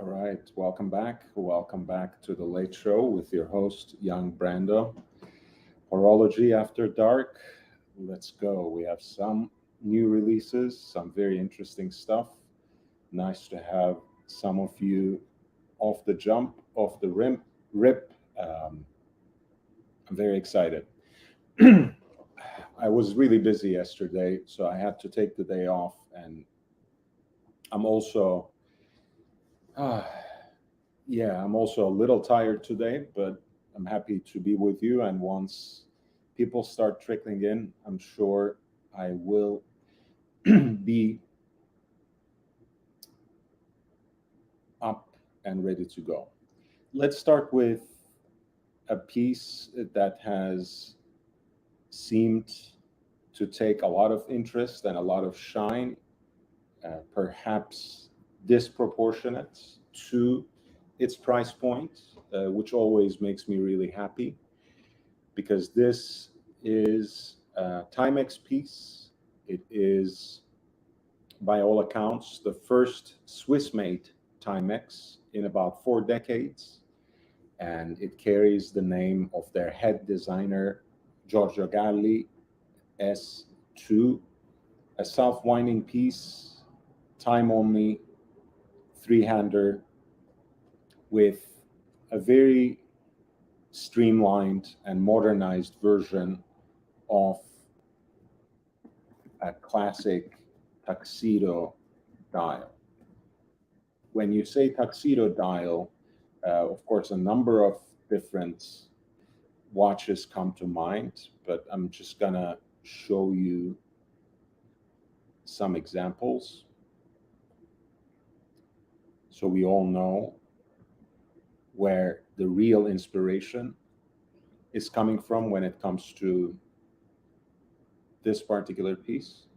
All right, welcome back. Welcome back to the Late Show with your host, Young Brando. Horology After Dark. Let's go. We have some new releases, some very interesting stuff. Nice to have some of you off the jump, off the rip. I'm very excited. I was really busy yesterday, so I had to take the day off, and I'm also uh, yeah, I'm also a little tired today, but I'm happy to be with you. And once people start trickling in, I'm sure I will be up and ready to go. Let's start with a piece that has seemed to take a lot of interest and a lot of shine, perhaps disproportionate to its price point, which always makes me really happy because this is a Timex piece. It is, by all accounts, the first Swiss made Timex in about 4 decades. And it carries the name of their head designer, Giorgio Galli S2, a self winding piece, time only, three-hander with a very streamlined and modernized version of a classic tuxedo dial. When you say tuxedo dial, of course, a number of different watches come to mind, but I'm just gonna show you some examples so we all know where the real inspiration is coming from when it comes to this particular piece.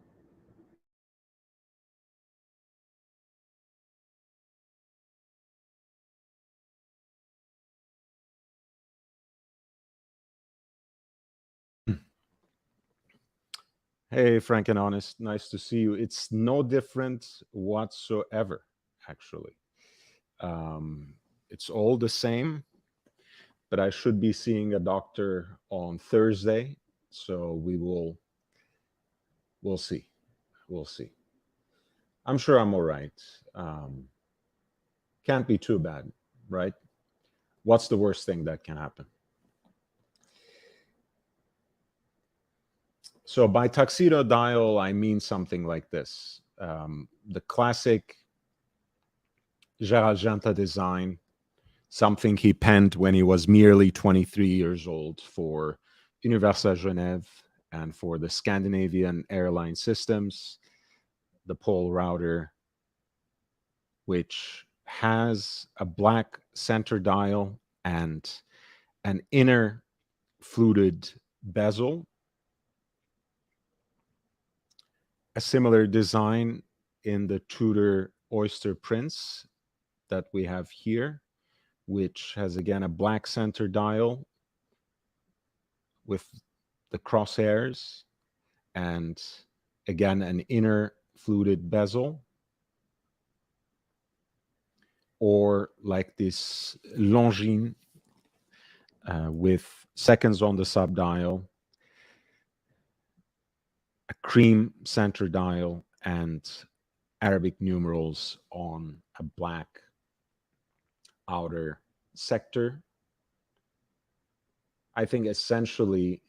Hey, Frank and Honest, nice to see you. It's no different whatsoever, actually. It's all the same, but I should be seeing a doctor on Thursday, so we'll see. We'll see. I'm sure I'm all right. Um, can't be too bad, right? What's the worst thing that can happen? So by tuxedo dial, I mean something like this. The classic Gérald Genta design, something he penned when he was merely 23 years old for Universal Genève and for the Scandinavian airline systems, the pole router, which has a black center dial and an inner fluted bezel, a similar design in the Tudor Oyster Prince that we have here, which has again a black center dial with the crosshairs and again an inner fluted bezel, or like this Longines with seconds on the subdial, a cream center dial, and Arabic numerals on a black outer sector. I think essentially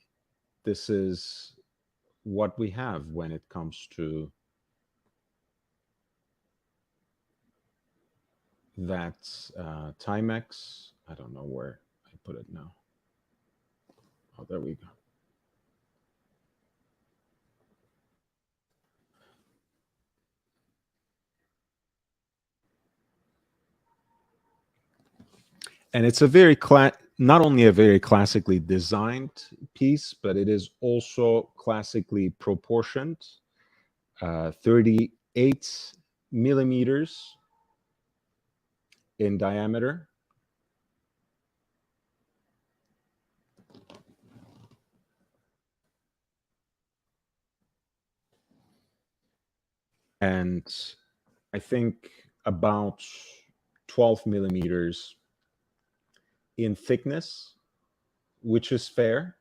this is what we have when it comes to that Timex. I don't know where I put it now. Oh, there we go. And it's a very not only a very classically designed piece, but it is also classically proportioned. 38 millimeters in diameter. And I think about 12 millimeters in thickness, which is fair,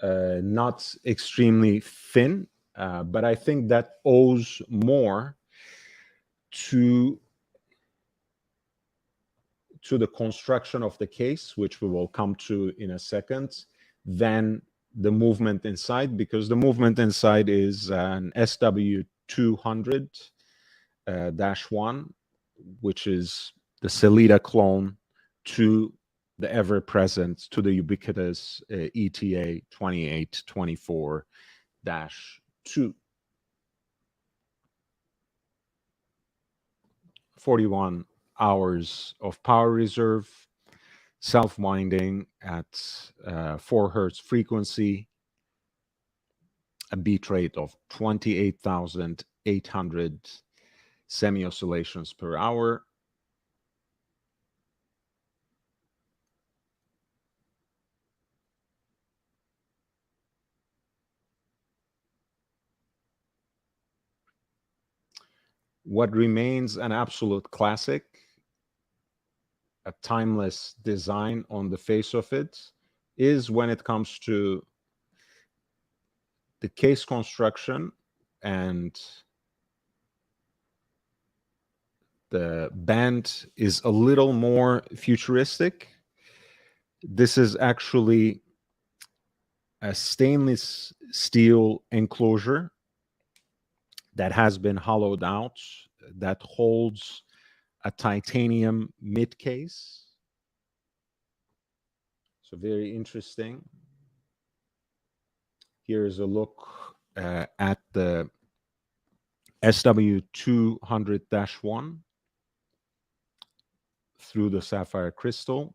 not extremely thin, but I think that owes more to the construction of the case, which we will come to in a second, than the movement inside, because the movement inside is an SW200-1, which is the Celita clone to the ever-present, to the ubiquitous ETA 2824-2. 41 hours of power reserve, self-winding at 4 hertz frequency, a beat rate of 28,800 semi-oscillations per hour. What remains an absolute classic, a timeless design on the face of it, is when it comes to the case construction and the band is a little more futuristic. This is actually a stainless steel enclosure that has been hollowed out that holds a titanium mid case. So very interesting. Here's a look at the SW200-1 through the sapphire crystal.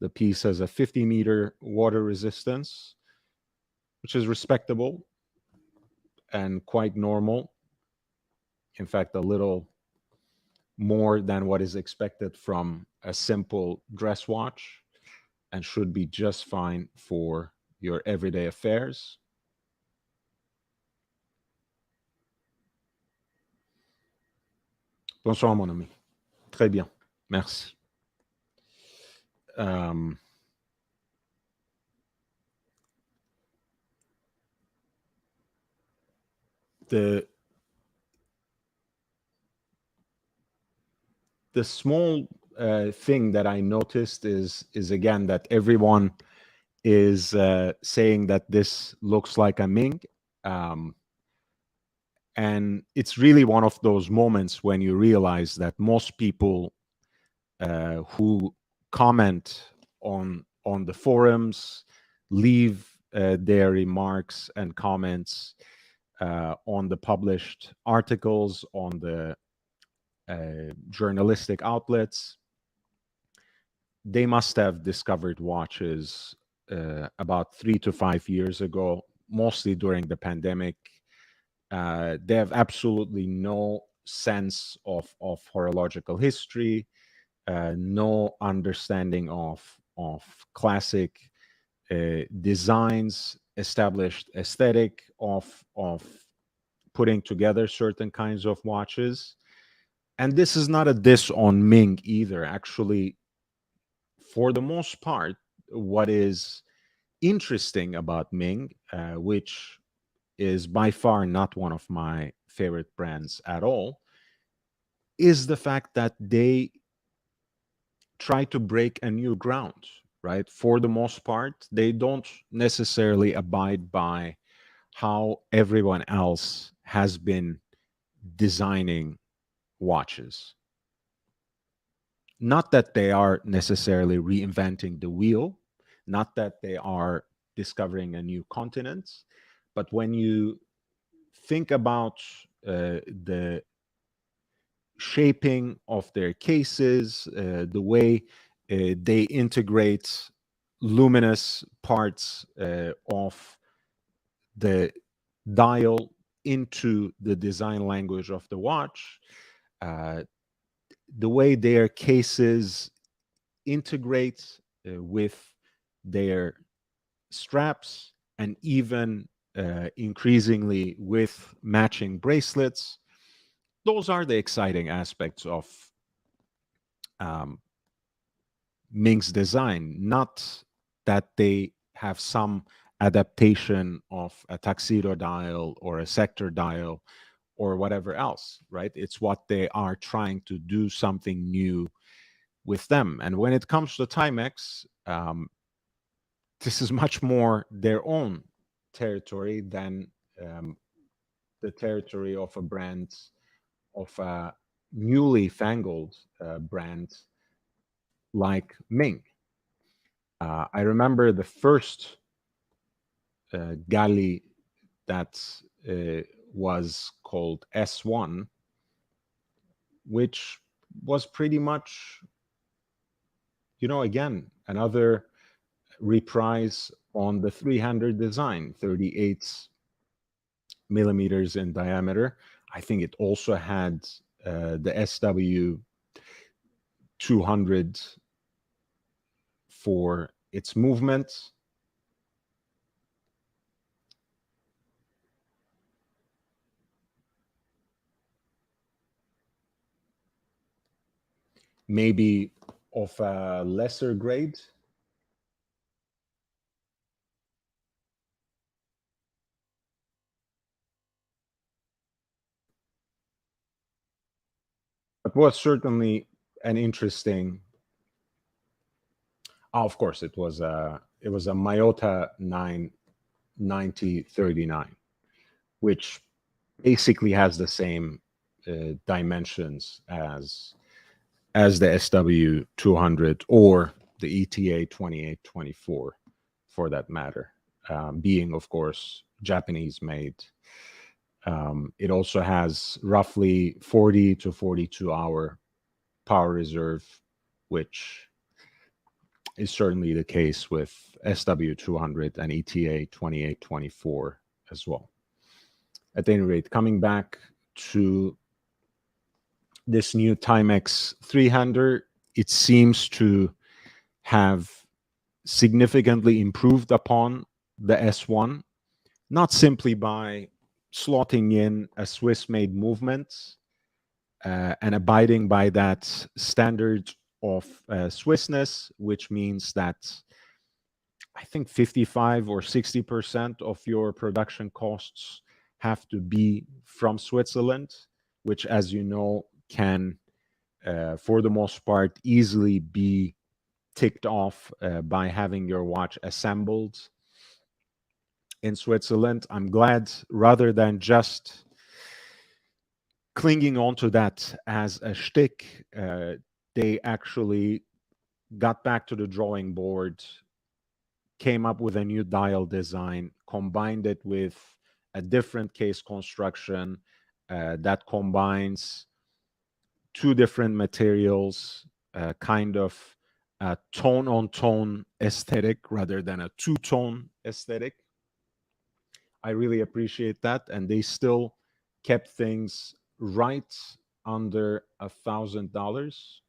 The piece has a 50-meter water resistance, which is respectable and quite normal. In fact, a little more than what is expected from a simple dress watch, and should be just fine for your everyday affairs. Bonsoir, mon ami. Très bien. Merci. The small thing that I noticed is again that everyone is saying that this looks like a Ming, and it's really one of those moments when you realize that most people who comment on the forums leave their remarks and comments on the published articles on the journalistic outlets. They must have discovered watches about 3 to 5 years ago, mostly during the pandemic. They have absolutely no sense of horological history, no understanding of classic designs, established aesthetic of putting together certain kinds of watches. And this is not a diss on Ming either. Actually, for the most part, what is interesting about Ming, which is by far not one of my favorite brands at all, is the fact that they try to break a new ground, right? For the most part, they don't necessarily abide by how everyone else has been designing watches. Not that they are necessarily reinventing the wheel, not that they are discovering a new continent, but when you think about the shaping of their cases, the way they integrate luminous parts of the dial into the design language of the watch, the way their cases integrate with their straps, and even increasingly with matching bracelets. Those are the exciting aspects of Ming's design, not that they have some adaptation of a tuxedo dial or a sector dial or whatever else, right? It's what they are trying to do something new with them. And when it comes to Timex, this is much more their own territory than the territory of a brand, of a newly fangled brand like Ming. I remember the first galley that was called S1, which was pretty much, again, another reprise on the 300 design, 38 millimeters in diameter. I think it also had the SW 200 for its movement. Maybe of a lesser grade. But was certainly an interesting. Oh, of course, it was a Myota 99039, which basically has the same dimensions as the SW 200 or the ETA 2824, for that matter, being of course Japanese made. It also has roughly 40 to 42 hour power reserve, which is certainly the case with SW 200 and ETA 2824 as well. At any rate, coming back to this new Timex 300, it seems to have significantly improved upon the S1, not simply by slotting in a Swiss-made movement and abiding by that standard of Swissness, which means that I think 55 or 60% of your production costs have to be from Switzerland, which, as you know, can, for the most part, easily be ticked off by having your watch assembled in Switzerland. I'm glad, rather than just clinging onto that as a shtick, they actually got back to the drawing board, came up with a new dial design, combined it with a different case construction that combines two different materials, kind of a tone on tone aesthetic rather than a two-tone aesthetic. I really appreciate that. And they still kept things right under $1,000.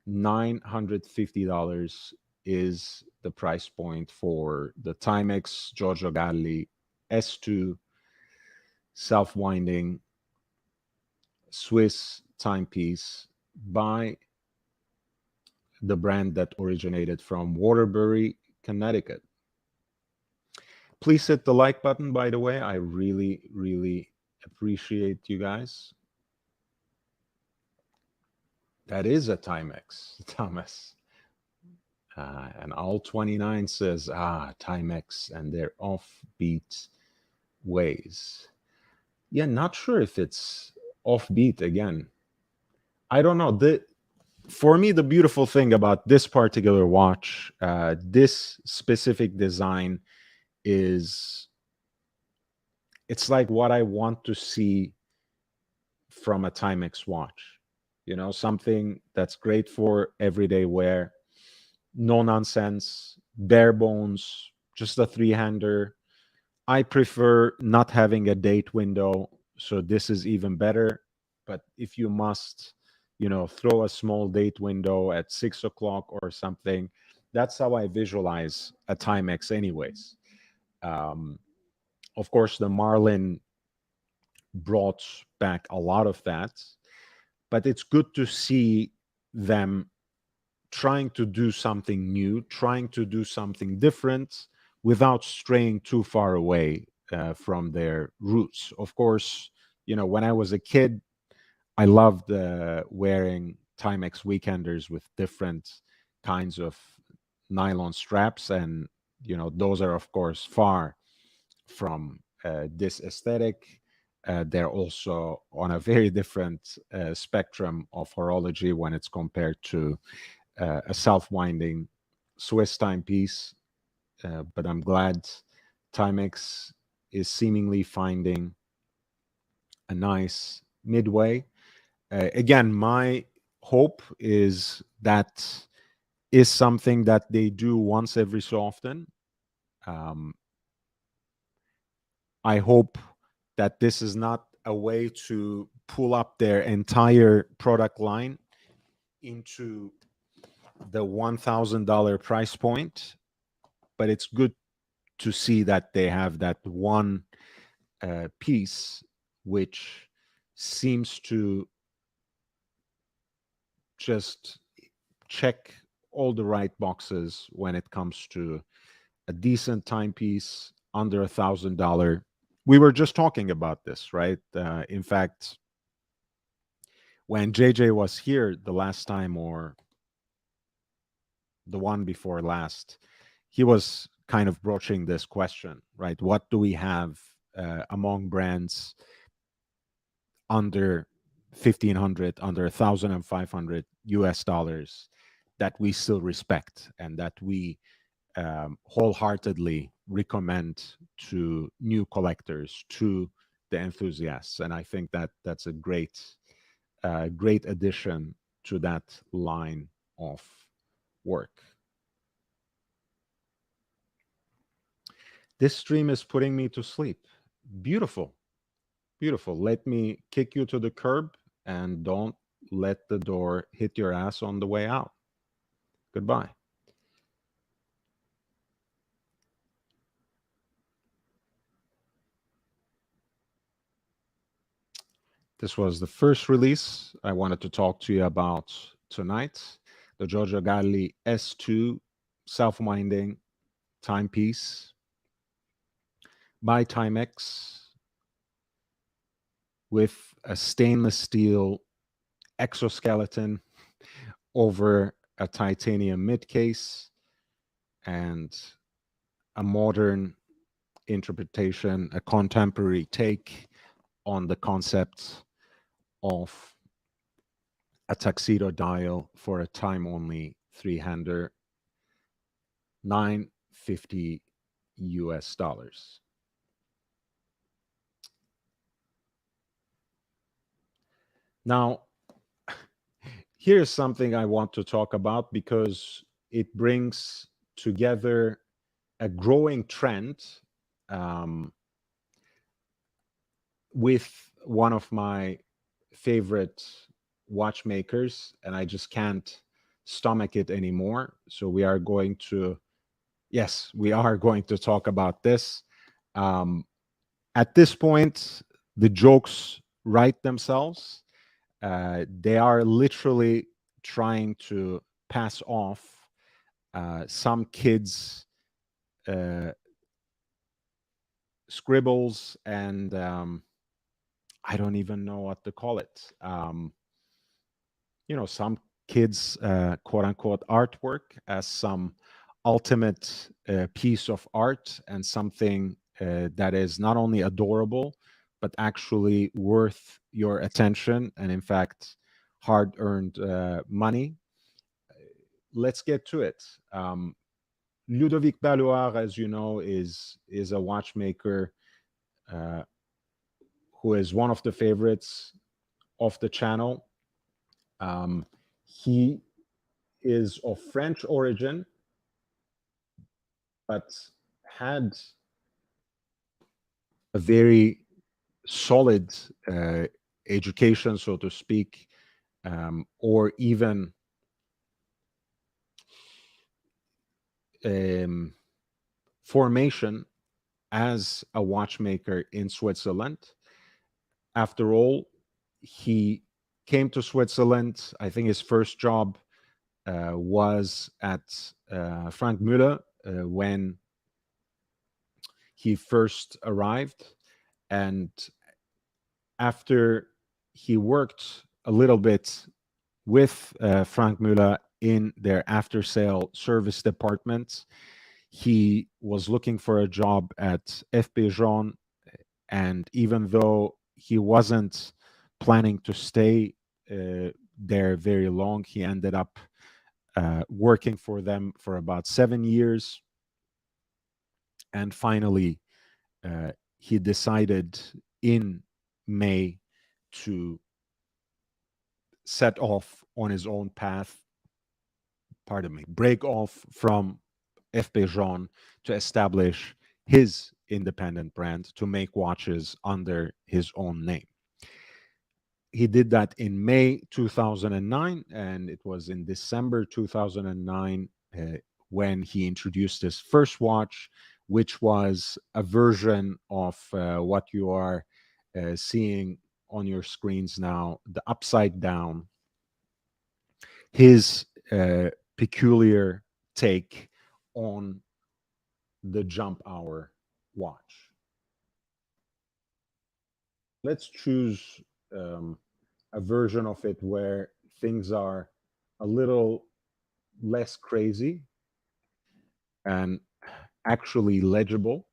$950 is the price point for the Timex Giorgio Galli S2 self-winding Swiss timepiece by the brand that originated from Waterbury, Connecticut. Please hit the like button, by the way. I really, really appreciate you guys. That is a Timex, Thomas. And all 29 says, Timex and their offbeat ways. Yeah, not sure if it's offbeat again. I don't know. For me, the beautiful thing about this particular watch, this specific design, is it's like what I want to see from a Timex watch. Something that's great for everyday wear, no nonsense, bare bones, just a three-hander. I prefer not having a date window, so this is even better. But if you must, throw a small date window at 6 o'clock or something, that's how I visualize a Timex anyways. Of course, the Marlin brought back a lot of that. but it's good to see them trying to do something new, trying to do something different without straying too far away from their roots. Of course, when I was a kid, I loved wearing Timex weekenders with different kinds of nylon straps, and those are of course far from this aesthetic. They're also on a very different spectrum of horology when it's compared to a self-winding Swiss timepiece. But I'm glad Timex is seemingly finding a nice midway. Again, my hope is that is something that they do once every so often. I hope that this is not a way to pull up their entire product line into the $1,000 price point, but it's good to see that they have that one piece which seems to just check all the right boxes when it comes to a decent timepiece under $1,000. We were just talking about this, right? In fact, when JJ was here the last time, or the one before last, he was kind of broaching this question, right? What do we have among brands under 1,500, under 1,500 US dollars that we still respect and that we wholeheartedly recommend to new collectors, to the enthusiasts? And I think that that's a great addition to that line of work. This stream is putting me to sleep. Beautiful. Beautiful. Let me kick you to the curb, and don't let the door hit your ass on the way out. Goodbye. This was the first release I wanted to talk to you about tonight. The Giorgio Galli S2 self-winding timepiece by Timex with a stainless steel exoskeleton over a titanium mid case and a modern interpretation, a contemporary take on the concept of a tuxedo dial for a time-only three-hander, $950 US. Now, here's something I want to talk about because it brings together a growing trend with one of my favorite watchmakers, and I just can't stomach it anymore. So we are going to talk about this. At this point, the jokes write themselves. They are literally trying to pass off some kids' scribbles and I don't even know what to call it. Some kids' quote unquote artwork as some ultimate piece of art and something that is not only adorable, but actually worth your attention and, in fact, hard-earned money. Let's get to it. Ludovic Ballouard, as you know, is a watchmaker who is one of the favorites of the channel. He is of French origin, but had a very solid education, so to speak, or even formation as a watchmaker in Switzerland. After all, he came to Switzerland. I think his first job was at Frank Müller when he first arrived. And after he worked a little bit with Frank Müller in their after-sale service department, he was looking for a job at FP Jean. And even though he wasn't planning to stay there very long, he ended up working for them for about 7 years. And finally, he decided in May to set off on his own path, break off from FP Jean to establish his independent brand, to make watches under his own name. He did that in May 2009, and it was in December 2009 when he introduced his first watch, which was a version of what you are seeing on your screens now, the upside down, his peculiar take on the jump hour watch. Let's choose a version of it where things are a little less crazy and actually legible.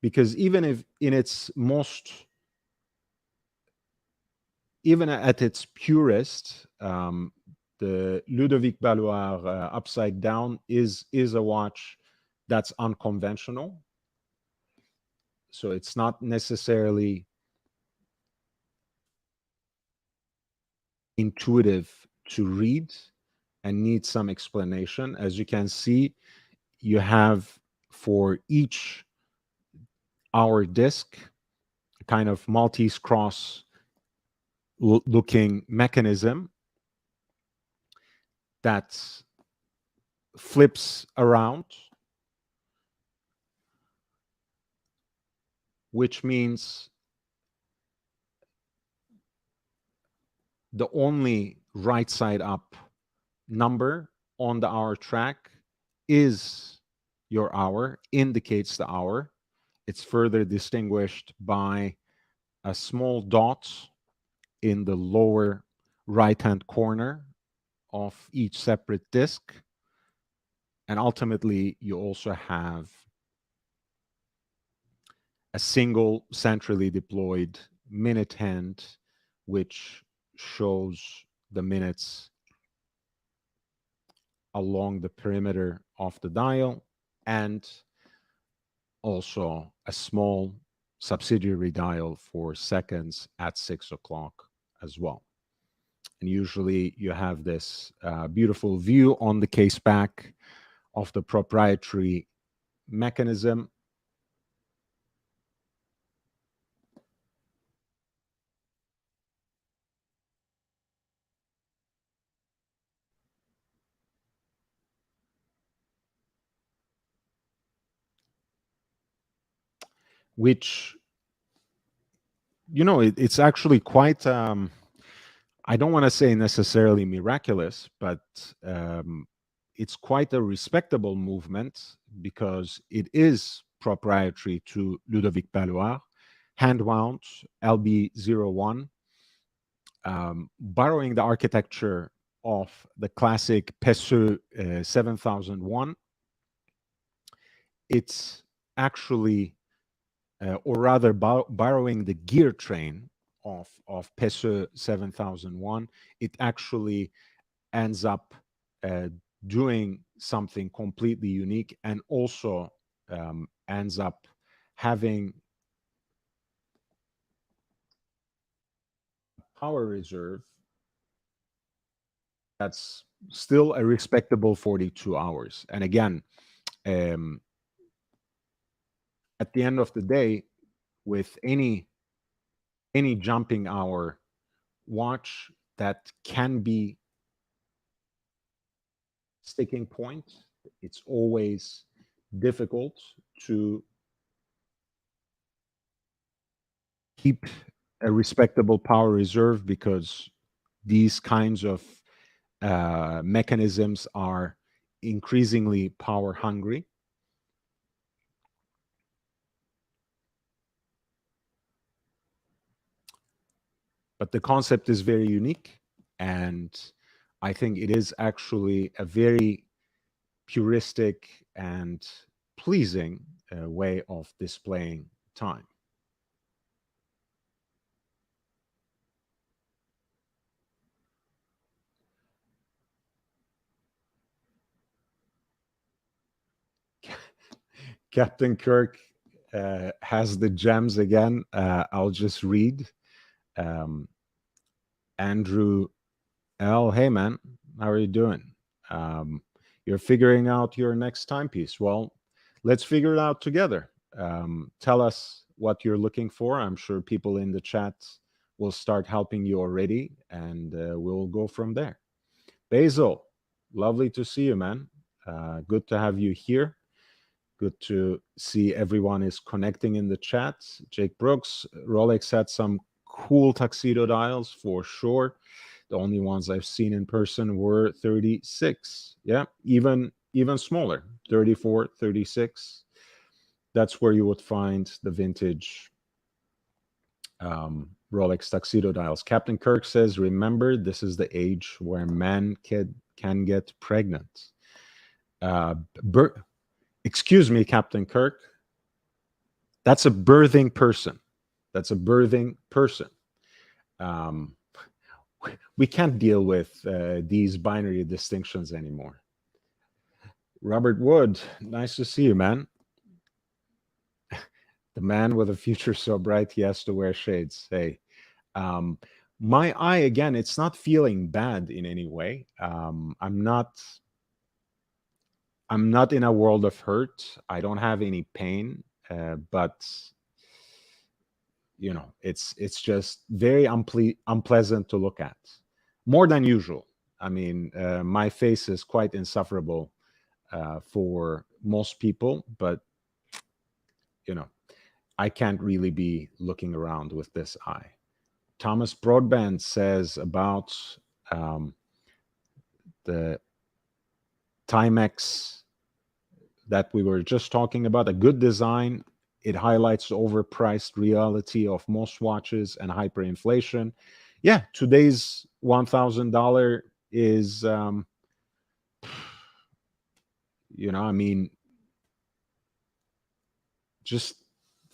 Because even if in its most, even at its purest, the Ludovic Ballouard upside down is a watch that's unconventional. So it's not necessarily intuitive to read and needs some explanation. As you can see, you have for each hour disc a kind of Maltese cross looking mechanism that flips around, which means the only right side up number on the hour track is your hour, indicates the hour. It's further distinguished by a small dot in the lower right-hand corner of each separate disc. And ultimately, you also have a single centrally deployed minute hand, which shows the minutes along the perimeter of the dial, and also a small subsidiary dial for seconds at 6 o'clock as well. And usually you have this beautiful view on the case back of the proprietary mechanism. Which, you know, it's actually quite, I don't want to say necessarily miraculous, but it's quite a respectable movement because it is proprietary to Ludovic Ballouard, hand-wound LB01, borrowing the architecture of the classic Pesseux 7001. It's actually, or rather borrowing the gear train of Pesseux 7001, it actually ends up doing something completely unique, and also ends up having power reserve that's still a respectable 42 hours. And again, at the end of the day, with any jumping hour watch, that can be sticking point. It's always difficult to keep a respectable power reserve, because these kinds of mechanisms are increasingly power hungry. But the concept is very unique, and I think it is actually a very puristic and pleasing way of displaying time. Captain Kirk has the gems again. I'll just read. Andrew L. Hey, man, how are you doing? You're figuring out your next timepiece. Well, let's figure it out together. Tell us what you're looking for. I'm sure people in the chat will start helping you already, and we'll go from there. Basil, lovely to see you, man. Good to have you here. Good to see everyone is connecting in the chat. Jake Brooks, Rolex had some cool tuxedo dials for sure. The only ones I've seen in person were 36. Yeah, even smaller, 34, 36. That's where you would find the vintage Rolex tuxedo dials. Captain Kirk says, remember, this is the age where men can get pregnant. Excuse me, Captain Kirk. That's a birthing person. That's a birthing person. We can't deal with these binary distinctions anymore. Robert Wood, nice to see you, man. The man with a future so bright he has to wear shades. Hey, my eye, again, it's not feeling bad in any way. I'm not in a world of hurt. I don't have any pain, but you know, it's just very unpleasant to look at, more than usual. I mean, my face is quite insufferable for most people, but you know, I can't really be looking around with this eye. Thomas Broadband says about the Timex that we were just talking about, a good design. It highlights the overpriced reality of most watches and hyperinflation. Yeah, today's $1,000 is, you know, I mean, just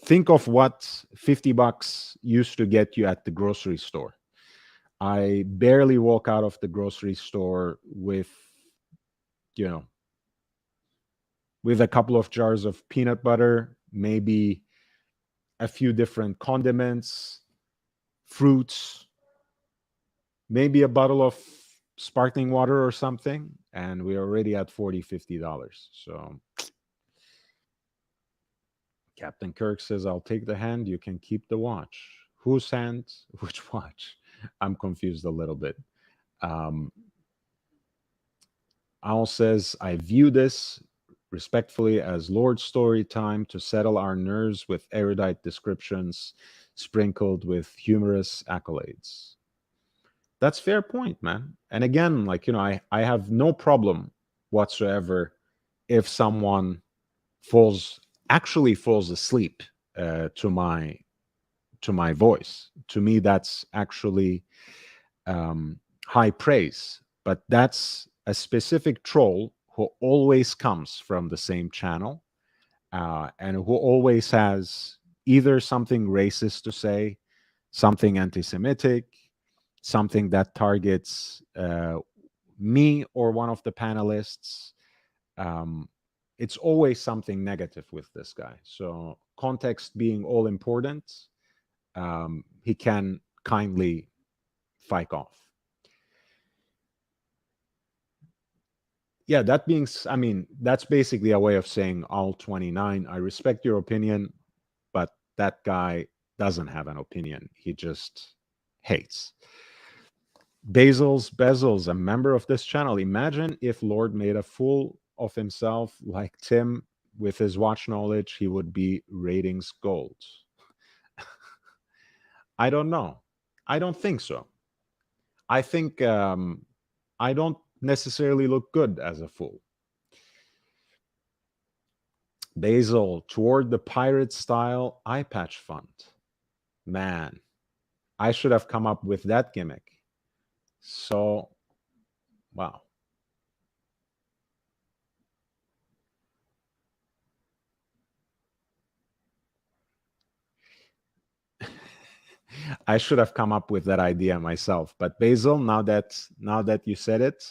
think of what $50 used to get you at the grocery store. I barely walk out of the grocery store with, you know, with a couple of jars of peanut butter, maybe a few different condiments, fruits, maybe a bottle of sparkling water or something, and we're already at $40-50. So Captain Kirk says, I'll take the hand, you can keep the watch. Whose hand? Which watch? I'm confused a little bit. Al says, I view this respectfully as Lord story time to settle our nerves with erudite descriptions sprinkled with humorous accolades. That's fair point, man. And again, like, you know, I have no problem whatsoever if someone actually falls asleep to my voice. To me, that's actually high praise. But that's a specific troll who always comes from the same channel and who always has either something racist to say, something anti-Semitic, something that targets me or one of the panelists. It's always something negative with this guy. So context being all important, he can kindly fike off. Yeah, that being, I mean, that's basically a way of saying all 29. I respect your opinion, but that guy doesn't have an opinion. He just hates. Bezos, a member of this channel. Imagine if Lord made a fool of himself like Tim with his watch knowledge, he would be ratings gold. I don't know. I don't think so. I think I don't necessarily look good as a fool. Basil, toward the pirate style eye patch font. Man, I should have come up with that gimmick. So, wow. I should have come up with that idea myself. But Basil, now that you said it,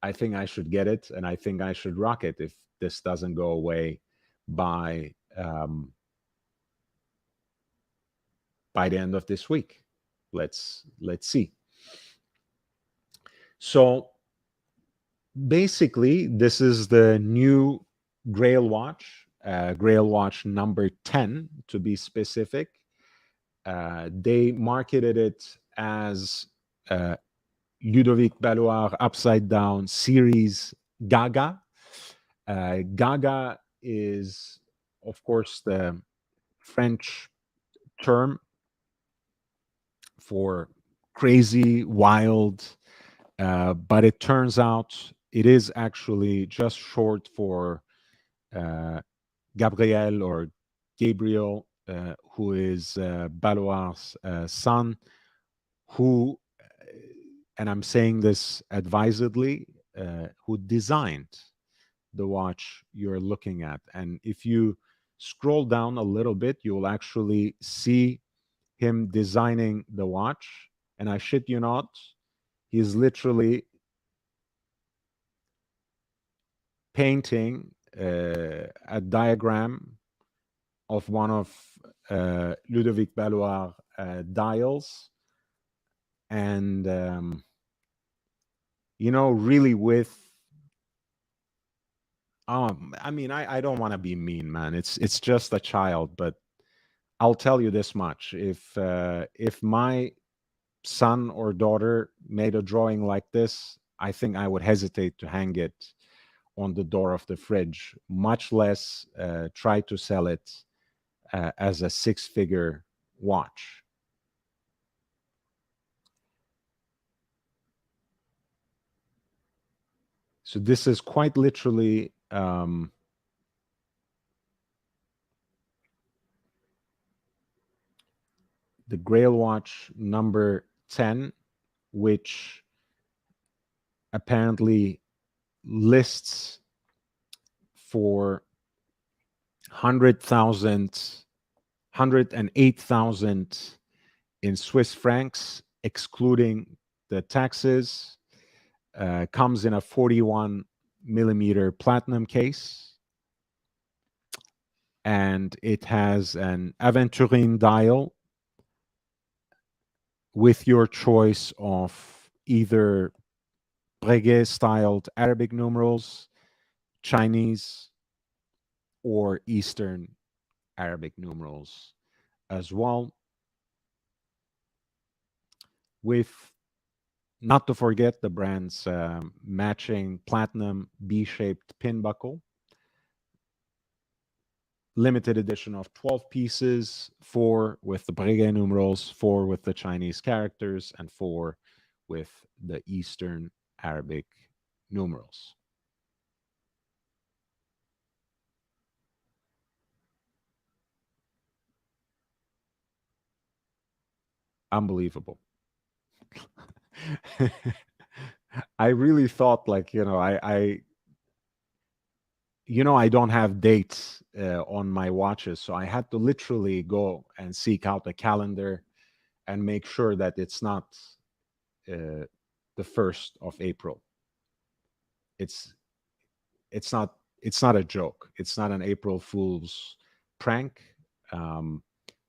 I think I should get it, and I think I should rock it if this doesn't go away by the end of this week. Let's see. So basically, this is the new Grail watch, Grail watch number 10 to be specific. They marketed it as Ludovic Ballouard Upside Down Series Gaga. Gaga is, of course, the French term for crazy, wild, but it turns out it is actually just short for Gabriel or Gabriel, who is Ballouard's son, who, and I'm saying this advisedly, who designed the watch you're looking at. And if you scroll down a little bit, you will actually see him designing the watch. And I shit you not, he's literally painting a diagram of one of Ludovic Ballouard dials. And, really with, I mean, I don't want to be mean, man. It's just a child, but I'll tell you this much: if my son or daughter made a drawing like this, I think I would hesitate to hang it on the door of the fridge, much less try to sell it as a six-figure watch. So this is quite literally the Grail watch number 10, which apparently lists for 108,000 in Swiss francs, excluding the taxes. Comes in a 41 millimeter platinum case, and it has an Aventurine dial with your choice of either Breguet styled Arabic numerals, Chinese, or Eastern Arabic numerals as well, with, not to forget, the brand's matching platinum B-shaped pin buckle. Limited edition of 12 pieces, 4 with the Breguet numerals, 4 with the Chinese characters, and 4 with the Eastern Arabic numerals. Unbelievable. I really thought, like, I don't have dates on my watches, so I had to literally go and seek out a calendar and make sure that it's not the 1st of April. It's not a joke. It's not an April Fool's prank.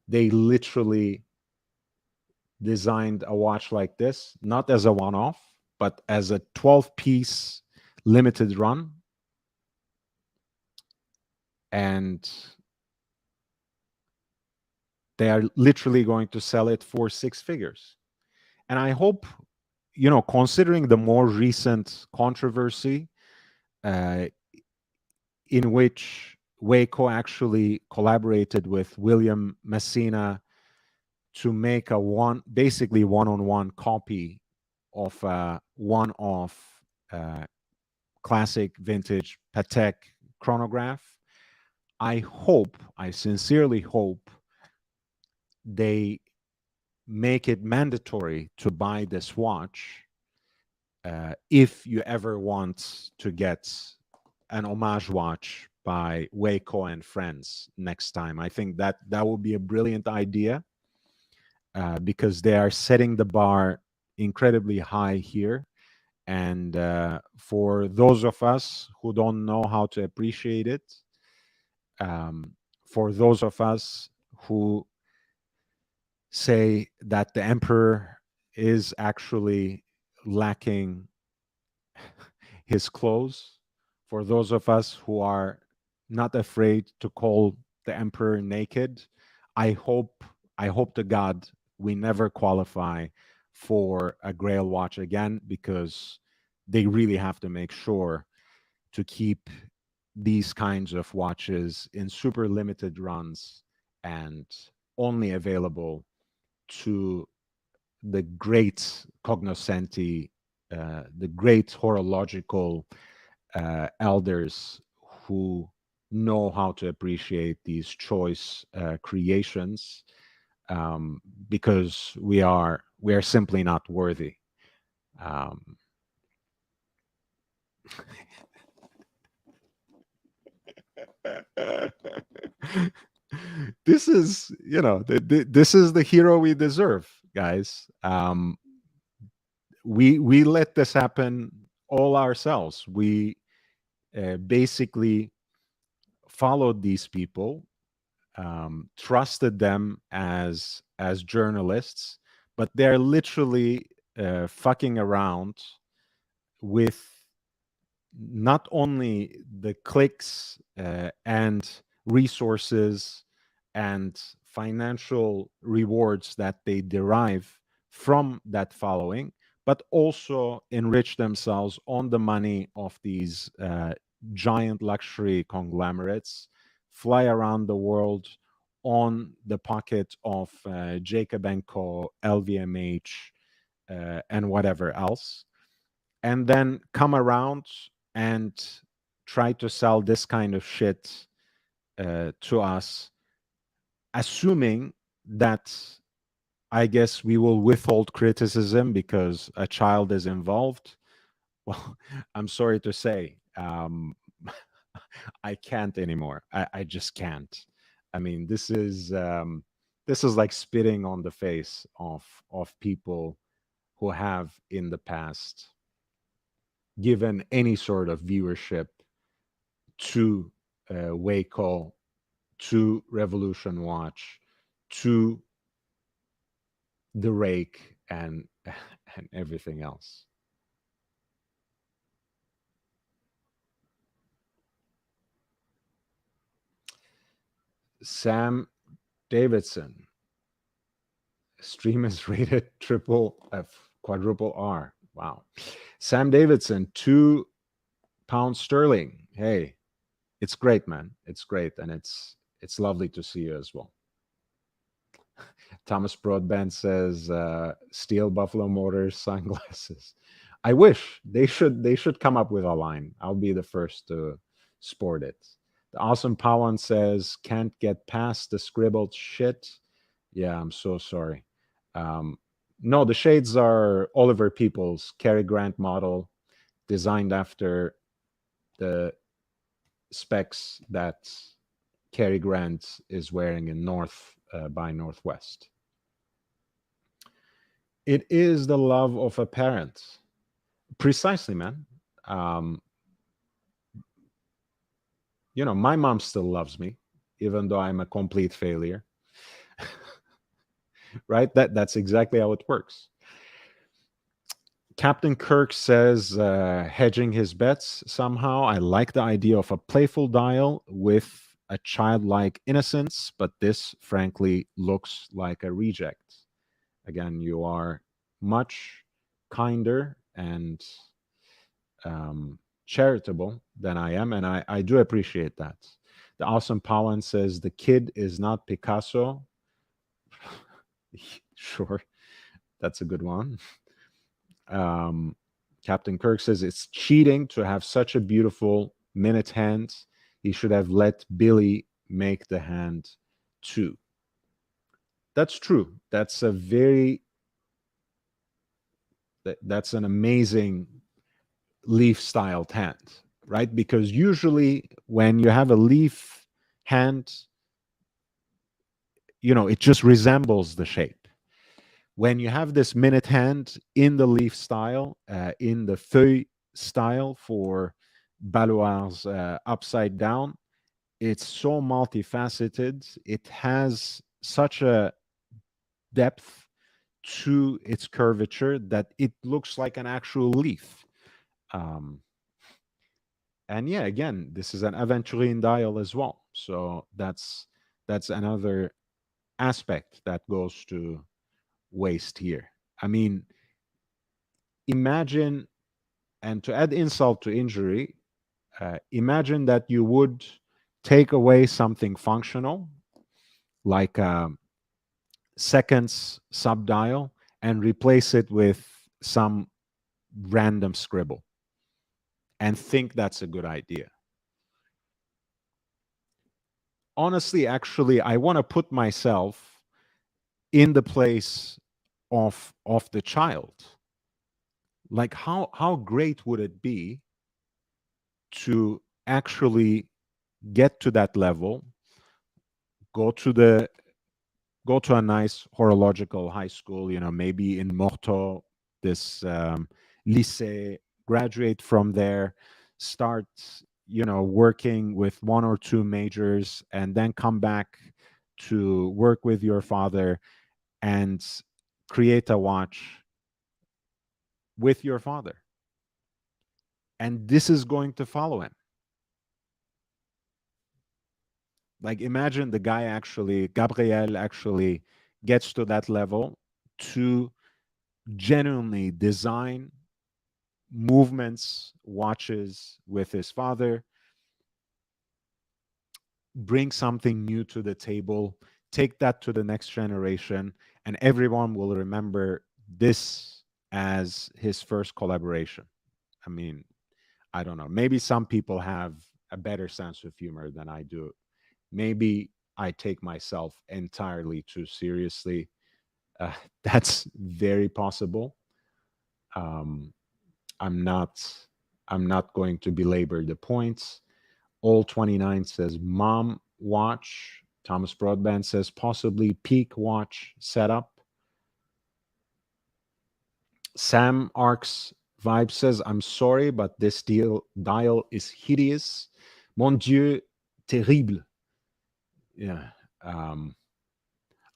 They literally designed a watch like this, not as a one-off, but as a 12-piece limited run. And they are literally going to sell it for 6 figures. And I hope, considering the more recent controversy in which Waco actually collaborated with William Messina to make a basically one-on-one copy of a one-off classic vintage Patek chronograph. I sincerely hope they make it mandatory to buy this watch if you ever want to get an homage watch by Waco and friends next time. I think that would be a brilliant idea because they are setting the bar incredibly high here. And for those of us who don't know how to appreciate it, for those of us who say that the emperor is actually lacking his clothes, for those of us who are not afraid to call the emperor naked, I hope to God we never qualify for a Grail watch again, because they really have to make sure to keep these kinds of watches in super limited runs and only available to the great cognoscenti, the great horological elders who know how to appreciate these choice creations, because we are simply not worthy. This is, this is the hero we deserve, guys. We let this happen all ourselves. We basically followed these people, trusted them as journalists, but they're literally fucking around with not only the clicks and resources and financial rewards that they derive from that following, but also enrich themselves on the money of these giant luxury conglomerates, fly around the world on the pocket of Jacob & Co., LVMH, and whatever else, and then come around and try to sell this kind of shit to us, assuming that, I guess, we will withhold criticism because a child is involved. Well, I'm sorry to say, I can't anymore. I just can't. I mean, this is like spitting on the face of people who have in the past given any sort of viewership to Waco, to Revolution Watch, to the Rake, and everything else. Sam Davidson, stream is rated triple F, quadruple R. Wow. Sam Davidson, £2 sterling. Hey, it's great, man. It's great, and it's lovely to see you as well. Thomas Broadbent says, "Steel Buffalo Motors sunglasses." I wish they should come up with a line. I'll be the first to sport it. The Awesome Pawan says, "Can't get past the scribbled shit." Yeah, I'm so sorry. No, the shades are Oliver Peoples' Cary Grant model, designed after the specs that Cary Grant is wearing in North by Northwest. It is the love of a parent. Precisely, man. My mom still loves me, even though I'm a complete failure. Right? That's exactly how it works. Captain Kirk says, hedging his bets somehow. I like the idea of a playful dial with a childlike innocence, but this, frankly, looks like a reject. Again, you are much kinder and charitable than I am, and I do appreciate that. The Awesome Pawan says, the kid is not Picasso. Sure, that's a good one. Um, Captain Kirk says it's cheating to have such a beautiful minute hand. He should have let Billy make the hand too. That's true. That's an amazing leaf style hand, right? Because usually when you have a leaf hand, it just resembles the shape. When you have this minute hand in the leaf style, in the feuille style for Ballouard's upside down, it's so multifaceted. It has such a depth to its curvature that it looks like an actual leaf. Um, and yeah, again, this is an aventurine dial as well. So that's another aspect that goes to waste here. I mean, imagine, and to add insult to injury, imagine that you would take away something functional like seconds subdial and replace it with some random scribble and think that's a good idea. Honestly, actually, I want to put myself in the place of the child. Like how great would it be to actually get to that level, go to the go to a nice horological high school, maybe in Morteau, this lycée, graduate from there, start, working with one or two majors, and then come back to work with your father and create a watch with your father. And this is going to follow him. Like imagine the guy actually, Gabriel actually gets to that level to genuinely design movements, watches with his father, bring something new to the table, take that to the next generation, and everyone will remember this as his first collaboration. I mean, I don't know. Maybe some people have a better sense of humor than I do. Maybe I take myself entirely too seriously. Uh, that's very possible. Um, I'm not I'm not going to belabor the points. All 29 says mom watch. Thomas Broadband says possibly peak watch setup. Sam Arcs Vibe says I'm sorry, but this dial is hideous. Mon Dieu, terrible. Yeah.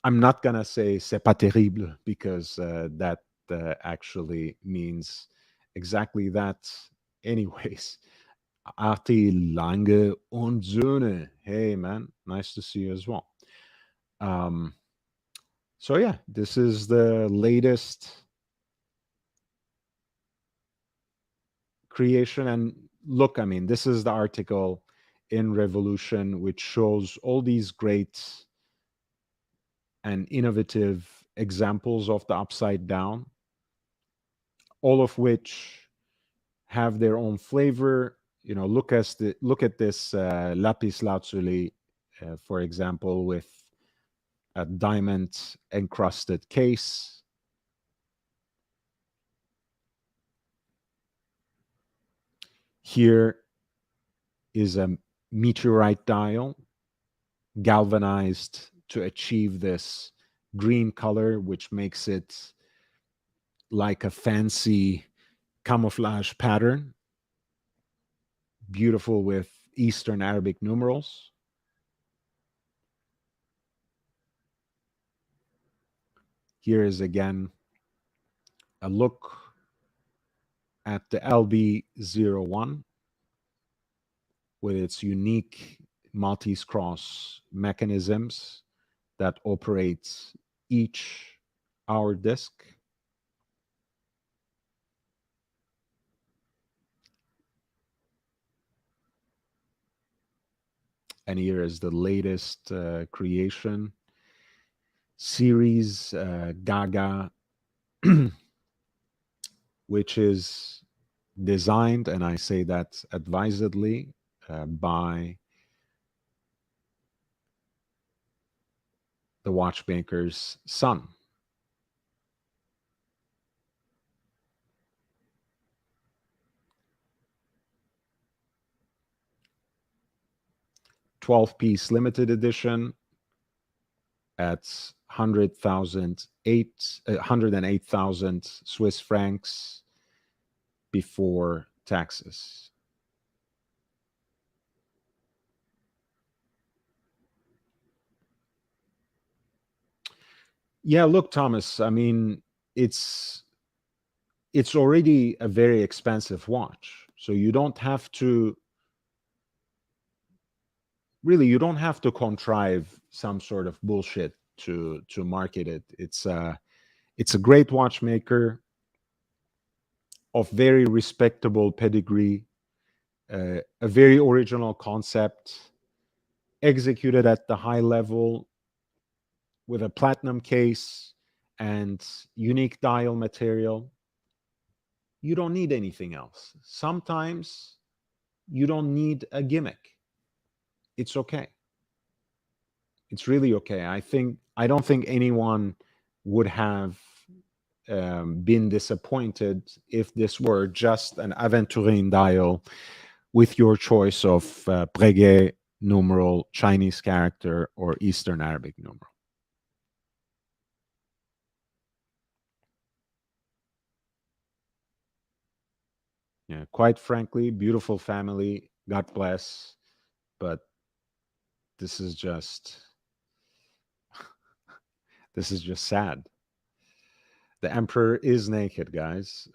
I'm not gonna say c'est pas terrible because that actually means exactly that. Anyways, Arti Lange und Söhne. Hey man, nice to see you as well. Um, so yeah, this is the latest creation. And look, I mean, this is the article in Revolution which shows all these great and innovative examples of the upside down, all of which have their own flavor. Look at this lapis lazuli, for example, with a diamond encrusted case. Here is a meteorite dial galvanized to achieve this green color, which makes it like a fancy camouflage pattern, beautiful with Eastern Arabic numerals. Here is again a look at the LB01 with its unique Maltese cross mechanisms that operates each hour disc. And here is the latest creation. series Gaga, which is designed, and I say that advisedly, by the watchmaker's son. $12-piece limited edition at 108,000 Swiss francs before taxes. Yeah, look, Thomas, I mean, it's already a very expensive watch. So you don't have to contrive some sort of bullshit to market it. It's a great watchmaker of very respectable pedigree, a very original concept, executed at the high level with a platinum case and unique dial material. You don't need anything else. Sometimes you don't need a gimmick. It's okay. It's really okay. I don't think anyone would have been disappointed if this were just an Aventurine dial with your choice of Breguet numeral, Chinese character, or Eastern Arabic numeral. Yeah, quite frankly, beautiful family. God bless. But this is just sad. The emperor is naked, guys.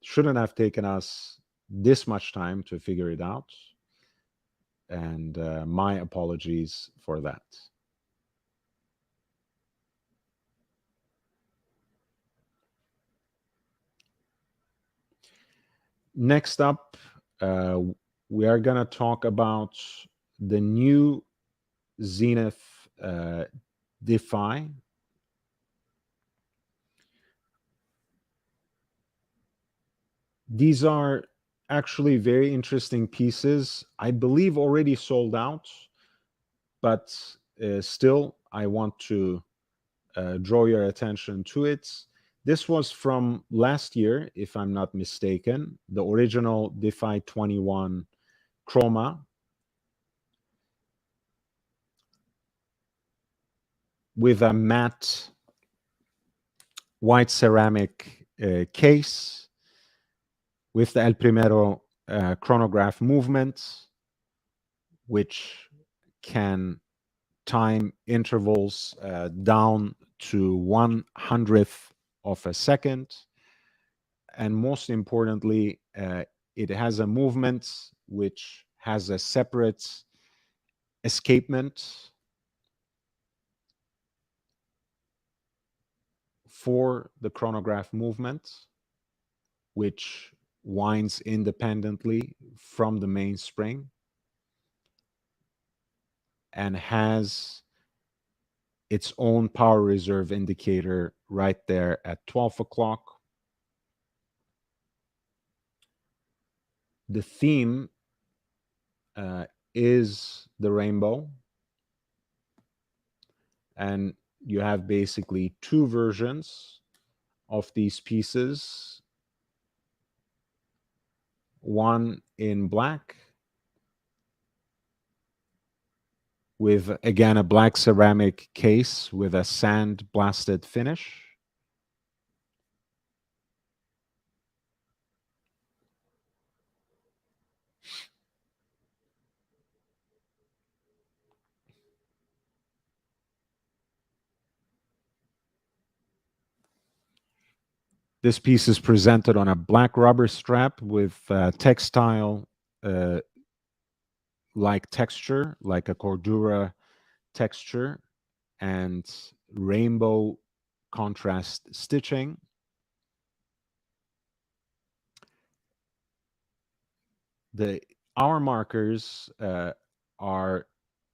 Shouldn't have taken us this much time to figure it out. And my apologies for that. Next up, we are going to talk about the new Zenith Defy. These are actually very interesting pieces. I believe already sold out, but still, I want to draw your attention to it. This was from last year, if I'm not mistaken, the original Defy 21 Chroma with a matte white ceramic case with the El Primero chronograph movement, which can time intervals down to 1/100th of a second. And most importantly, it has a movement which has a separate escapement for the chronograph movement, which winds independently from the mainspring and has its own power reserve indicator right there at 12 o'clock. The theme is the rainbow. And you have basically two versions of these pieces. One in black with, again, a black ceramic case with a sand blasted finish. This piece is presented on a black rubber strap with textile like texture, like a Cordura texture, and rainbow contrast stitching. The hour markers are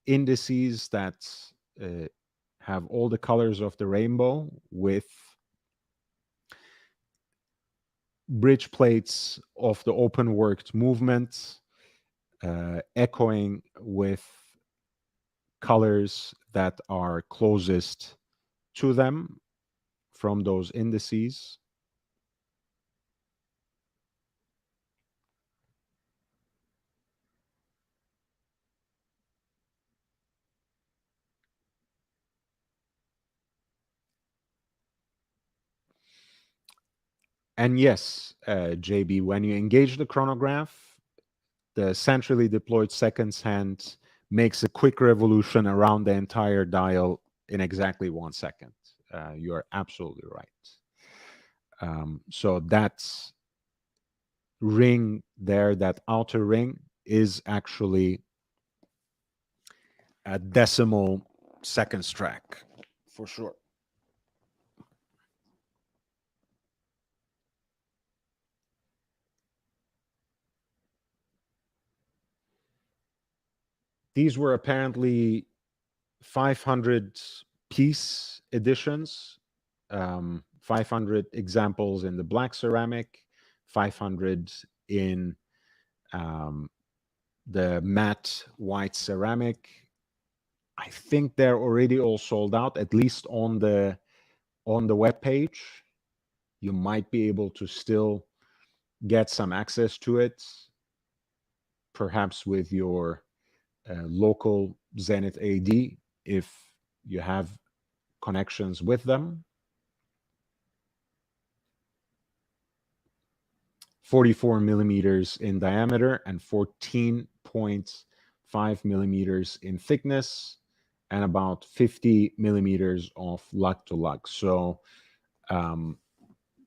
indices that have all the colors of the rainbow with bridge plates of the open worked movement echoing with colors that are closest to them from those indices. And yes, JB, when you engage the chronograph, the centrally deployed seconds hand makes a quick revolution around the entire dial in exactly 1 second. You are absolutely right. So that's ring there, that outer ring, is actually a decimal seconds track for sure. These were apparently 500 piece editions, 500 examples in the black ceramic, 500 in the matte white ceramic. I think they're already all sold out, at least on the web page. You might be able to still get some access to it, perhaps with your local Zenith AD if you have connections with them. 44 millimeters in diameter and 14.5 millimeters in thickness, and about 50 millimeters of lug to lug. So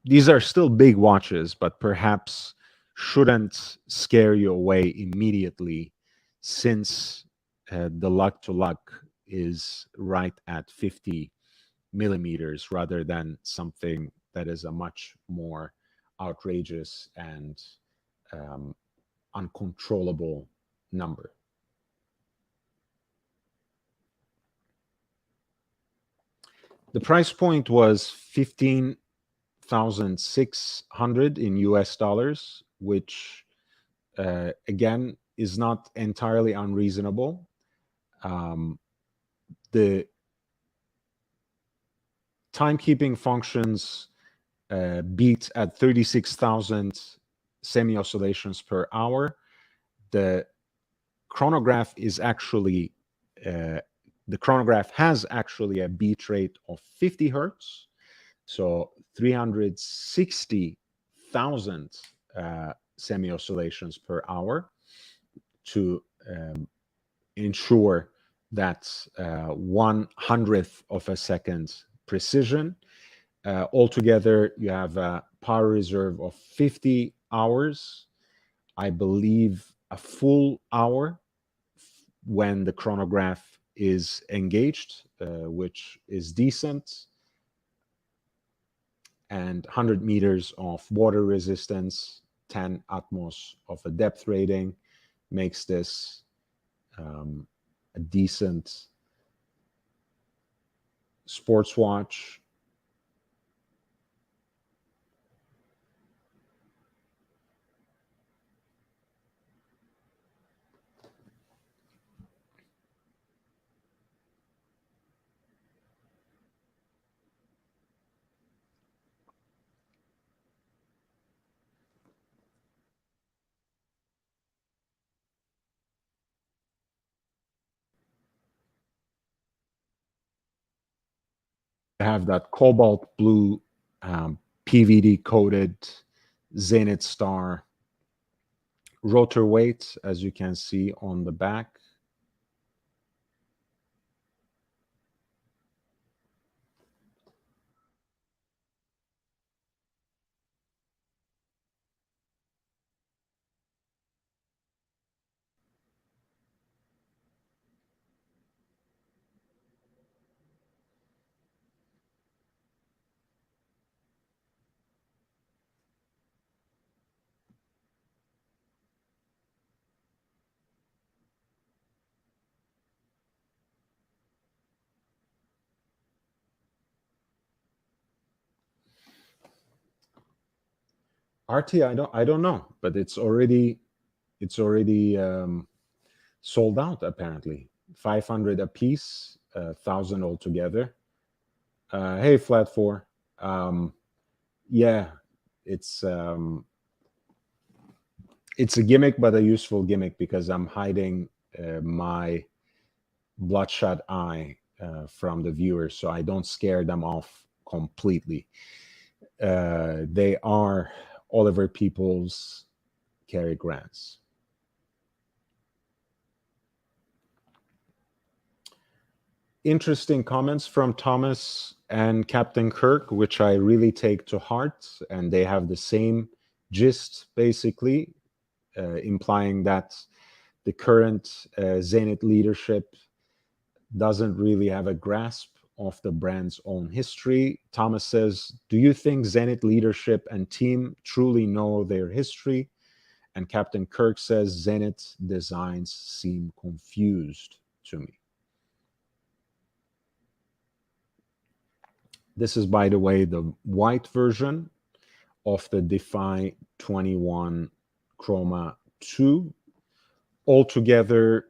these are still big watches, but perhaps shouldn't scare you away immediately, since the lug to lug is right at 50 millimeters rather than something that is a much more outrageous and uncontrollable number. The price point was 15,600 in US dollars, which again is not entirely unreasonable. The timekeeping functions beat at 36,000 semi-oscillations per hour. The chronograph is actually the chronograph has actually a beat rate of 50 hertz, so 360,000 semi-oscillations per hour to ensure that 1/100th of a second precision. Altogether, you have a power reserve of 50 hours. I believe a full hour when the chronograph is engaged, which is decent, and 100 meters of water resistance, 10 atmos of a depth rating makes this a decent sports watch. Have that cobalt blue PVD coated Zenith star rotor weight, as you can see on the back. RT, I don't know, but it's already sold out apparently. 500 a piece, 1,000 altogether. Hey, Flat Four. Yeah, it's it's a gimmick, but a useful gimmick because I'm hiding my bloodshot eye from the viewers, so I don't scare them off completely. They are Oliver Peoples, Cary Grants. Interesting comments from Thomas and Captain Kirk, which I really take to heart, and they have the same gist, basically, implying that the current Zenith leadership doesn't really have a grasp of the brand's own history. Thomas says, "Do you think Zenith leadership and team truly know their history?" And Captain Kirk says, "Zenith designs seem confused to me." This is, by the way, the white version of the Defy 21 Chroma 2. Altogether,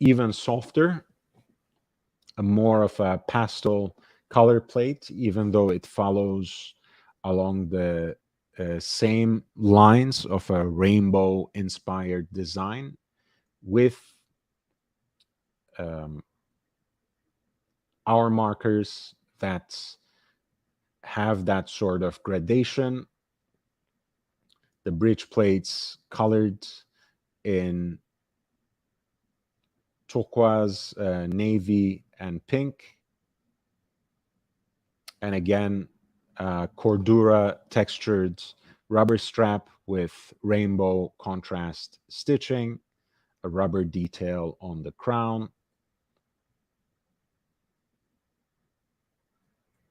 even softer, a more of a pastel color plate, even though it follows along the same lines of a rainbow inspired design with um, our markers that have that sort of gradation. The bridge plates colored in turquoise, navy, and pink. And again, Cordura textured rubber strap with rainbow contrast stitching, a rubber detail on the crown.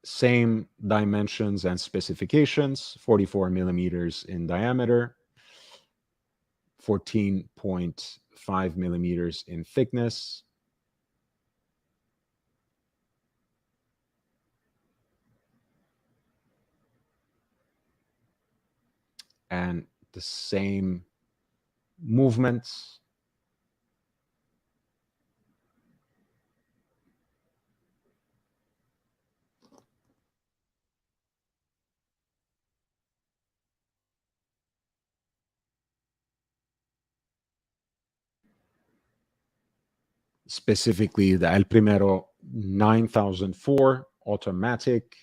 Same dimensions and specifications, 44 millimeters in diameter, 14.5 millimeters in thickness. And the same movements. Specifically the El Primero 9004 automatic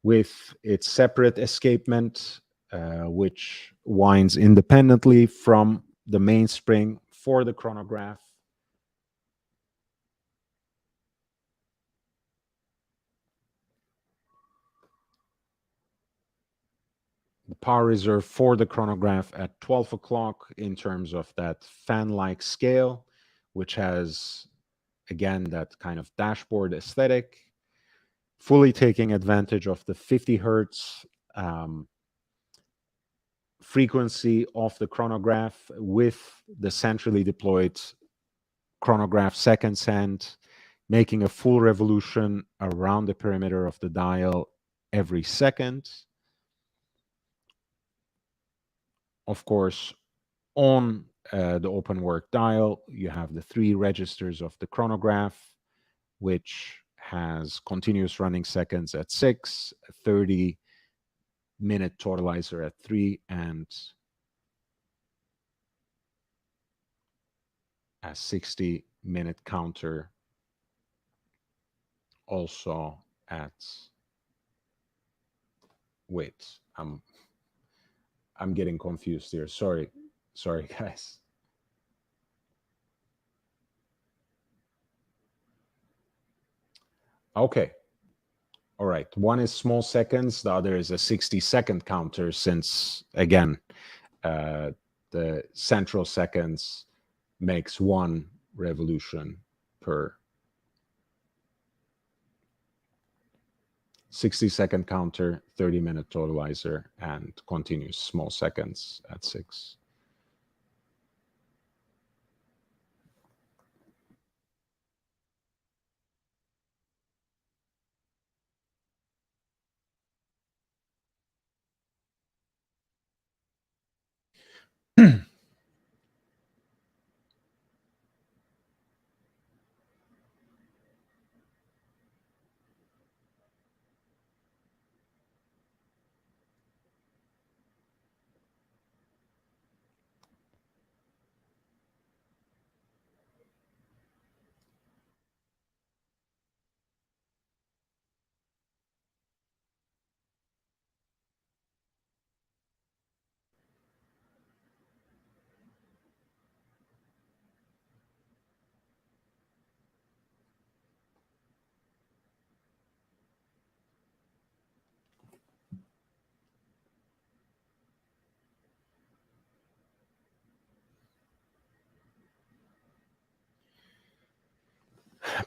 with its separate escapement, which winds independently from the mainspring for the chronograph. The power reserve for the chronograph at 12 o'clock in terms of that fan-like scale, which has, again, that kind of dashboard aesthetic, fully taking advantage of the 50 hertz frequency of the chronograph with the centrally deployed chronograph seconds hand, making a full revolution around the perimeter of the dial every second. Of course, on the open work dial, you have the 3 registers of the chronograph, which has continuous running seconds at 6, 30-minute totalizer at 3, and a 60-minute counter also at, wait, I'm getting confused here. Sorry, guys. Okay. All right. One is small seconds. The other is a 60-second counter since, again, the central seconds makes 1 revolution per 60-second counter, 30-minute totalizer, and continuous small seconds at 6.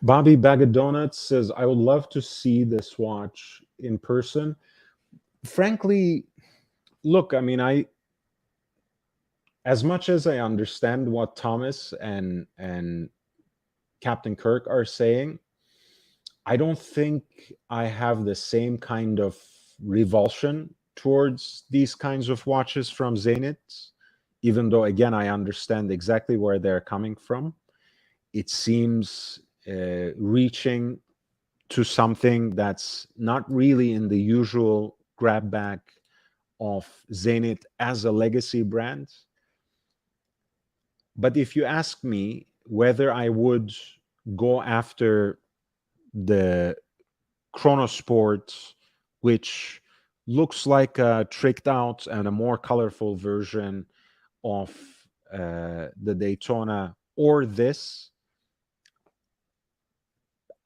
Bobby Bag of Donuts says, I would love to see this watch in person. Frankly, look, I mean, as much as I understand what Thomas and Captain Kirk are saying, I don't think I have the same kind of revulsion towards these kinds of watches from Zenith, even though, again, I understand exactly where they're coming from. It seems reaching to something that's not really in the usual grab bag of Zenith as a legacy brand. But if you ask me whether I would go after the Chronosport, which looks like a tricked out and a more colorful version of the Daytona, or this,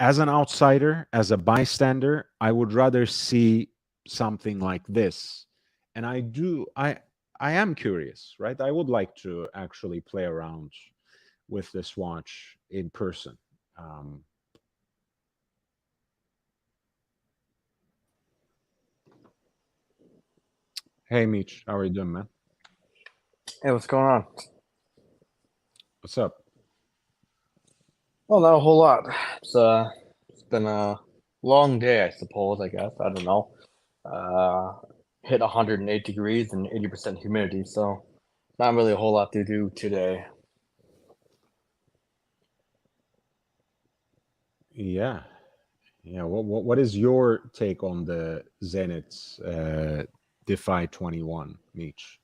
as an outsider, as a bystander, I would rather see something like this. And I am curious, right? I would like to actually play around with this watch in person. Hey, Mitch, how are you doing, man? Hey, what's going on? What's up? Well, not a whole lot. It's been a long day, I suppose. I guess I don't know. Hit 108 degrees and 80% humidity, so not really a whole lot to do today. Yeah, yeah. What is your take on the Zenith's Defy 21, Mitch?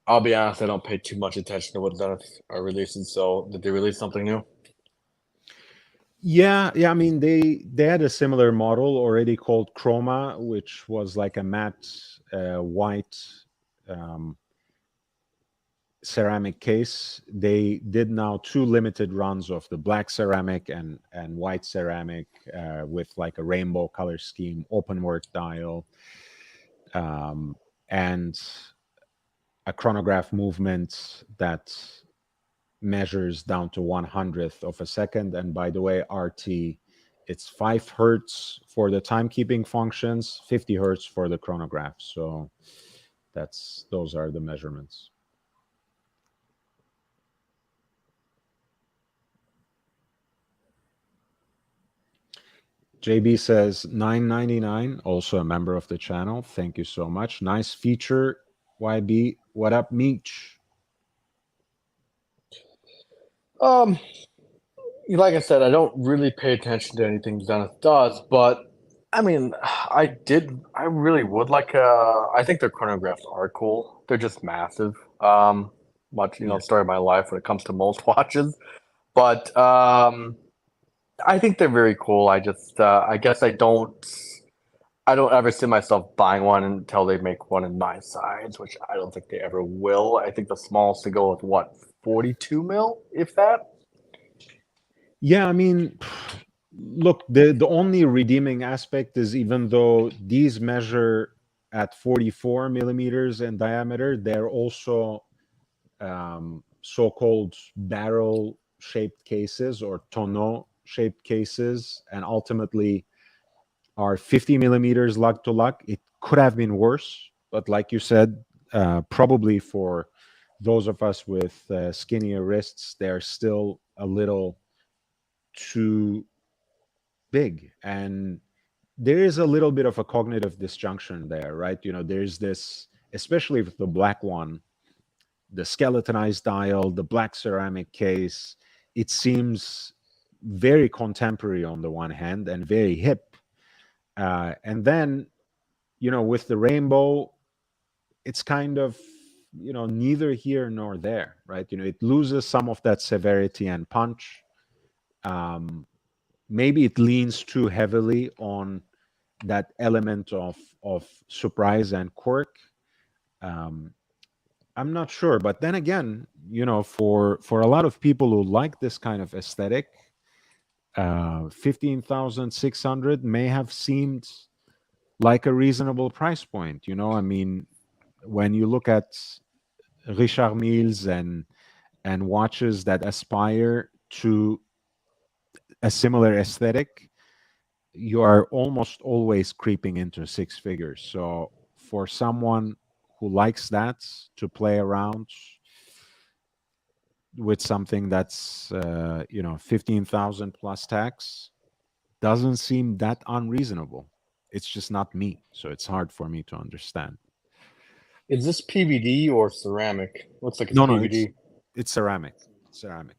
I'll be honest, I don't pay too much attention to what Zenith are releasing. So, did they release something new? Yeah, yeah. I mean, they had a similar model already called Chroma, which was like a matte white um, ceramic case. They did now 2 limited runs of the black ceramic and white ceramic with like a rainbow color scheme, open work dial, and a chronograph movement that measures down to 1/100th of a second. And by the way, RT, it's 5 hertz for the timekeeping functions, 50 hertz for the chronograph. So those are the measurements. JB says $9.99, also a member of the channel. Thank you so much. Nice feature, YB. What up, Meech? Like I said, I don't really pay attention to anything Zenith does, but I mean, I really would like. I think their chronographs are cool. They're just massive. Much Yeah. story of my life when it comes to most watches, but I think they're very cool. I guess I don't ever see myself buying one until they make one in my size, which I don't think they ever will. I think the smallest to go with what 42 mil, if that. Yeah, I mean, look, the only redeeming aspect is even though these measure at 44 millimeters in diameter, they're also so-called barrel-shaped cases or tonneau-shaped cases, and ultimately are 50 millimeters lug to lug. It could have been worse, but like you said, probably for those of us with skinnier wrists, they're still a little too big. And there is a little bit of a cognitive disjunction there, right? There's this, especially with the black one, the skeletonized dial, the black ceramic case. It seems very contemporary on the one hand and very hip. And then, with the rainbow, it's kind of, neither here nor there, right? It loses some of that severity and punch. Maybe it leans too heavily on that element of surprise and quirk. I'm not sure, but then again, for a lot of people who like this kind of aesthetic, 15,600 may have seemed like a reasonable price point. I mean, when you look at Richard Mille's and watches that aspire to a similar aesthetic, you are almost always creeping into six figures. So for someone who likes that, to play around with something that's 15,000 plus tax doesn't seem that unreasonable. It's just not me, so it's hard for me to understand. Is this PVD or ceramic? Looks like it's No, PVD. it's ceramic.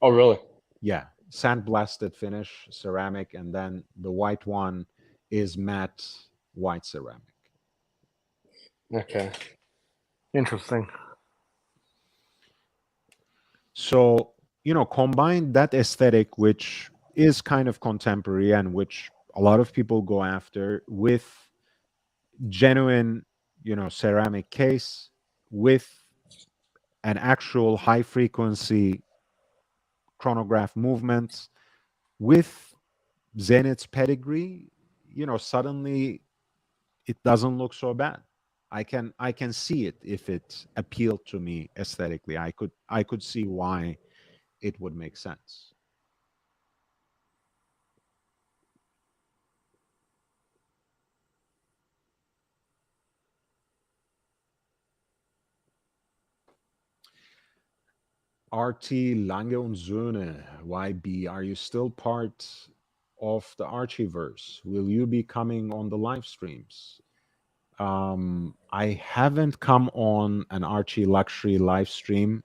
Oh, really? Yeah, sandblasted finish, ceramic, and then the white one is matte white ceramic. Okay. Interesting. So, combine that aesthetic, which is kind of contemporary and which a lot of people go after, with genuine, ceramic case, with an actual high frequency chronograph movements, with Zenith's pedigree, suddenly it doesn't look so bad. I can see it if it appealed to me aesthetically. I could see why it would make sense. RT Lange und Söhne, YB, are you still part of the Archieverse? Will you be coming on the live streams? I haven't come on an Archie Luxury live stream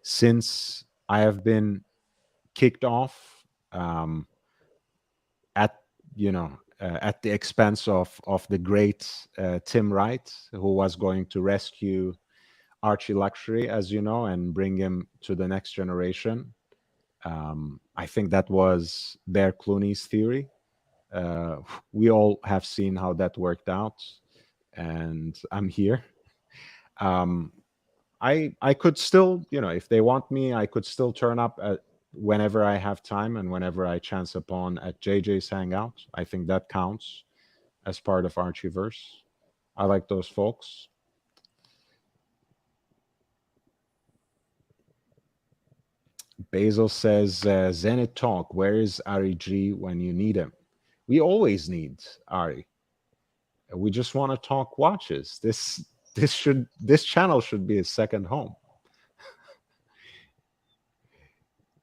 since I have been kicked off at at the expense of the great Tim Wright, who was going to rescue Archie Luxury, as you know, and bring him to the next generation. I think that was Bear Clooney's theory. We all have seen how that worked out, and I'm here. I could still, if they want me, I could still turn up at whenever I have time and whenever I chance upon at JJ's Hangout. I think that counts as part of Archieverse. I like those folks. Basil says, Zenith Talk, where is Ari G when you need him? We always need Ari. We just want to talk watches. This channel should be his second home.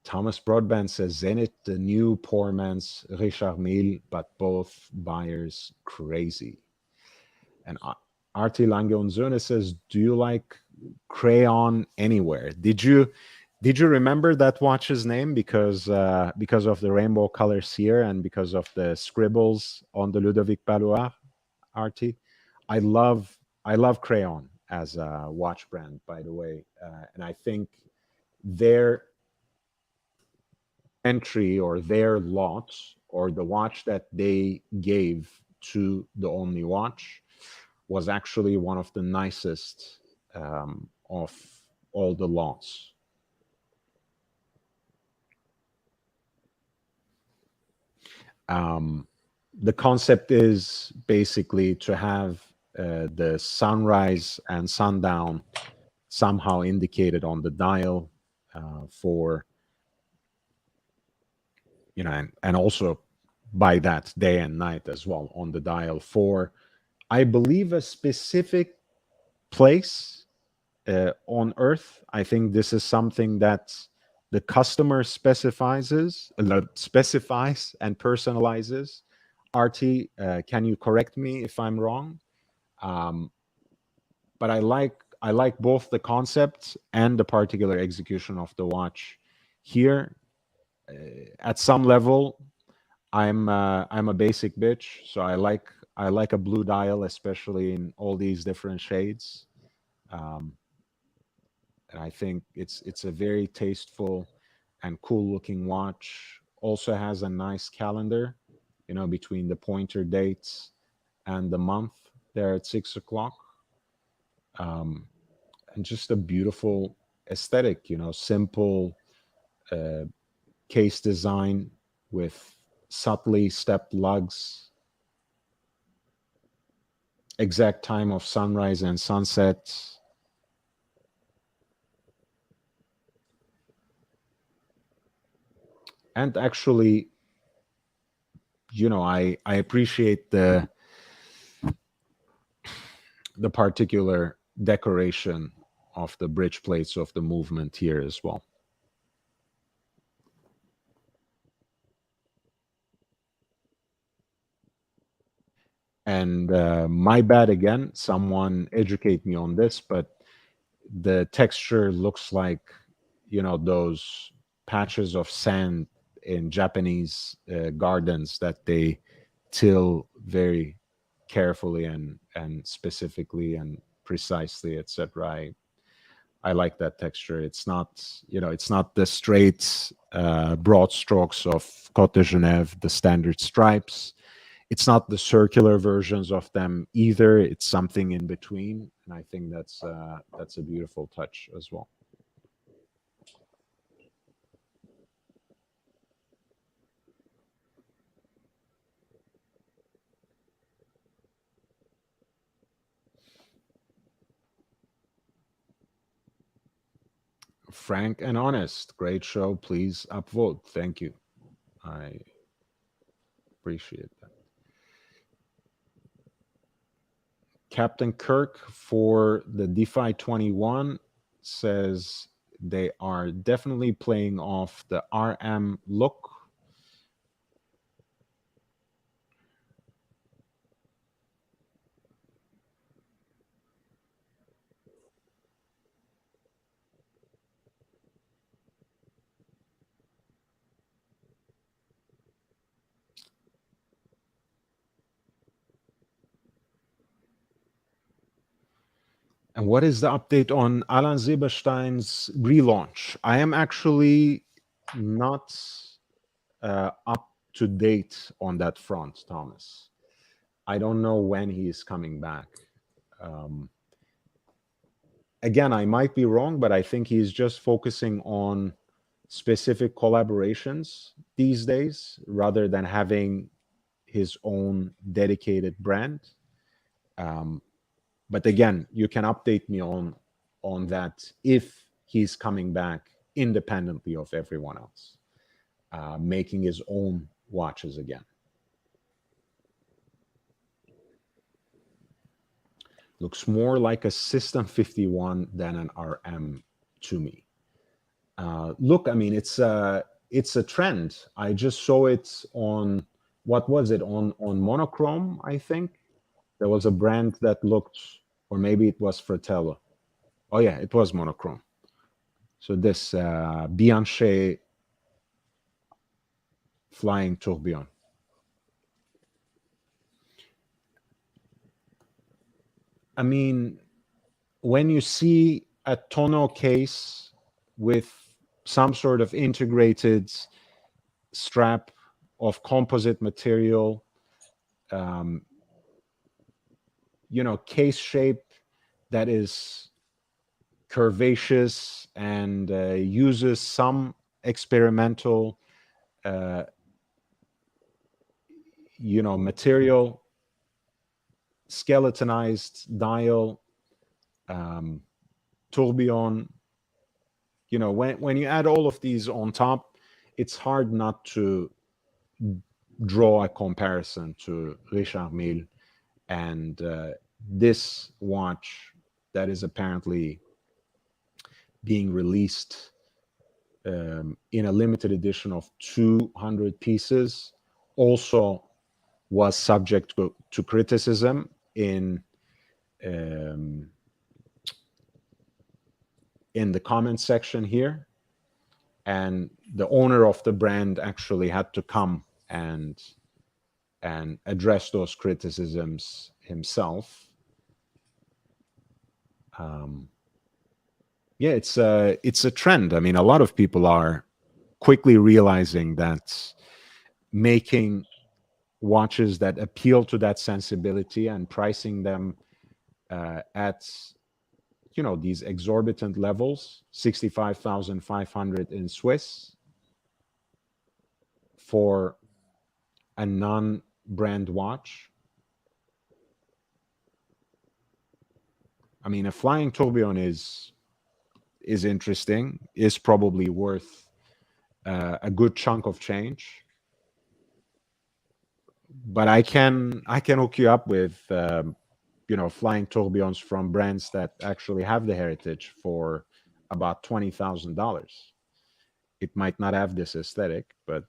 Thomas Broadbent says, Zenith, the new poor man's Richard Mille, but both buyers crazy. And Arti Lange und Söhne says, do you like Crayon Anywhere? Did you remember that watch's name because of the rainbow colors here and because of the scribbles on the Ludovic Ballouard, Arti? I love Crayon as a watch brand, by the way, and I think their entry or their lot or the watch that they gave to the Only Watch was actually one of the nicest of all the lots. The concept is basically to have the sunrise and sundown somehow indicated on the dial for, and also by that day and night as well on the dial for, I believe, a specific place on Earth. I think this is something that the customer specifies and personalizes. RT, can you correct me if I'm wrong? But I like both the concept and the particular execution of the watch. Here, at some level, I'm a basic bitch, so I like a blue dial, especially in all these different shades. And I think it's a very tasteful and cool looking watch. Also has a nice calendar, between the pointer dates and the month there at 6 o'clock. And just a beautiful aesthetic, simple case design with subtly stepped lugs, exact time of sunrise and sunset. And actually, I appreciate the particular decoration of the bridge plates of the movement here as well. And my bad again, someone educate me on this, but the texture looks like, those patches of sand in Japanese gardens that they till very carefully and specifically and precisely, etc. I like that texture. It's not, it's not the straight broad strokes of Côte de Genève, the standard stripes. It's not the circular versions of them either. It's something in between, and I think that's a beautiful touch as well. Frank and honest, great show. Please upvote. Thank you. I appreciate that. Captain Kirk for the DeFi 21 says they are definitely playing off the RM look. And what is the update on Alan Silberstein's relaunch? I am actually not up to date on that front, Thomas. I don't know when he is coming back. Again, I might be wrong, but I think he's just focusing on specific collaborations these days rather than having his own dedicated brand. But again, you can update me on that if he's coming back independently of everyone else, making his own watches again. Looks more like a System 51 than an RM to me. Look, I mean, it's a trend. I just saw it on, what was it, on Monochrome, I think. There was a brand that looked, or maybe it was Fratello. Oh yeah, it was Monochrome. So this Bianche Flying Tourbillon. I mean, when you see a tonneau case with some sort of integrated strap of composite material, case shape that is curvaceous and uses some experimental, material, skeletonized dial, tourbillon. When you add all of these on top, it's hard not to draw a comparison to Richard Mille and this watch that is apparently being released in a limited edition of 200 pieces, also was subject to criticism in in the comment section here, and the owner of the brand actually had to come and address those criticisms himself. Yeah, it's a trend. I mean, a lot of people are quickly realizing that making watches that appeal to that sensibility and pricing them at these exorbitant levels, 65,500 in Swiss for a non-brand watch. I mean, a flying tourbillon is interesting, is probably worth a good chunk of change. But I can hook you up with flying tourbillons from brands that actually have the heritage for about $20,000. It might not have this aesthetic, but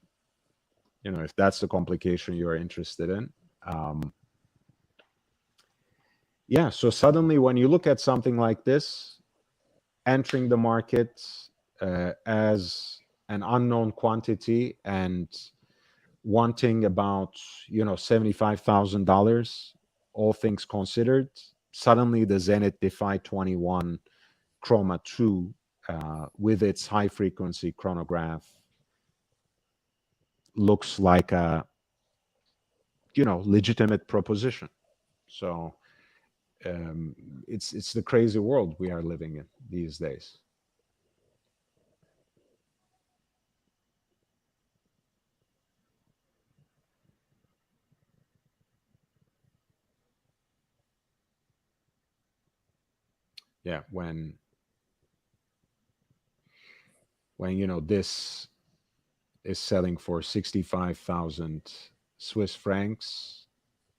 if that's the complication you're interested in. Yeah, so suddenly when you look at something like this, entering the market as an unknown quantity and wanting about $75,000, all things considered, suddenly the Zenith Defy 21 Chroma 2 with its high frequency chronograph looks like a legitimate proposition. So it's the crazy world we are living in these days. Yeah, when this is selling for 65,000 Swiss francs.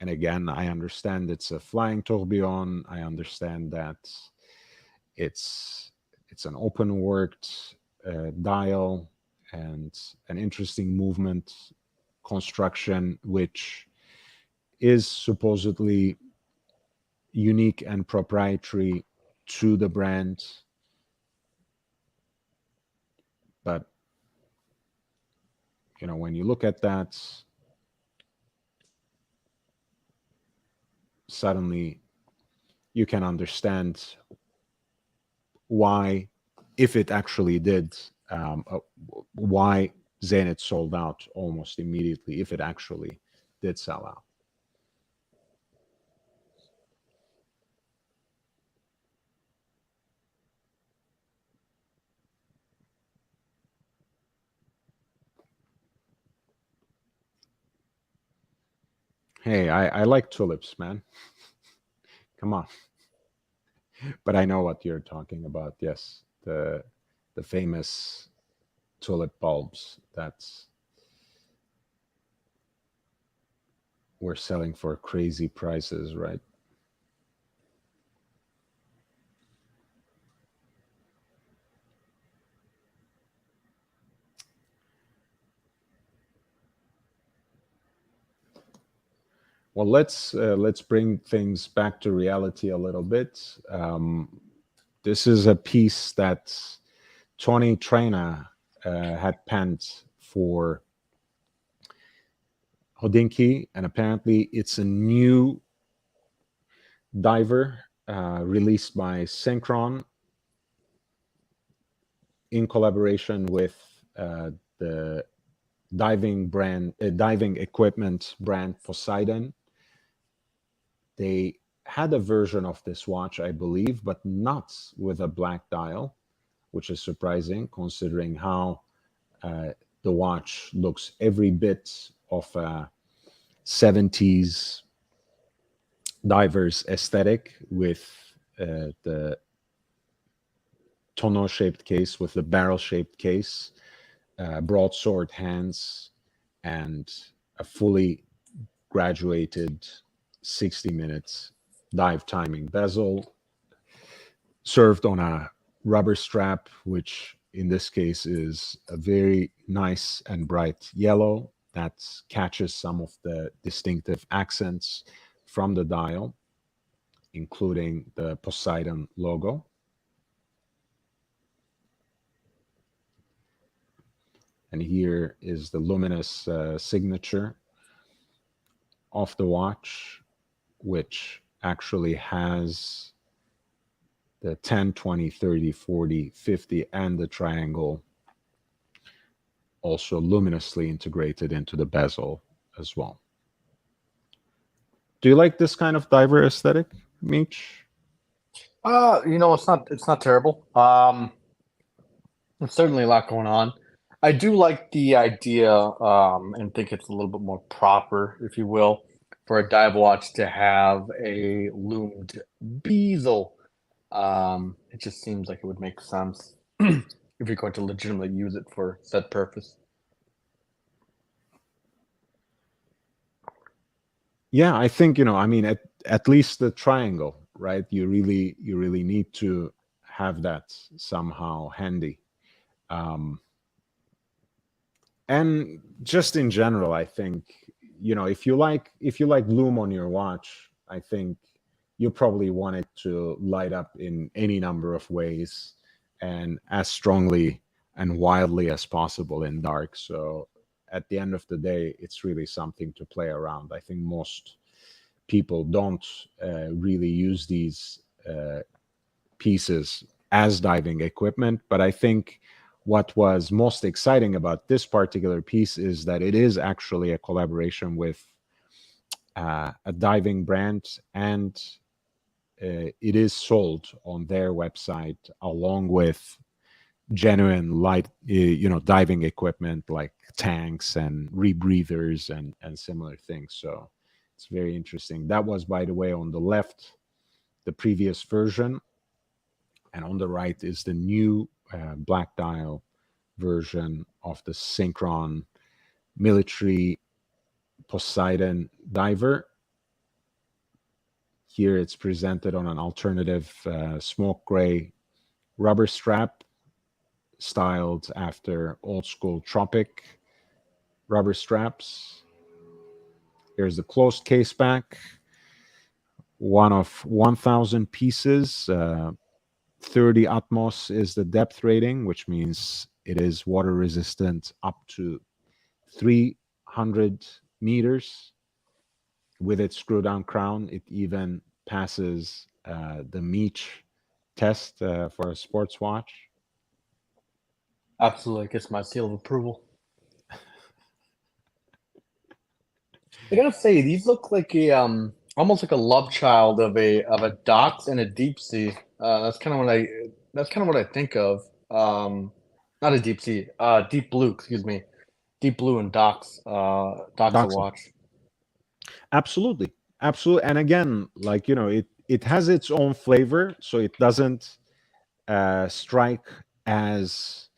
And again, I understand it's a flying tourbillon. I understand that it's an open worked dial and an interesting movement construction, which is supposedly unique and proprietary to the brand. But when you look at that, suddenly you can understand why, if it actually did, why Zenith sold out almost immediately, if it actually did sell out. Hey, I like tulips, man. Come on. But I know what you're talking about. Yes, the famous tulip bulbs that's we're selling for crazy prices, right? Well, let's bring things back to reality a little bit. This is a piece that Tony Traina had penned for Hodinkee, and apparently it's a new diver released by Synchron in collaboration with the diving equipment brand Poseidon. They had a version of this watch, I believe, but not with a black dial, which is surprising considering how the watch looks every bit of a 70s diver's aesthetic, with the tonneau-shaped case, with the barrel-shaped case, broadsword hands, and a fully graduated 60 minutes dive timing bezel, served on a rubber strap, which in this case is a very nice and bright yellow that catches some of the distinctive accents from the dial, including the Poseidon logo. And here is the luminous signature of the watch, which actually has the 10, 20, 30, 40, 50, and the triangle also luminously integrated into the bezel as well. Do you like this kind of diver aesthetic, Meech? It's not terrible. There's certainly a lot going on. I do like the idea, and think it's a little bit more proper, if you will, for a dive watch to have a loomed bezel. It just seems like it would make sense if you're going to legitimately use it for said purpose. Yeah, I think, I mean, at least the triangle, right? You really need to have that somehow handy. And just in general, I think, if you like loom on your watch, I think you probably want it to light up in any number of ways and as strongly and wildly as possible in dark. So at the end of the day, it's really something to play around. I think most people don't really use these pieces as diving equipment, but I think what was most exciting about this particular piece is that it is actually a collaboration with a diving brand, and it is sold on their website along with genuine light, diving equipment like tanks and rebreathers and similar things. So it's very interesting. That was, by the way, on the left, the previous version, and on the right is the new black dial version of the Synchron military Poseidon diver. Here it's presented on an alternative smoke gray rubber strap styled after old school Tropic rubber straps. Here's the closed case back, one of 1,000 pieces. 30 Atmos is the depth rating, which means it is water resistant up to 300 meters. With its screw down crown, it even passes the Meech test for a sports watch. Absolutely gets my seal of approval. I gotta say, these look like a almost like a love child of a docks and a deep sea. That's kind of what I think of. Not a deep sea, deep blue. Excuse me, deep blue and docks. Docks a Doxa. watch. Absolutely. And again, like, it has its own flavor, so it doesn't strike as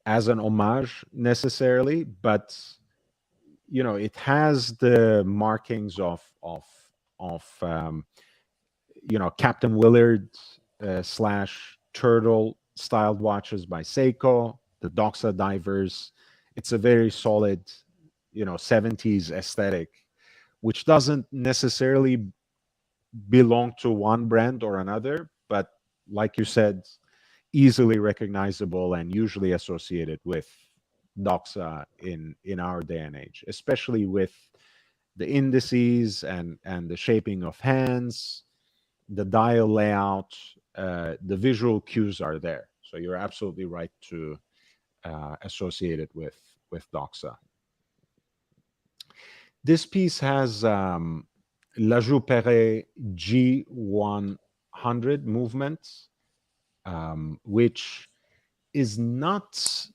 an homage necessarily, but it has the markings of Captain Willard / Turtle styled watches by Seiko, the Doxa divers. It's a very solid 70s aesthetic, which doesn't necessarily belong to one brand or another, but like you said, easily recognizable and usually associated with Doxa in our day and age, especially with the indices and the shaping of hands, the dial layout. The visual cues are there, so you're absolutely right to associate it with Doxa. This piece has La Jouperet G100 movement, which is not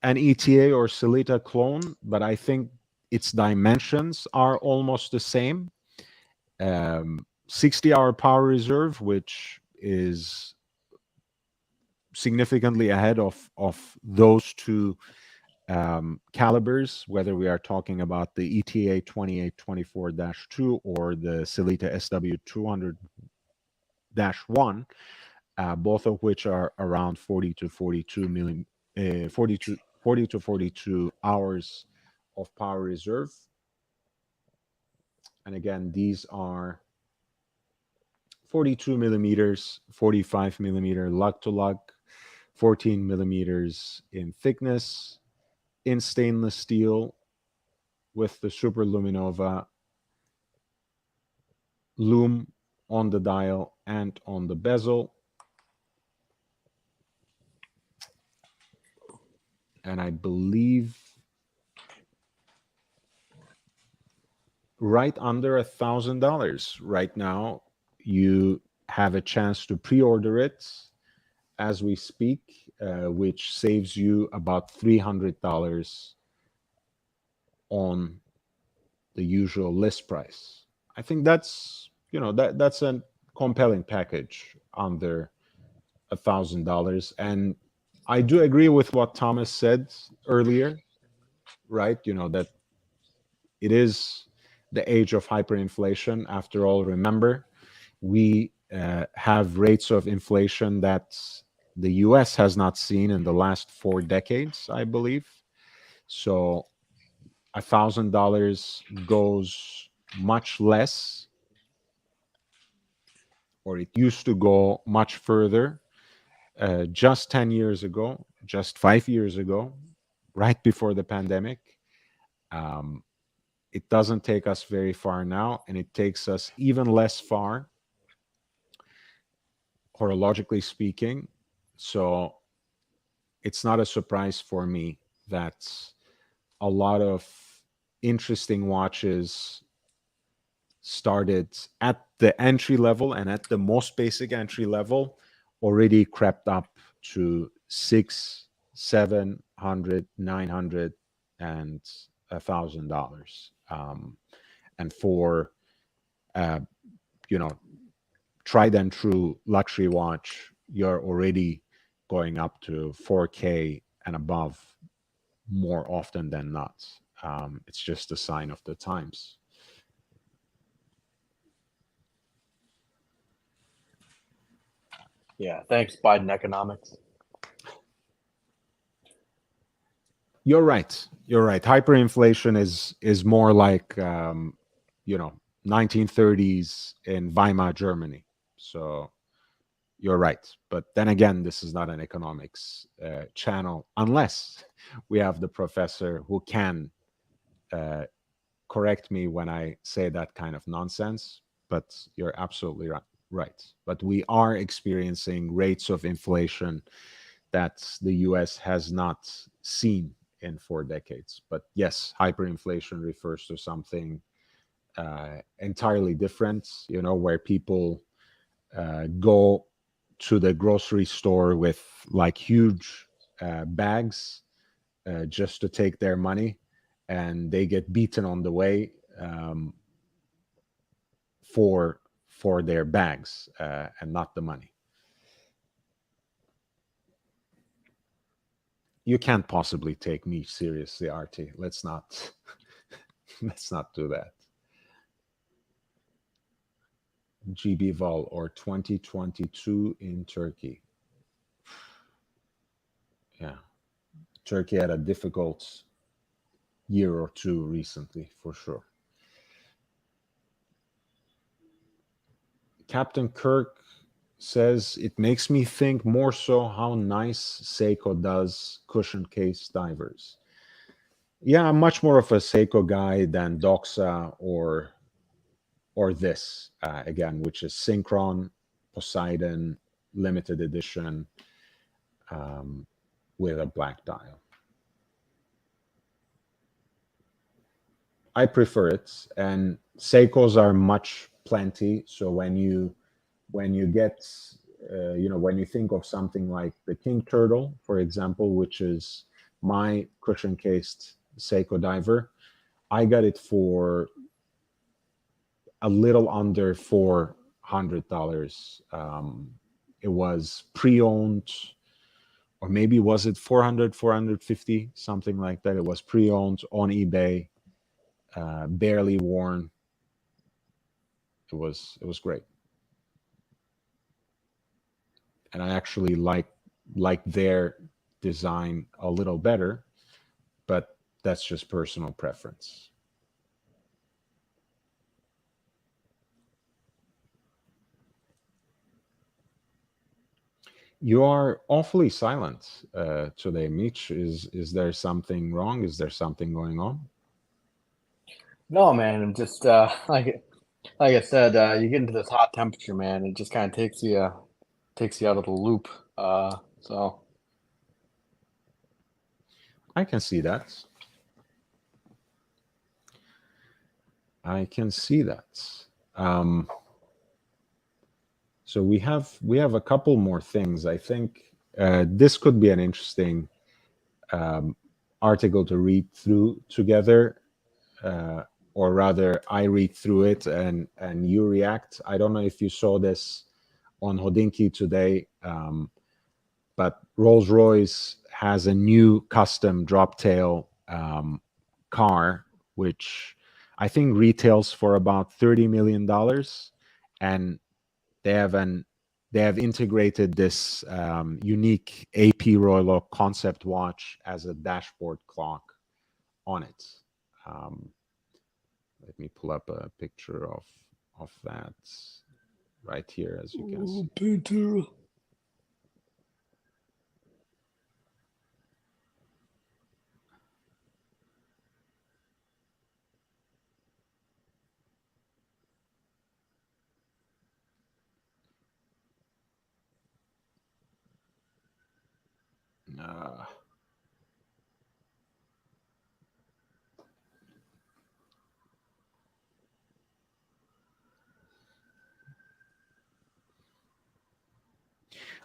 an ETA or Sellita clone, but I think its dimensions are almost the same. 60-hour power reserve, which is significantly ahead of those two calibers, whether we are talking about the ETA 2824-2 or the Sellita SW200-1, both of which are around 40 to 42 hours of power reserve. And again, these are 42 millimeters, 45 millimeter lug to lug, 14 millimeters in thickness, in stainless steel with the Super Luminova lume on the dial and on the bezel. And I believe right under $1,000 right now. You have a chance to pre-order it as we speak, which saves you about $300 on the usual list price. I think that's, that's a compelling package under $1,000. And I do agree with what Thomas said earlier, right? That it is the age of hyperinflation. After all, remember, we have rates of inflation that the US has not seen in the last 4 decades, I believe. So $1,000 goes much less, or it used to go much further just 10 years ago, just 5 years ago, right before the pandemic. It doesn't take us very far now, and it takes us even less far, horologically speaking. So it's not a surprise for me that a lot of interesting watches started at the entry level, and at the most basic entry level already crept up to 600, 700, 900, and $1,000. And for tried and true luxury watch, you're already going up to 4K and above more often than not. It's just a sign of the times. Yeah, thanks, Biden economics. You're right. Hyperinflation is more like 1930s in Weimar Germany. So you're right. But then again, this is not an economics channel, unless we have the professor who can correct me when I say that kind of nonsense. But you're absolutely right. But we are experiencing rates of inflation that the US has not seen in 4 decades. But yes, hyperinflation refers to something entirely different, where people go to the grocery store with like huge bags just to take their money, and they get beaten on the way for their bags and not the money. You can't possibly take me seriously, Artie. Let's not do that. GB Vol or 2022 in Turkey. Yeah. Turkey had a difficult year or two recently, for sure. Captain Kirk says, it makes me think more so how nice Seiko does cushion case divers. Yeah, I'm much more of a Seiko guy than Doxa or this, again, which is Synchron, Poseidon, limited edition with a black dial. I prefer it, and Seikos are much plenty. So when you get, when you think of something like the King Turtle, for example, which is my cushion cased Seiko diver, I got it for a little under $400. It was pre-owned, or maybe was it 400, 450, something like that. It was pre-owned on eBay, barely worn. It was great. And I actually like their design a little better, but that's just personal preference. You are awfully silent today, Mitch. Is there something wrong? Is there something going on? No, man, I'm just like I said, you get into this hot temperature, man. It just kind of takes you out of the loop. So I can see that. I can see that. So we have a couple more things. I think this could be an interesting article to read through together, or rather, I read through it and you react. I don't know if you saw this on Hodinky today, but Rolls-Royce has a new custom drop tail car, which I think retails for about $30 million, and they have integrated this unique AP Royal concept watch as a dashboard clock on it. Let me pull up a picture of that right here, as you can see. Peter.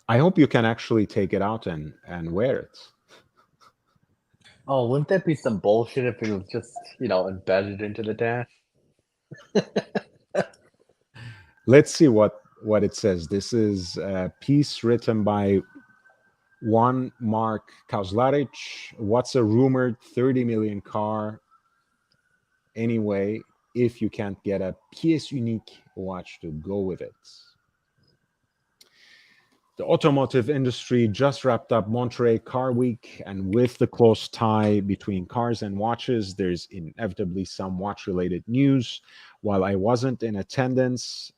I hope you can actually take it out and wear it. Oh, wouldn't that be some bullshit if it was just, embedded into the dash? Let's see what it says. This is a piece written by one Mark Kauslaric. What's a rumored 30 million car? Anyway, if you can't get a pièce unique watch to go with it. The automotive industry just wrapped up Monterey Car Week, and with the close tie between cars and watches, there's inevitably some watch-related news. While I wasn't in attendance,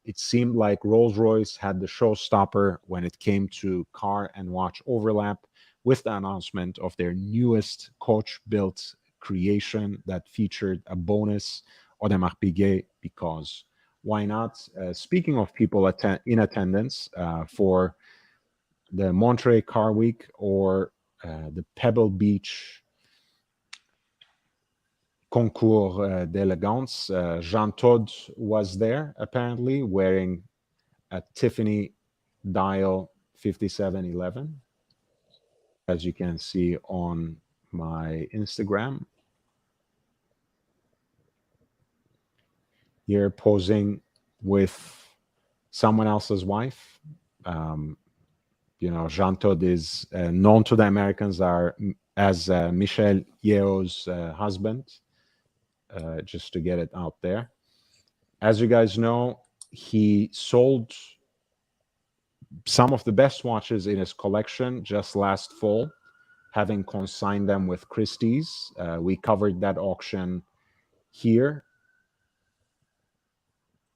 it seemed like Rolls-Royce had the showstopper when it came to car and watch overlap with the announcement of their newest coach-built creation that featured a bonus Audemars Piguet, because why not? Speaking of people in attendance for the Monterey Car Week or the Pebble Beach Concours d'Elegance, Jean Todt was there apparently wearing a Tiffany dial 5711, as you can see on my Instagram. Here posing with someone else's wife. Jean Todt is known to the Americans as Michelle Yeoh's husband, just to get it out there. As you guys know, he sold some of the best watches in his collection just last fall, having consigned them with Christie's. We covered that auction here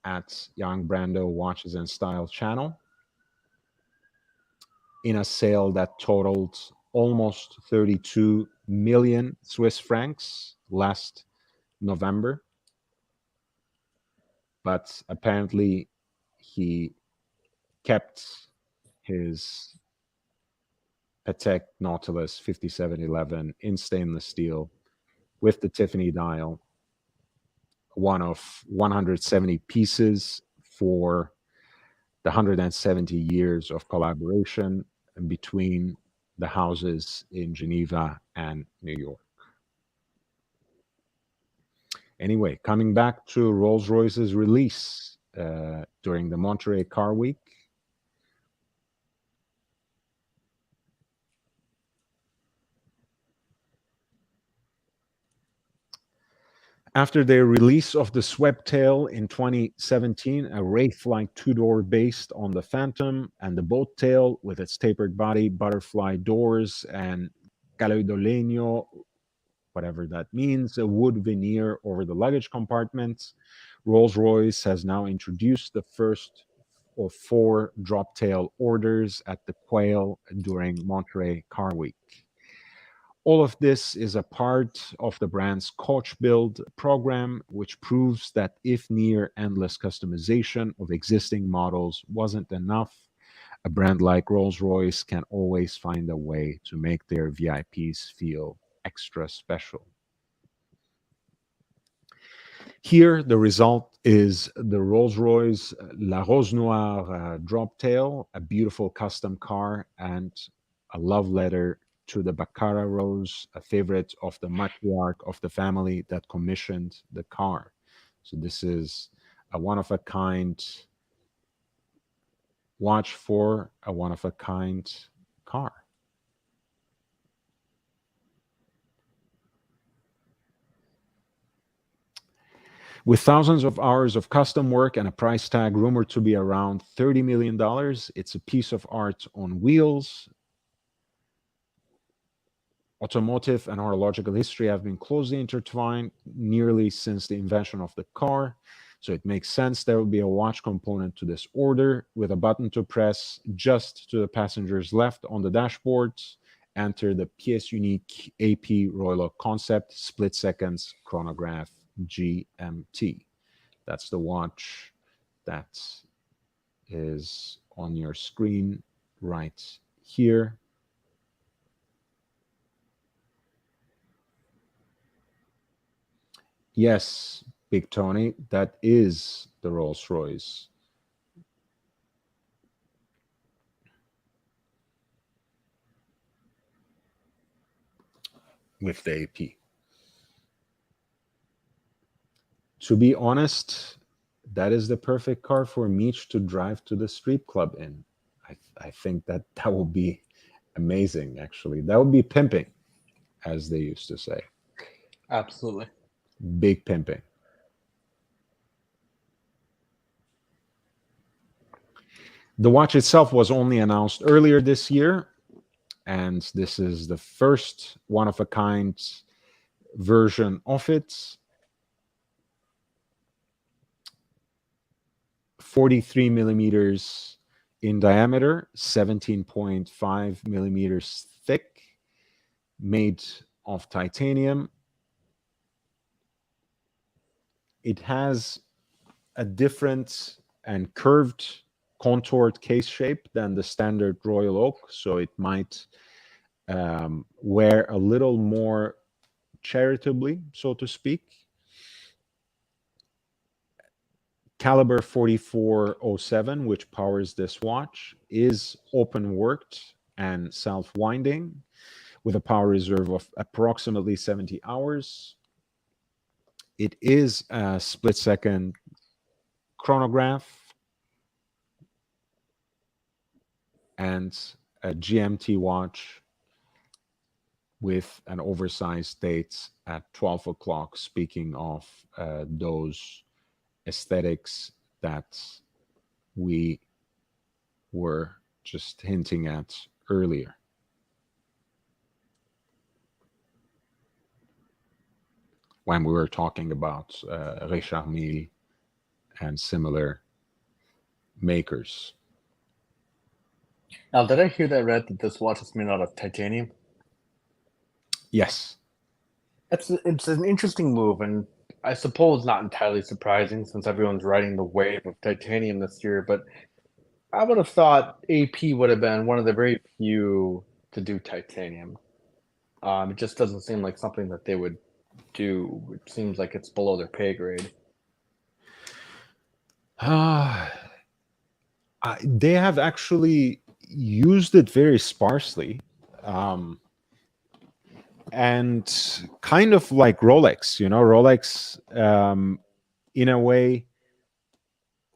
at Young Brando Watches and Style channel in a sale that totaled almost 32 million Swiss francs last November. But apparently he kept his Patek Nautilus 5711 in stainless steel with the Tiffany dial, one of 170 pieces for the 170 years of collaboration between the houses in Geneva and New York. Anyway, coming back to Rolls-Royce's release during the Monterey Car Week. After their release of the Sweptail in 2017, a Wraith-like two-door based on the Phantom, and the Boat Tail with its tapered body, butterfly doors, and caloidolenio, whatever that means, a wood veneer over the luggage compartment, Rolls-Royce has now introduced the first of 4 drop tail orders at the Quail during Monterey Car Week. All of this is a part of the brand's coach build program, which proves that if near endless customization of existing models wasn't enough, a brand like Rolls-Royce can always find a way to make their VIPs feel extra special. Here, the result is the Rolls-Royce La Rose Noire drop tail, a beautiful custom car, and a love letter to the Baccarat Rose, a favorite of the matriarch of the family that commissioned the car. So this is a one-of-a-kind watch for a one-of-a-kind car. With thousands of hours of custom work and a price tag rumored to be around $30 million, it's a piece of art on wheels. Automotive and horological history have been closely intertwined nearly since the invention of the car. So it makes sense there will be a watch component to this order with a button to press just to the passenger's left on the dashboard. Enter the pièce unique AP Royal Oak Concept split seconds chronograph GMT. That's the watch that is on your screen right here. Yes, Big Tony, that is the Rolls-Royce. With the AP. To be honest, that is the perfect car for Meech to drive to the street club in. I think that will be amazing, actually. That would be pimping, as they used to say. Absolutely. Big pimping. The watch itself was only announced earlier this year, and this is the first one-of-a-kind version of it. 43 millimeters in diameter, 17.5 millimeters thick, made of titanium. It has a different and curved contoured case shape than the standard Royal Oak, so it might wear a little more charitably, so to speak. Caliber 4407, which powers this watch, is open worked and self-winding with a power reserve of approximately 70 hours. It is a split-second chronograph and a GMT watch with an oversized date at 12 o'clock, speaking of those aesthetics that we were just hinting at earlier. When we were talking about Richard Mille and similar makers. Now, did I hear that read that this watch is made out of titanium? Yes. It's an interesting move, and I suppose not entirely surprising since everyone's riding the wave of titanium this year, but I would have thought AP would have been one of the very few to do titanium. It just doesn't seem like something that they would do. It seems like it's below their pay grade. They have actually used it very sparsely. And kind of like Rolex, Rolex, in a way,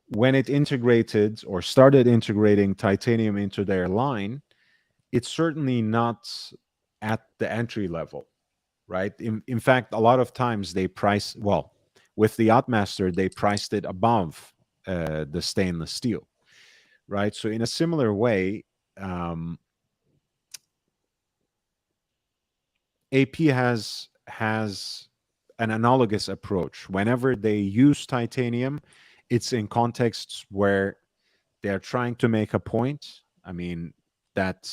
when it integrated or started integrating titanium into their line, it's certainly not at the entry level, right? In fact, a lot of times they price, well, with the Yachtmaster, they priced it above the stainless steel, right? So in a similar way, AP has an analogous approach. Whenever they use titanium, it's in contexts where they're trying to make a point. I mean, that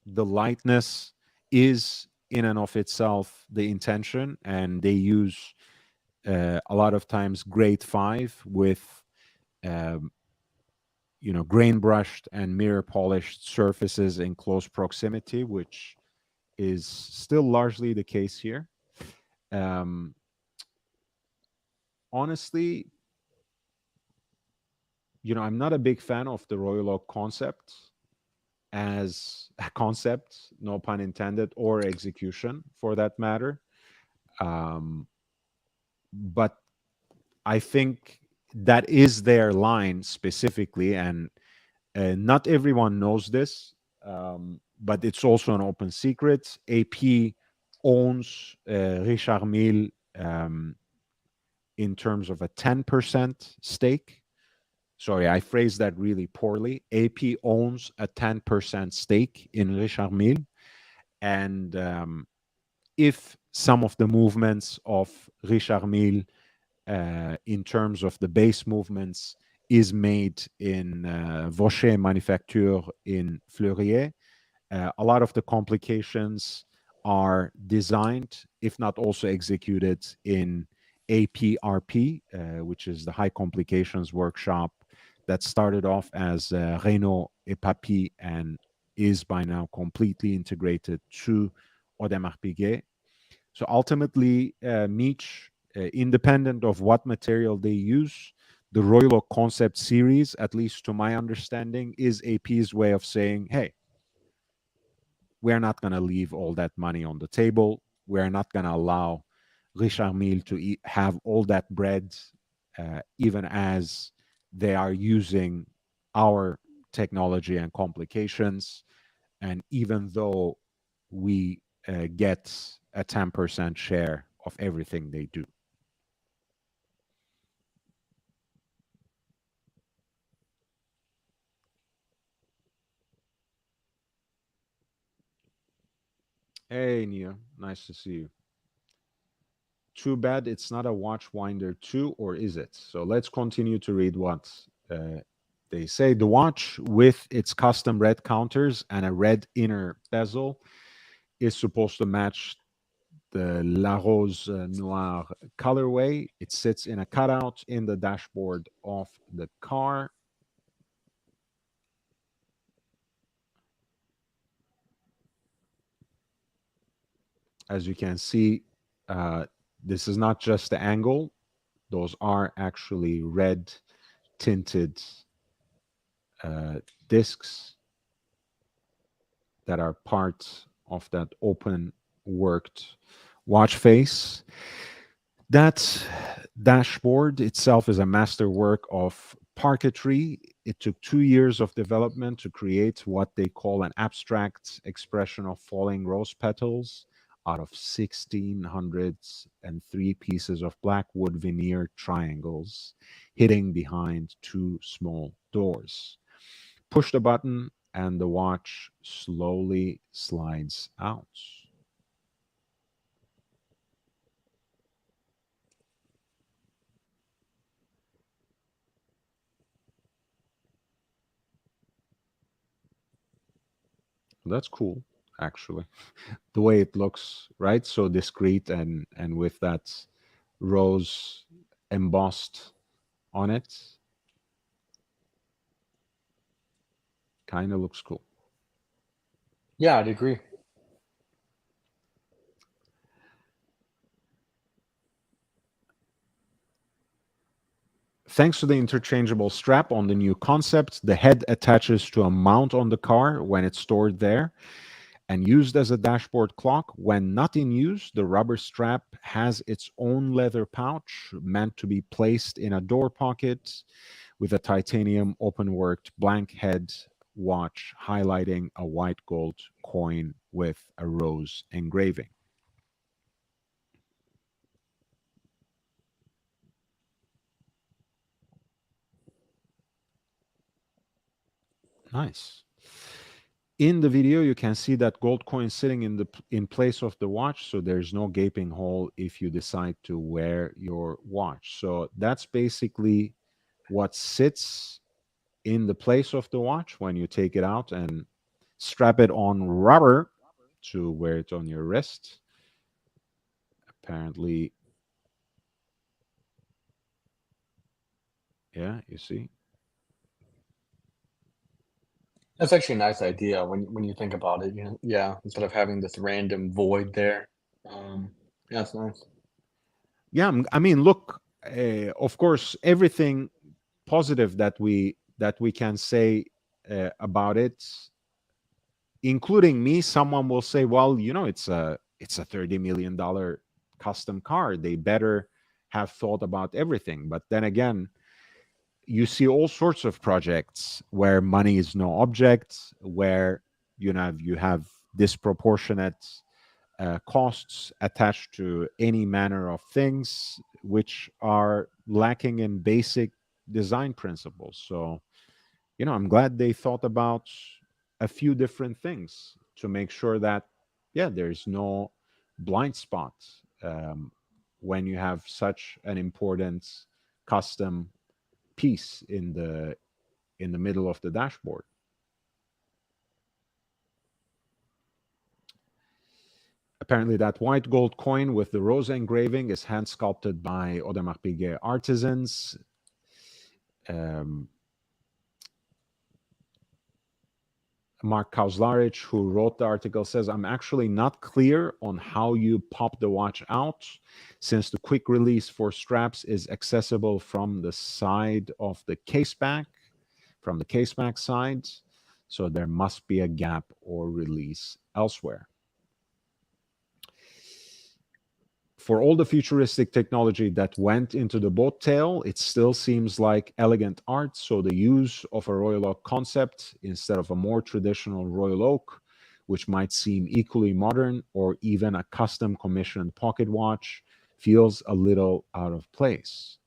the lightness is in and of itself the intention, and they use a lot of times grade 5 with um, grain brushed and mirror polished surfaces in close proximity, which is still largely the case here. Honestly, I'm not a big fan of the Royal Oak concept as a concept, no pun intended, or execution for that matter. But I think that is their line specifically, and not everyone knows this, but it's also an open secret. AP owns Richard Mille in terms of a 10% stake. Sorry, I phrased that really poorly. AP owns a 10% stake in Richard Mille. And if some of the movements of Richard Mille in terms of the base movements is made in Vaucher Manufacture in Fleurier, a lot of the complications are designed, if not also executed, in APRP, which is the high complications workshop that started off as Renault et Papy and is by now completely integrated to Audemars Piguet. So ultimately, Meech, independent of what material they use, the Royal Oak Concept series, at least to my understanding, is AP's way of saying, hey, we're not going to leave all that money on the table. We're not going to allow Richard Mille to have all that bread, even as they are using our technology and complications. And even though we get a 10% share of everything they do. Hey, Nia, nice to see you. Too bad it's not a Watchwinder 2, or is it? So let's continue to read what they say. The watch, with its custom red counters and a red inner bezel, is supposed to match the La Rose Noire colorway. It sits in a cutout in the dashboard of the car. As you can see, this is not just the angle. Those are actually red tinted discs that are part of that open worked watch face. That dashboard itself is a masterwork of parquetry. It took 2 years of development to create what they call an abstract expression of falling rose petals out of 1,603 pieces of black wood veneer triangles hidden behind 2 small doors. Push the button and the watch slowly slides out. That's cool, actually. The way it looks, right? So discreet and with that rose embossed on it. Kind of looks cool. Yeah, I'd agree. Thanks to the interchangeable strap on the new concept, the head attaches to a mount on the car when it's stored there and used as a dashboard clock. When not in use, the rubber strap has its own leather pouch meant to be placed in a door pocket with a titanium open-worked blank head watch highlighting a white gold coin with a rose engraving. Nice. In the video, you can see that gold coin sitting in place of the watch, so there's no gaping hole if you decide to wear your watch. So that's basically what sits in the place of the watch when you take it out and strap it on rubber to wear it on your wrist. Apparently, yeah, you see. That's actually a nice idea when you think about it. Yeah, instead of having this random void there. Yeah, it's nice. Yeah, I mean, look, of course, everything positive that we can say about it, including me, someone will say, well, it's a $30 million custom car. They better have thought about everything. But then again, you see all sorts of projects where money is no object, where you have disproportionate costs attached to any manner of things which are lacking in basic design principles. So, I'm glad they thought about a few different things to make sure that, yeah, there's no blind spot when you have such an important custom piece in the middle of the dashboard. Apparently, that white gold coin with the rose engraving is hand sculpted by Audemars Piguet artisans. Mark Kauslarich, who wrote the article, says, I'm actually not clear on how you pop the watch out, since the quick release for straps is accessible from the side of the caseback, from the caseback side. So there must be a gap or release elsewhere. For all the futuristic technology that went into the boat tail, it still seems like elegant art. So the use of a Royal Oak concept instead of a more traditional Royal Oak, which might seem equally modern, or even a custom commissioned pocket watch, feels a little out of place.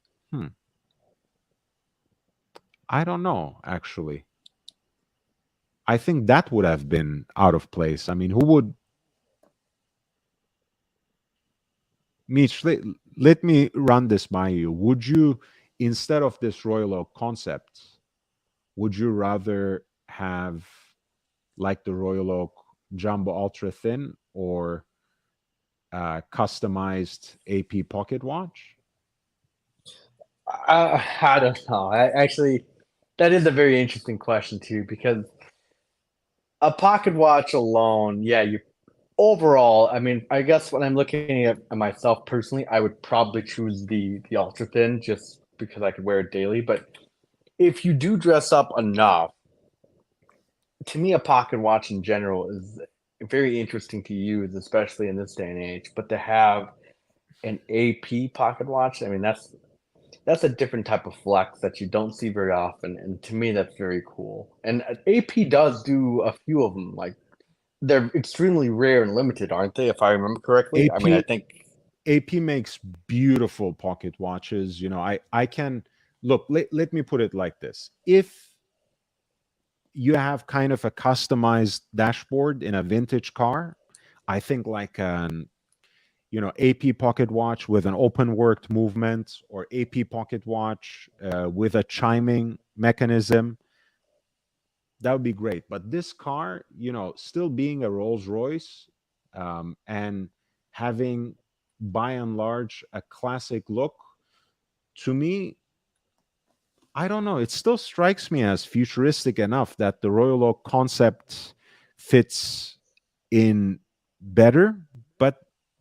I don't know, actually. I think that would have been out of place. I mean, who would... Mitch, let me run this by you. Would you, instead of this Royal Oak concept, would you rather have like the Royal Oak Jumbo Ultra Thin or customized AP pocket watch? I don't know. Actually, that is a very interesting question too, because a pocket watch alone, yeah, you overall, I mean, I guess when I'm looking at myself personally, I would probably choose the ultra thin just because I could wear it daily. But if you do dress up enough, to me, a pocket watch in general is very interesting to use, especially in this day and age. But to have an AP pocket watch, I mean, that's a different type of flex that you don't see very often, and to me, that's very cool. And AP does do a few of them, like they're extremely rare and limited, aren't they? If I remember correctly. I mean, I think AP makes beautiful pocket watches. I can look. Let me put it like this: if you have kind of a customized dashboard in a vintage car, I think like an AP pocket watch with an open worked movement, or AP pocket watch with a chiming mechanism, that would be great. But this car, still being a Rolls Royce, and having by and large a classic look, to me, I don't know, it still strikes me as futuristic enough that the Royal Oak concept fits in better. But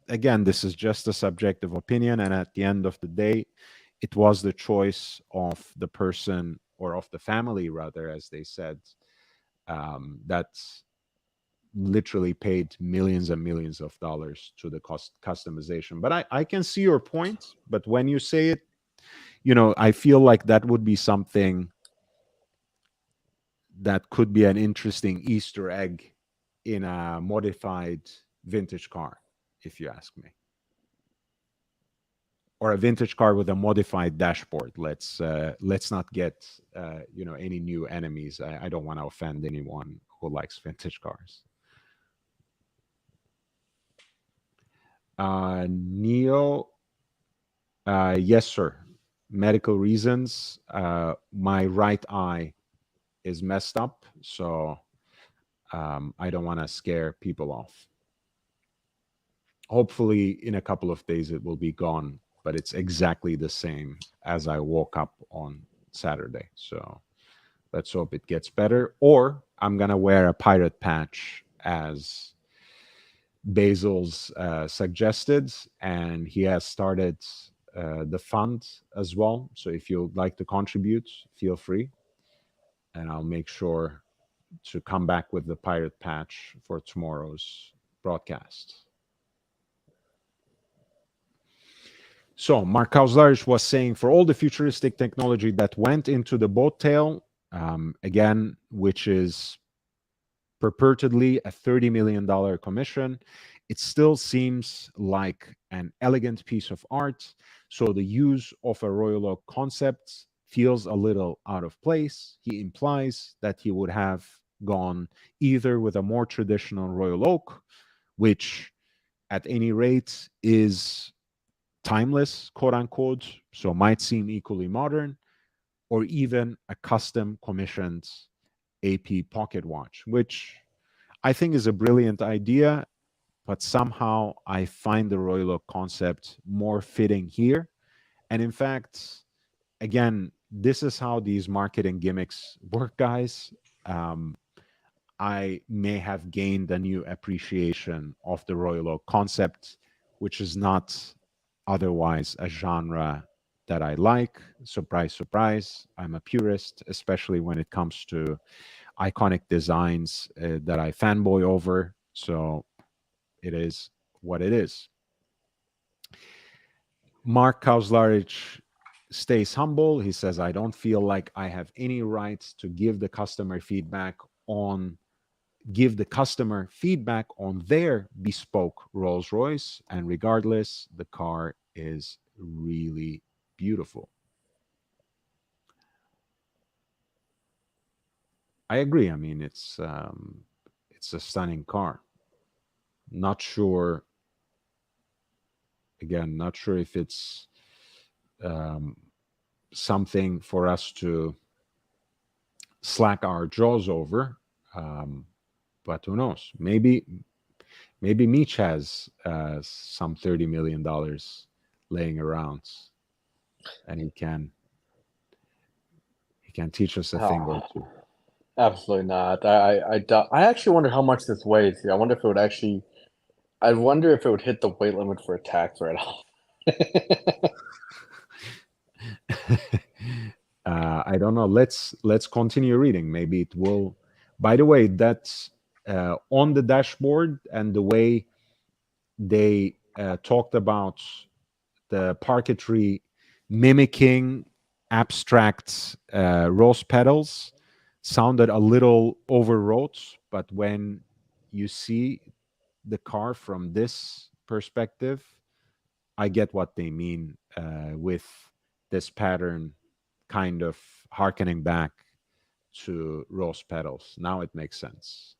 again, this is just a subjective opinion, and at the end of the day, it was the choice of the person, or of the family rather, as they said, that literally paid millions and millions of dollars to the customization. But I can see your point. But when you say it, I feel like that would be something that could be an interesting Easter egg in a modified vintage car, if you ask me. Or a vintage car with a modified dashboard. Let's not get any new enemies. I don't want to offend anyone who likes vintage cars. Neo, yes, sir. medical reasons, my right eye is messed up, so I don't want to scare people off. Hopefully, in a couple of days, it will be gone, but it's exactly the same as I woke up on Saturday. So let's hope it gets better. Or I'm going to wear a pirate patch as Basil's suggested, and he has started the fund as well. So if you'd like to contribute, feel free. And I'll make sure to come back with the pirate patch for tomorrow's broadcast. So Mark Kauslarich was saying, for all the futuristic technology that went into the boat tail, again, which is purportedly a $30 million commission, it still seems like an elegant piece of art. So the use of a Royal Oak concept feels a little out of place. He implies that he would have gone either with a more traditional Royal Oak, which at any rate is timeless, quote unquote, so might seem equally modern, or even a custom commissioned AP pocket watch, which I think is a brilliant idea, but somehow I find the Royal Oak concept more fitting here. And in fact, again, this is how these marketing gimmicks work, guys. I may have gained a new appreciation of the Royal Oak concept, which is not otherwise a genre that I like. Surprise, surprise. I'm a purist, especially when it comes to iconic designs that I fanboy over. So it is what it is. Mark Kauslarich stays humble. He says, I don't feel like I have any right to give the customer feedback on their bespoke Rolls Royce, and regardless, the car is really beautiful. I agree. I mean, it's a stunning car. Not sure. Again, not sure if it's something for us to slack our jaws over. But who knows? Maybe Meech has some $30 million laying around, and he can teach us a thing or two. Absolutely not. I actually wonder how much this weighs. I wonder if it would actually. I wonder if it would hit the weight limit for a tax write-off. I don't know. Let's continue reading. Maybe it will. By the way, that's on the dashboard, and the way they talked about the parquetry mimicking abstract rose petals sounded a little overwrought, but when you see the car from this perspective, I get what they mean with this pattern kind of harkening back to rose petals. Now it makes sense.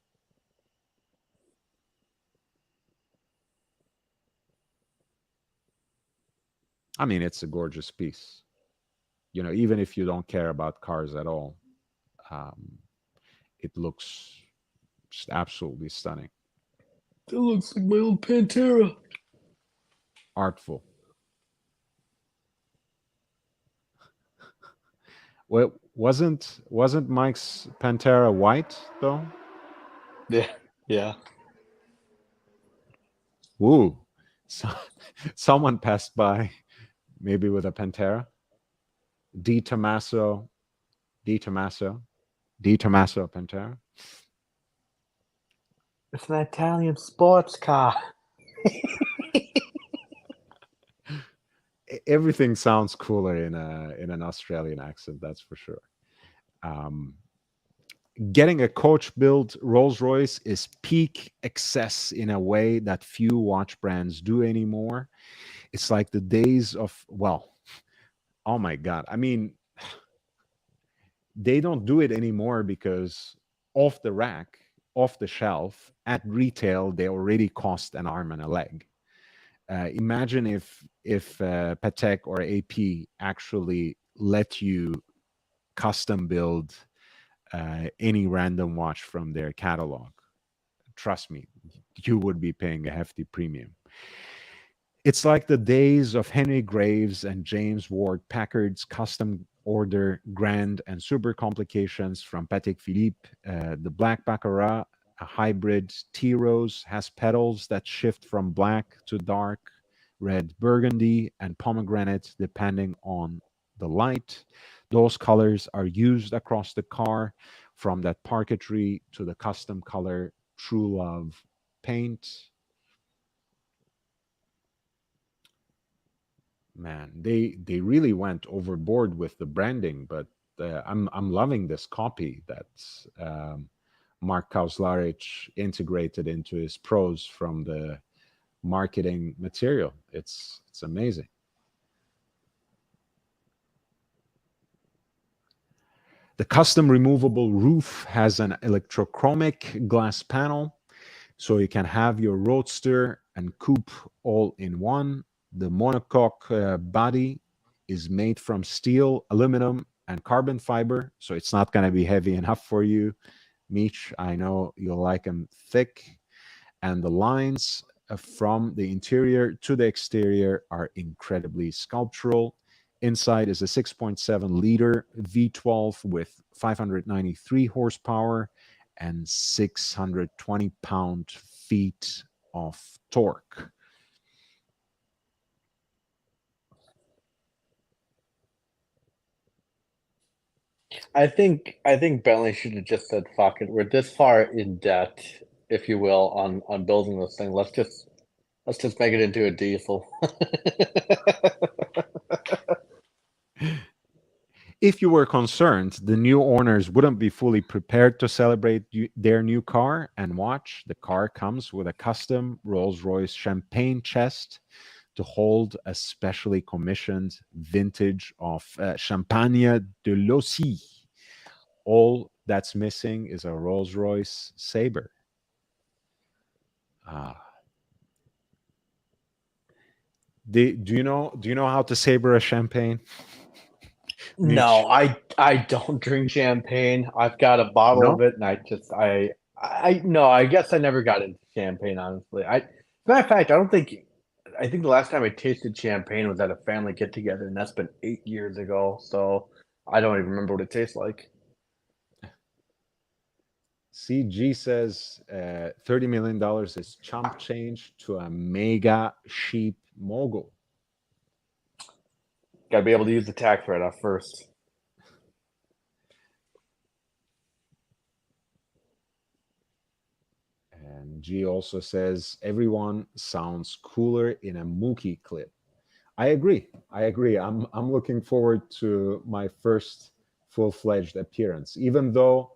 I mean, it's a gorgeous piece. You know, even if you don't care about cars at all, it looks just absolutely stunning. It looks like my old Pantera. Artful. Well, wasn't Mike's Pantera white though? Yeah. Ooh, so, someone passed by, maybe with a Pantera. D. Tommaso Pantera. It's an Italian sports car. Everything sounds cooler in an Australian accent, that's for sure. Getting a coach-built Rolls-Royce is peak excess in a way that few watch brands do anymore. It's like the days of, well, oh my God. I mean, they don't do it anymore because off the rack, off the shelf, at retail, they already cost an arm and a leg. Imagine if Patek or AP actually let you custom build any random watch from their catalog. Trust me, you would be paying a hefty premium. It's like the days of Henry Graves and James Ward Packard's custom order grand and super complications from Patek Philippe. The Black Baccarat, a hybrid T-Rose, has petals that shift from black to dark, red burgundy, and pomegranate depending on the light. Those colors are used across the car, from that parquetry to the custom color True Love paint. Man, they really went overboard with the branding, but I'm loving this copy that Mark Kauslaric integrated into his prose from the marketing material. It's amazing. The custom removable roof has an electrochromic glass panel, so you can have your roadster and coupe all in one. The monocoque body is made from steel, aluminum, and carbon fiber, so it's not going to be heavy enough for you. Meech, I know you'll like them thick. And the lines from the interior to the exterior are incredibly sculptural. Inside is a 6.7 liter V12 with 593 horsepower and 620 pound-feet of torque. I think Bentley should have just said, "Fuck it, we're this far in debt, if you will, on building this thing. Let's just make it into a diesel." If you were concerned the new owners wouldn't be fully prepared to celebrate their new car and watch, the car comes with a custom Rolls-Royce champagne chest to hold a specially commissioned vintage of Champagne de l'Aussy. All that's missing is a Rolls-Royce Sabre. Do you know how to saber a champagne? No, I don't drink champagne. I've got a bottle of it, and I no, I guess I never got into champagne, honestly. Matter of fact, I think the last time I tasted champagne was at a family get together, and that's been 8 years ago. So I don't even remember what it tastes like. CG says $30 million is chump change to a mega sheep mogul. Got to be able to use the tax write-off first. And G also says everyone sounds cooler in a Mookie clip. I agree. I'm looking forward to my first full-fledged appearance, even though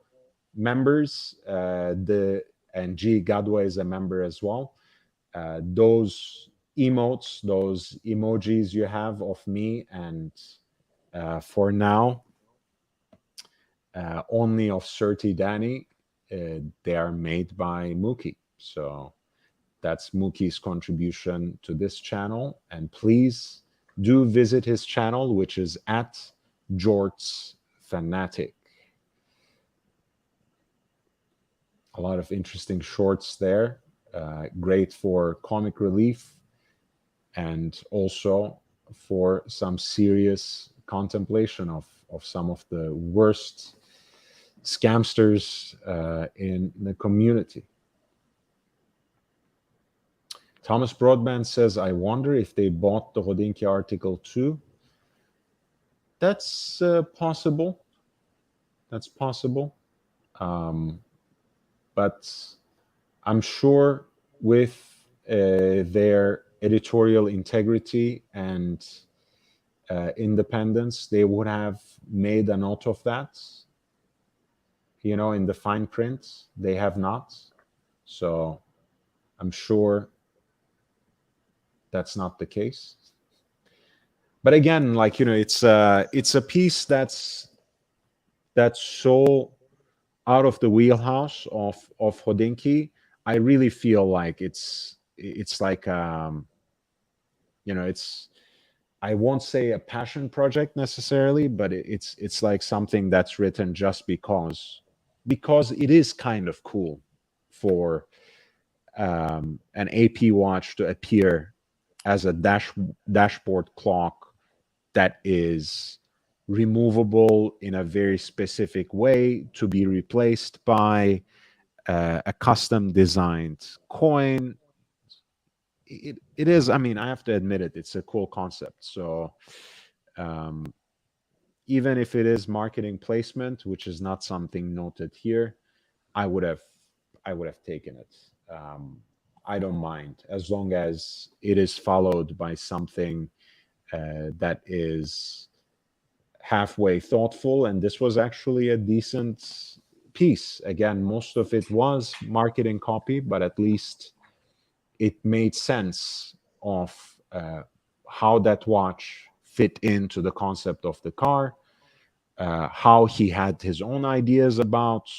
members, and G Gadwa is a member as well. Those emotes, those emojis you have of me, and for now, only of Surti Danny, they are made by Mookie. So that's Mookie's contribution to this channel. And please do visit his channel, which is at Jorts Fanatic. A lot of interesting shorts there. Great for comic relief and also for some serious contemplation of some of the worst scamsters in the community. Thomas Broadband says, I wonder if they bought the Hodinky article too. That's possible. That's possible. But I'm sure with their editorial integrity and independence, they would have made a note of that. You know, in the fine print, they have not. So I'm sure that's not the case. But again, like, you know, it's a piece that's so out of the wheelhouse of Hodinky. I really feel like it's like it's, I won't say a passion project necessarily, but it's like something that's written just because it is kind of cool for an AP watch to appear as a dashboard clock that is removable in a very specific way to be replaced by a custom designed coin. It is, I mean, I have to admit it, it's a cool concept. So um, even if it is marketing placement, which is not something noted here, I would have taken it. I don't mind as long as it is followed by something that is halfway thoughtful. And this was actually a decent piece. Again, most of it was marketing copy, but at least it made sense of how that watch fit into the concept of the car, how he had his own ideas about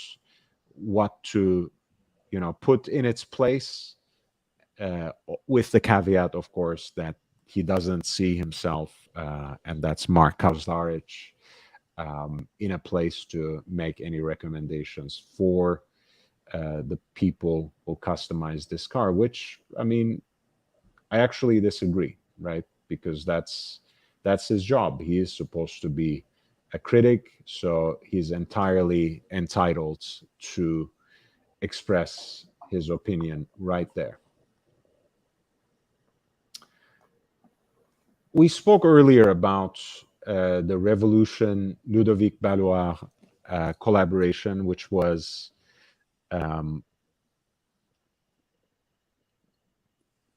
what to, put in its place, with the caveat, of course, that he doesn't see himself, and that's Mark Kavzaric, in a place to make any recommendations for the people who customize this car, which, I mean, I actually disagree, right? Because that's his job. He is supposed to be a critic, so he's entirely entitled to express his opinion right there. We spoke earlier about the Revolution Ludovic Ballouard collaboration, which was,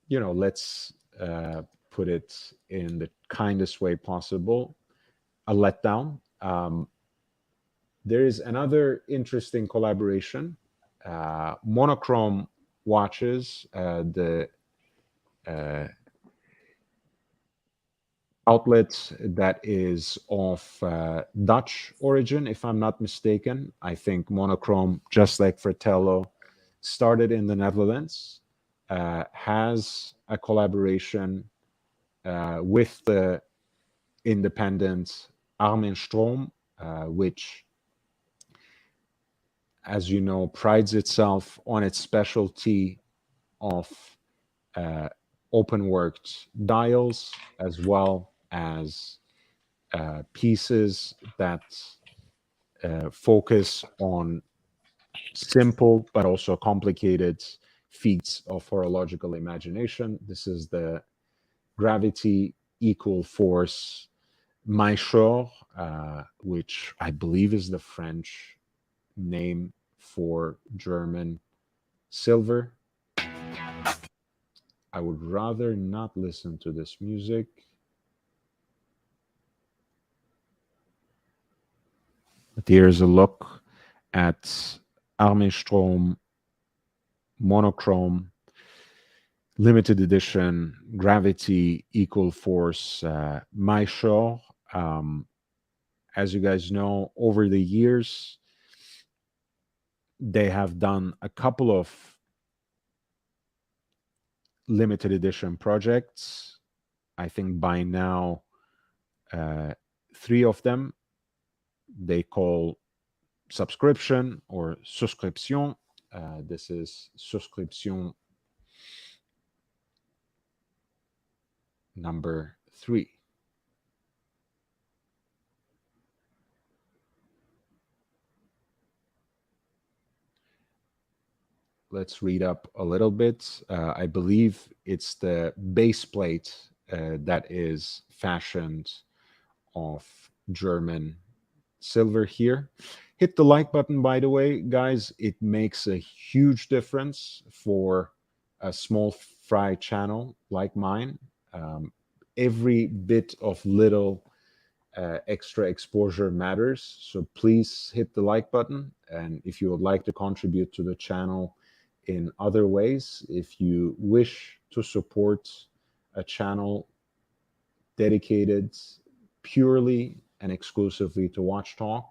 let's put it in the kindest way possible, a letdown. There is another interesting collaboration, monochrome watches, the outlet that is of Dutch origin, if I'm not mistaken. I think monochrome, just like Fratello, started in the Netherlands, has a collaboration with the independent Armin Stroom, which, as you know, prides itself on its specialty of open-worked dials, as well as pieces that focus on simple but also complicated feats of horological imagination. This is the gravity equal force Maillechort, which I believe is the French name for German silver. I would rather not listen to this music. But here's a look at Armin Stroom monochrome limited edition gravity equal force Maillechort. As you guys know, over the years, they have done a couple of limited edition projects. I think by now, 3 of them they call subscription or souscription. This is souscription number 3. Let's read up a little bit. I believe it's the base plate that is fashioned of German silver here. Hit the like button, by the way, guys. It makes a huge difference for a small fry channel like mine. Every bit of little extra exposure matters. So please hit the like button. And if you would like to contribute to the channel in other ways, if you wish to support a channel dedicated purely and exclusively to Watch Talk,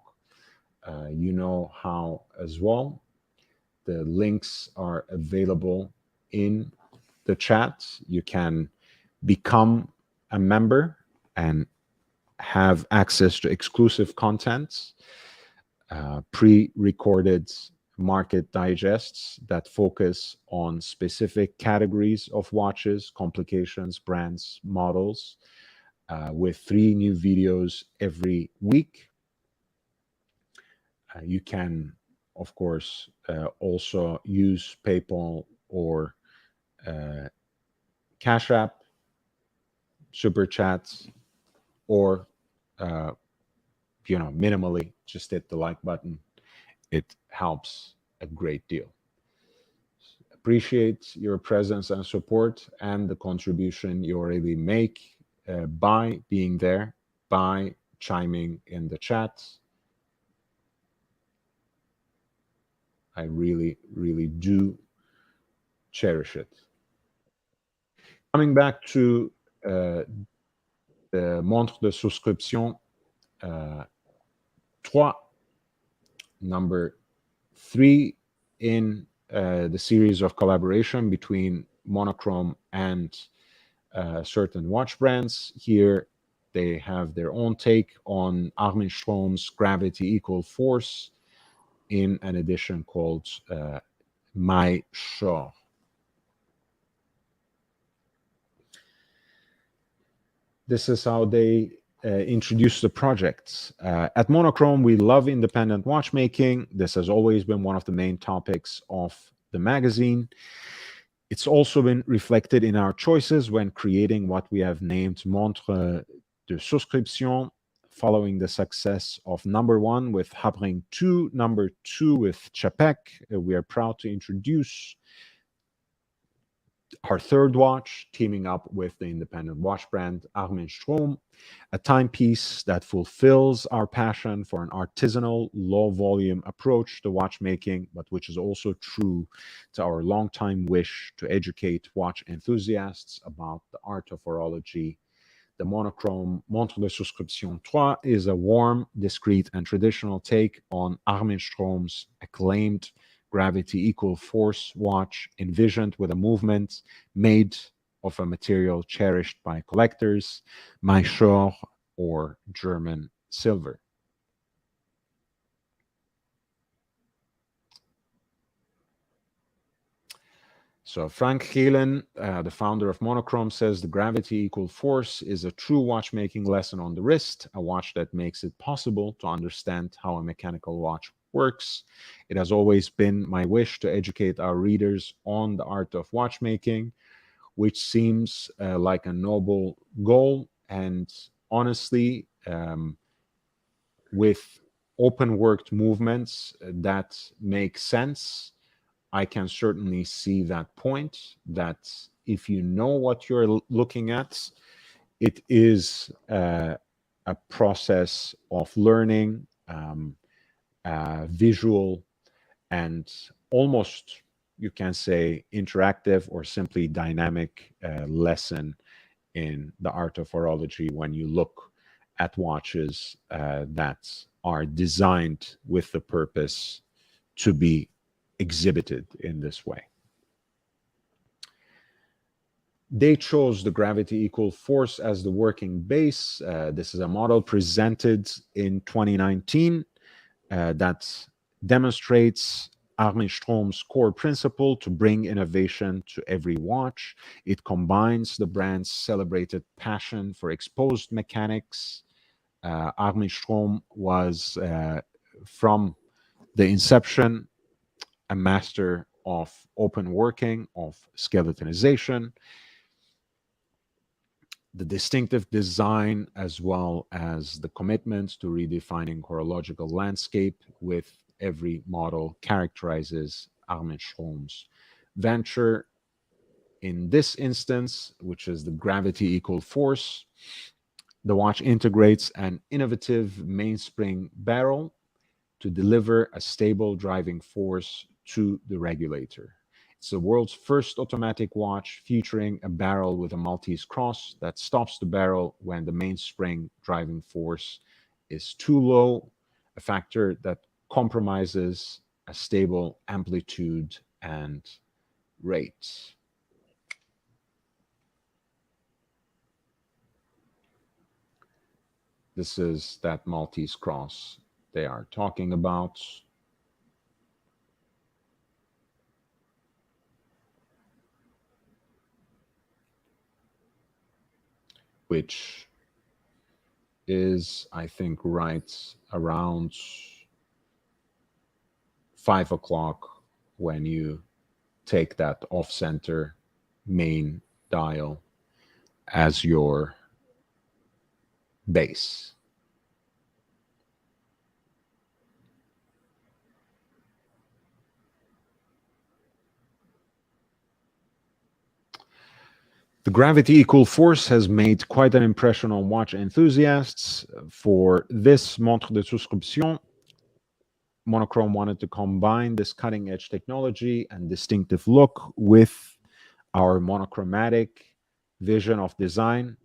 you know how as well. The links are available in the chat. You can become a member and have access to exclusive content, pre-recorded market digests that focus on specific categories of watches, complications, brands, models, with 3 new videos every week. You can, of course, also use PayPal or Cash App, Super Chats, or minimally just hit the like button. It helps a great deal. Appreciate your presence and support and the contribution you already make by being there, by chiming in the chat. I really, really do cherish it. Coming back to the montre de souscription 3, number 3 in the series of collaboration between Monochrome and certain watch brands. Here they have their own take on Armin Strom's Gravity Equal Force in an edition called My Shore. This is how they introduce the projects. At Monochrome, we love independent watchmaking. This has always been one of the main topics of the magazine. It's also been reflected in our choices when creating what we have named Montre de Souscription, following the success of number 1 with Habring 2, number 2 with Chapek. We are proud to introduce our third watch, teaming up with the independent watch brand Armin Strom, a timepiece that fulfills our passion for an artisanal, low-volume approach to watchmaking, but which is also true to our long-time wish to educate watch enthusiasts about the art of horology. The Monochrome Montre de Souscription 3 is a warm, discreet, and traditional take on Armin Strom's acclaimed Gravity Equal Force watch, envisioned with a movement made of a material cherished by collectors, Maishor, or German silver. So Frank Gehlen, the founder of Monochrome, says the Gravity Equal Force is a true watchmaking lesson on the wrist, a watch that makes it possible to understand how a mechanical watch works. It has always been my wish to educate our readers on the art of watchmaking, which seems like a noble goal. And honestly, with open worked movements that make sense, I can certainly see that point, that if you know what you're looking at, it is a process of learning, visual, and almost, you can say, interactive or simply dynamic lesson in the art of horology when you look at watches that are designed with the purpose to be exhibited in this way. They chose the Gravity Equal Force as the working base. This is a model presented in 2019 that demonstrates Armin Strom's core principle to bring innovation to every watch. It combines the brand's celebrated passion for exposed mechanics. Armin Strom was, from the inception, a master of open working, of skeletonization. The distinctive design, as well as the commitment to redefining horological landscape with every model, characterizes Armin Strom's venture. In this instance, which is the Gravity Equal Force, the watch integrates an innovative mainspring barrel to deliver a stable driving force to the regulator. It's the world's first automatic watch featuring a barrel with a Maltese cross that stops the barrel when the mainspring driving force is too low, a factor that compromises a stable amplitude and rate. This is that Maltese cross they are talking about. Which is, I think, right around 5 o'clock when you take that off-center main dial as your base. The gravity equal force has made quite an impression on watch enthusiasts. For this montre de souscription, Monochrome wanted to combine this cutting-edge technology and distinctive look with our monochromatic vision of design.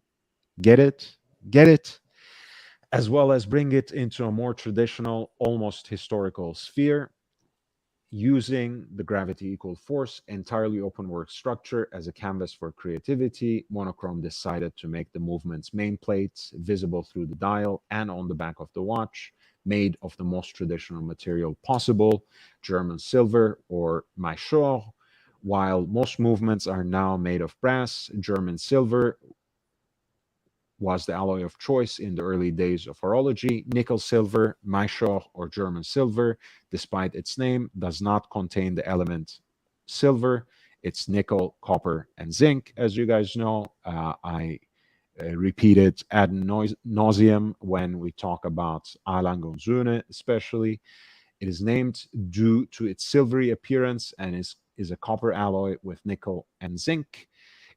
Get it? Get it? As well as bring it into a more traditional, almost historical sphere, using the gravity equal force entirely open work structure as a canvas for creativity. Monochrome decided to make the movement's main plates visible through the dial and on the back of the watch, made of the most traditional material possible, German silver or Maillechort. While most movements are now made of brass, German silver was the alloy of choice in the early days of horology. Nickel silver, Maillechort, or German silver, despite its name, does not contain the element silver. It's nickel, copper, and zinc, as you guys know. I repeat it ad nauseum when we talk about Erlang und Söhne, especially. It is named due to its silvery appearance and is a copper alloy with nickel and zinc.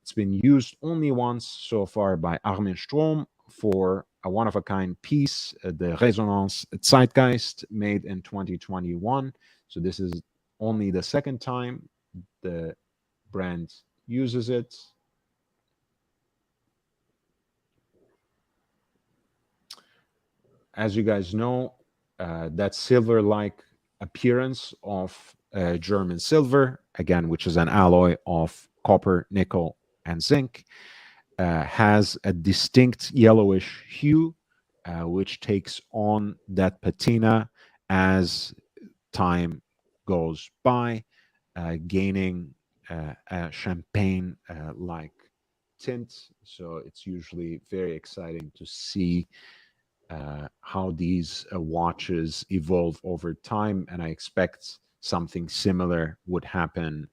It's been used only once so far by Armin Strom for a one-of-a-kind piece, the Resonance Zeitgeist, made in 2021. So this is only the second time the brand uses it. As you guys know, that silver-like appearance of German silver, again, which is an alloy of copper, nickel, and zinc, has a distinct yellowish hue, which takes on that patina as time goes by, gaining a champagne-like tint. So it's usually very exciting to see how these watches evolve over time, and I expect something similar would happen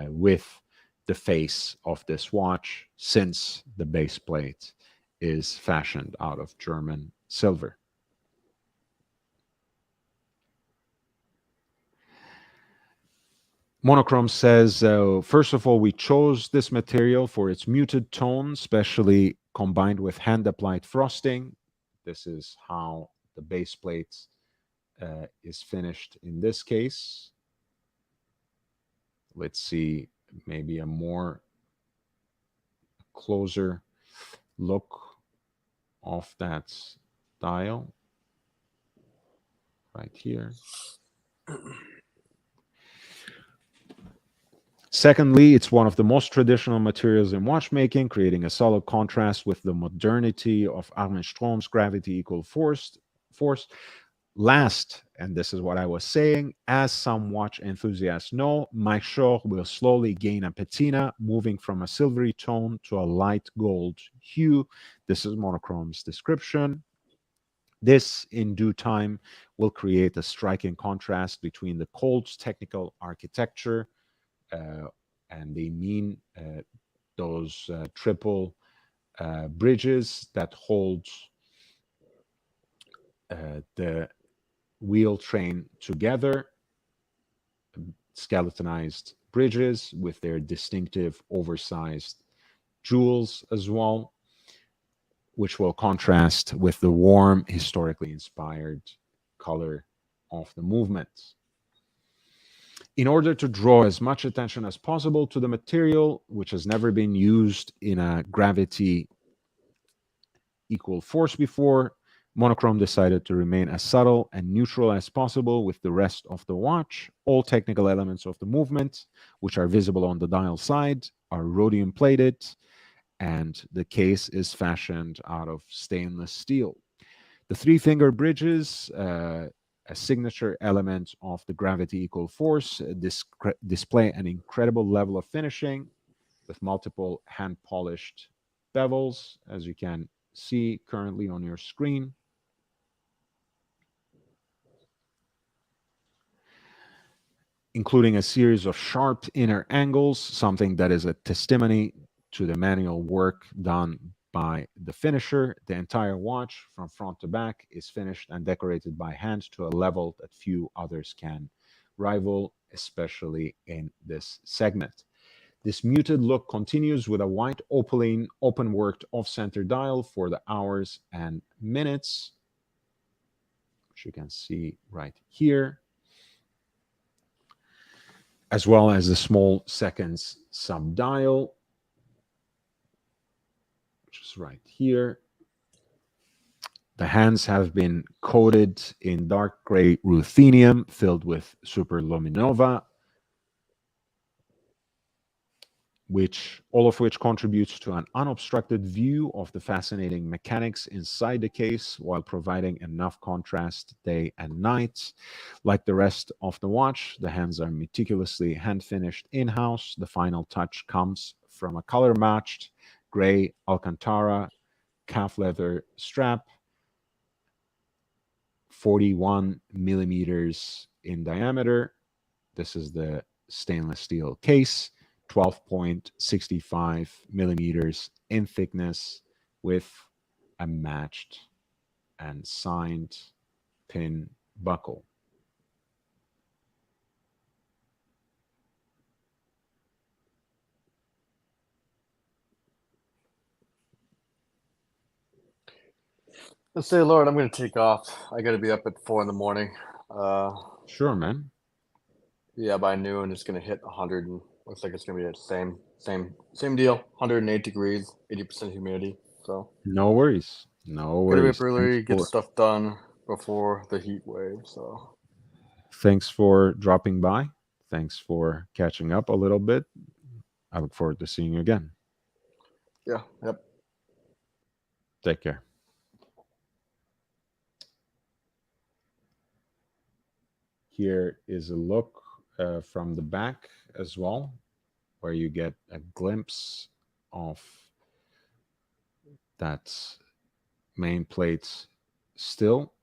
with the face of this watch, since the base plate is fashioned out of German silver. Monochrome says, first of all, we chose this material for its muted tone, especially combined with hand-applied frosting. This is how the base plate is finished in this case. Let's see maybe a more closer look of that dial right here. Secondly, it's one of the most traditional materials in watchmaking, creating a solid contrast with the modernity of Armin Strom's gravity equal force. Last, and this is what I was saying, as some watch enthusiasts know, Maillechort will slowly gain a patina, moving from a silvery tone to a light gold hue. This is Monochrome's description. This, in due time, will create a striking contrast between the Colt's technical architecture, and they mean those triple bridges that hold the wheel train together, skeletonized bridges with their distinctive oversized jewels as well, which will contrast with the warm, historically inspired color of the movement. In order to draw as much attention as possible to the material, which has never been used in a gravity equal force before, Monochrome decided to remain as subtle and neutral as possible with the rest of the watch. All technical elements of the movement, which are visible on the dial side, are rhodium plated, and the case is fashioned out of stainless steel. The three-finger bridges, a signature element of the gravity equal force, display an incredible level of finishing with multiple hand-polished bevels, as you can see currently on your screen. Including a series of sharp inner angles, something that is a testimony to the manual work done by the finisher. The entire watch from front to back is finished and decorated by hand to a level that few others can rival, especially in this segment. This muted look continues with a white opaline, open-worked off-center dial for the hours and minutes, which you can see right here, as well as the small seconds sub-dial, which is right here. The hands have been coated in dark gray ruthenium filled with superluminova, all of which contributes to an unobstructed view of the fascinating mechanics inside the case while providing enough contrast day and night. Like the rest of the watch, the hands are meticulously hand-finished in-house. The final touch comes from a color-matched gray Alcantara calf leather strap, 41 millimeters in diameter. This is the stainless steel case, 12.65 millimeters in thickness, with a matched and signed pin buckle. Let's say, Lord, I'm going to take off. I got to be up at 4 in the morning. Sure, man. Yeah, by noon it's going to hit 100, and looks like it's going to be the same deal. 108 degrees, 80% humidity. So no worries. No gotta be worries. up early, get stuff done before the heat wave. So thanks for dropping by. Thanks for catching up a little bit. I look forward to seeing you again. yeah, yep. Take care. Here is a look from the back as well, where you get a glimpse of that main plate still.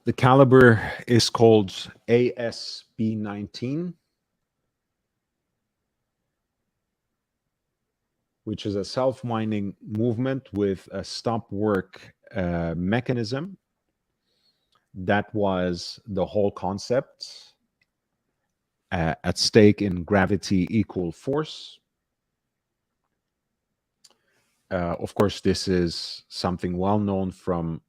The caliber is called ASB19, which is a self-winding movement with a stop work mechanism. That was the whole concept at stake in gravity equal force. Of course, this is something well known from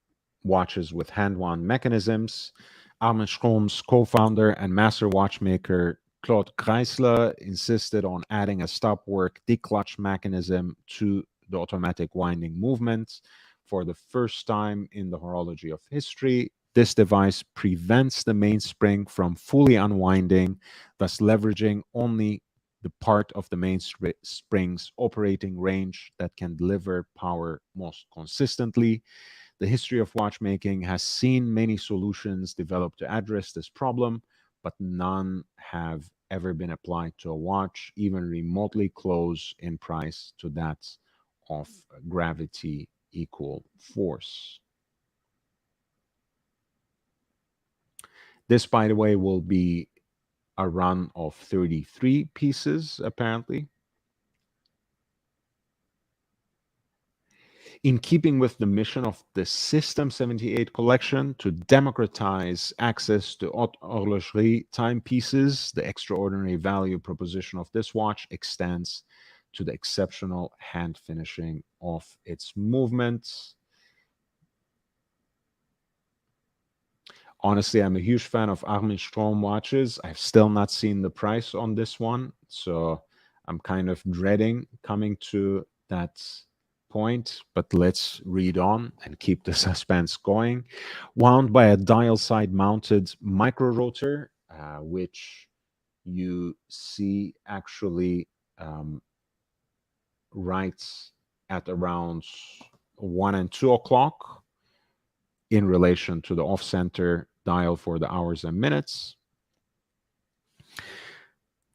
watches with hand-wound mechanisms. Armstrong's co-founder and master watchmaker Claude Kreisler insisted on adding a stop-work declutch mechanism to the automatic winding movement. For the first time in the horology of history, this device prevents the mainspring from fully unwinding, thus leveraging only the part of the mainspring's operating range that can deliver power most consistently. The history of watchmaking has seen many solutions developed to address this problem, but none have ever been applied to a watch even remotely close in price to that of gravity equal force. This, by the way, will be a run of 33 pieces, apparently. In keeping with the mission of the System 78 collection to democratize access to haute horlogerie timepieces, the extraordinary value proposition of this watch extends to the exceptional hand finishing of its movements. Honestly, I'm a huge fan of Armin Strom watches. I've still not seen the price on this one, so I'm kind of dreading coming to that point, but let's read on and keep the suspense going. Wound by a dial side mounted micro rotor, which you see actually right at around 1 and 2 o'clock in relation to the off-center dial for the hours and minutes.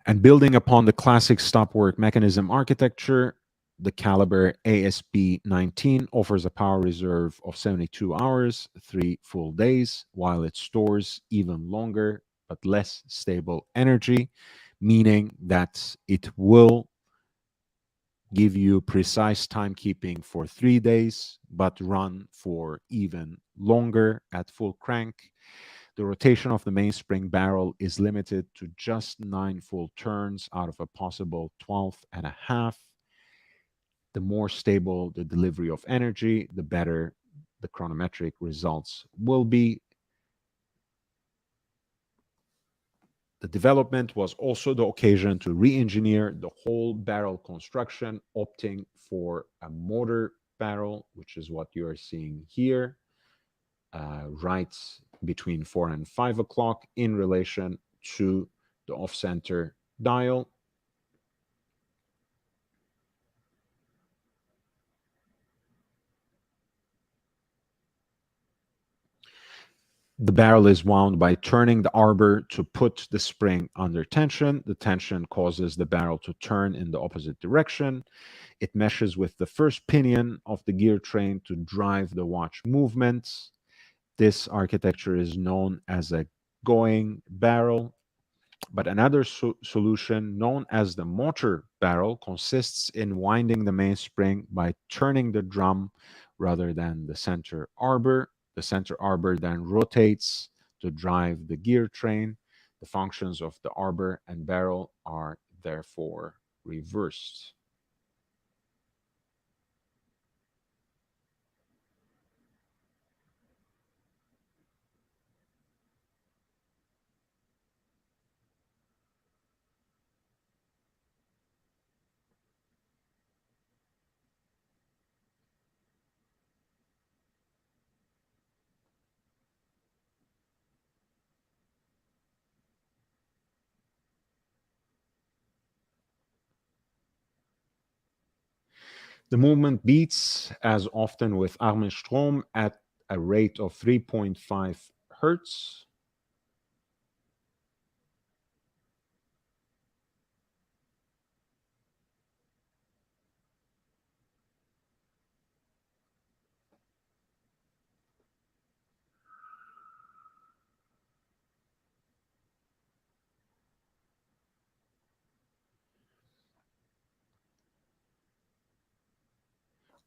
And building upon the classic stop-work mechanism architecture, the caliber ASB19 offers a power reserve of 72 hours, 3 full days, while it stores even longer but less stable energy, meaning that it will give you precise timekeeping for 3 days, but run for even longer at full crank. The rotation of the mainspring barrel is limited to just 9 full turns out of a possible 12.5. The more stable the delivery of energy, the better the chronometric results will be. The development was also the occasion to re-engineer the whole barrel construction, opting for a motor barrel, which is what you are seeing here, right between 4 and 5 o'clock in relation to the off-center dial. The barrel is wound by turning the arbor to put the spring under tension. The tension causes the barrel to turn in the opposite direction. It meshes with the first pinion of the gear train to drive the watch movements. This architecture is known as a going barrel, but another solution known as the motor barrel consists in winding the mainspring by turning the drum rather than the center arbor. The center arbor then rotates to drive the gear train. The functions of the arbor and barrel are therefore reversed. The movement beats, as often with Armenstrom, at a rate of 3.5 hertz.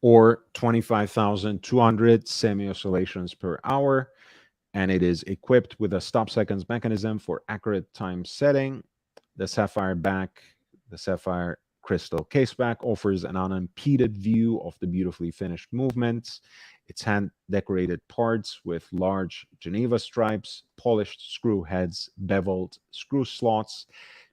Or 25,200 semi-oscillations per hour, and it is equipped with a stop seconds mechanism for accurate time setting. The sapphire crystal caseback offers an unimpeded view of the beautifully finished movements. Its hand-decorated parts with large Geneva stripes, polished screw heads, beveled screw slots,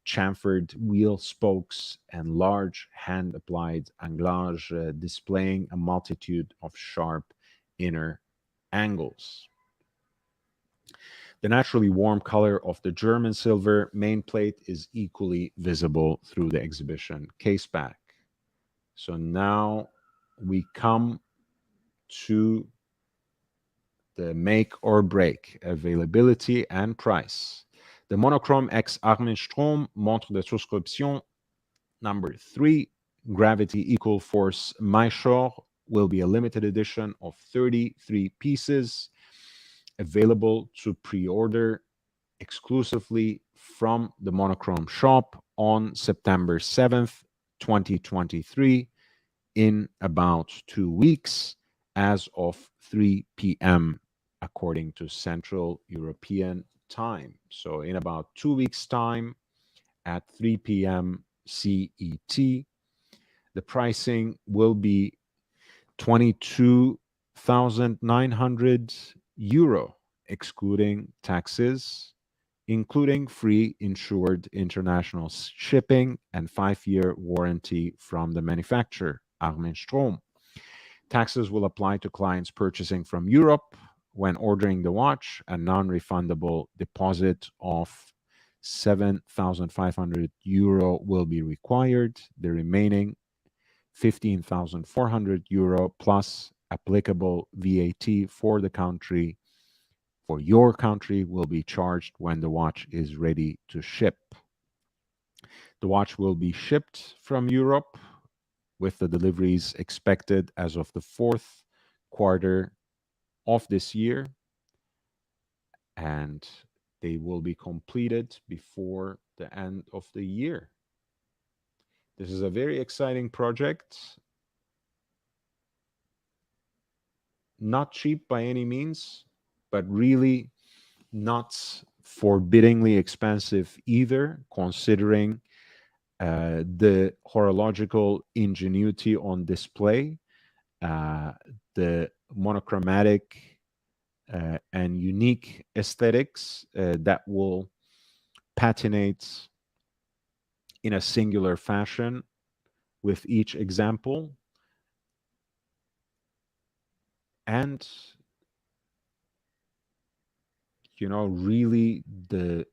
chamfered wheel spokes, and large hand-applied anglage displaying a multitude of sharp inner angles. The naturally warm color of the German silver main plate is equally visible through the exhibition caseback. So now we come to the make or break, availability and price. The monochrome X Armenstrom montre de souscription number 3, gravity equal force Maishor, will be a limited edition of 33 pieces, available to pre-order exclusively from the monochrome shop on September 7th, 2023, in about 2 weeks, as of 3 p.m. according to Central European time. So in about 2 weeks' time at 3 p.m. CET, the pricing will be 22,900 euro, excluding taxes including free insured international shipping and 5-year warranty from the manufacturer, Armenstrom. Taxes will apply to clients purchasing from Europe. When ordering the watch, a non-refundable deposit of 7,500 euro will be required. The remaining 15,400 euro plus applicable VAT for the country, for your country, will be charged when the watch is ready to ship. The watch will be shipped from Europe, with the deliveries expected as of the fourth quarter of this year, and they will be completed before the end of the year. This is a very exciting project. Not cheap by any means, but really not forbiddingly expensive either, considering the horological ingenuity on display, the monochromatic and unique aesthetics that will patinate in a singular fashion with each example, and really the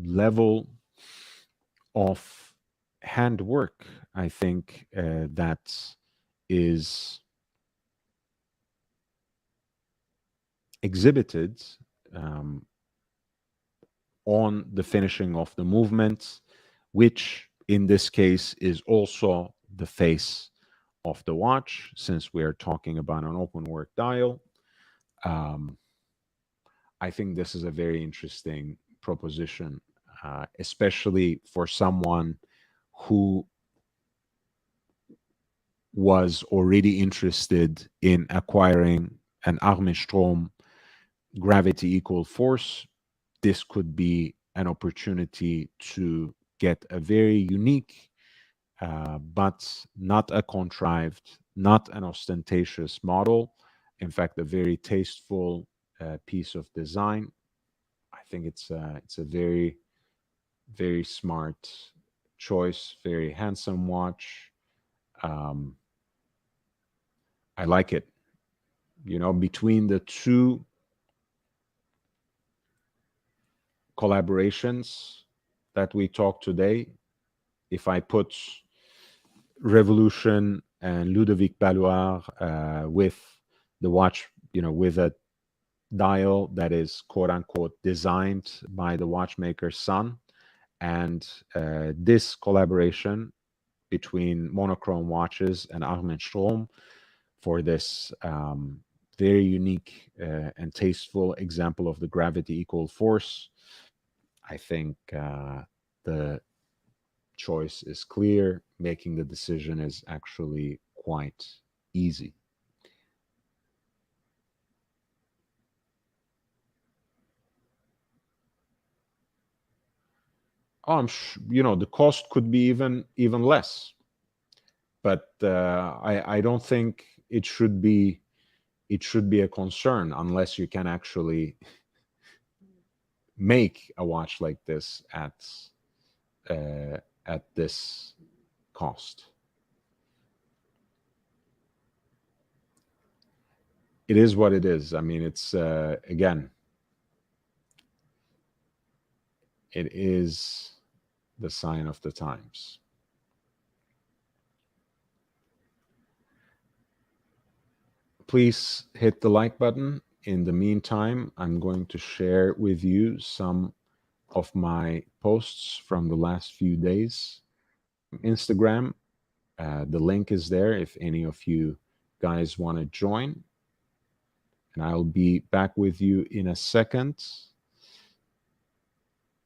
level of handwork, I think, that is exhibited on the finishing of the movement, which in this case is also the face of the watch, since we are talking about an open work dial. I think this is a very interesting proposition, especially for someone who was already interested in acquiring an Armenstrom gravity equal force. This could be an opportunity to get a very unique, but not a contrived, not an ostentatious model. In fact, a very tasteful piece of design. I think it's a very, very smart choice, very handsome watch. I like it. Between the two collaborations that we talked today, if I put Revolution and Ludovic Ballouard with the watch, with a dial that is quote unquote designed by the watchmaker's son, and this collaboration between monochrome watches and Armenstrom for this very unique and tasteful example of the gravity equal force, I think the choice is clear. Making the decision is actually quite easy. The cost could be even less, but I don't think it should be a concern unless you can actually make a watch like this at this cost. It is what it is. I mean, it's again, it is the sign of the times. Please hit the like button. In the meantime, I'm going to share with you some of my posts from the last few days. Instagram, the link is there if any of you guys want to join. And I'll be back with you in a second.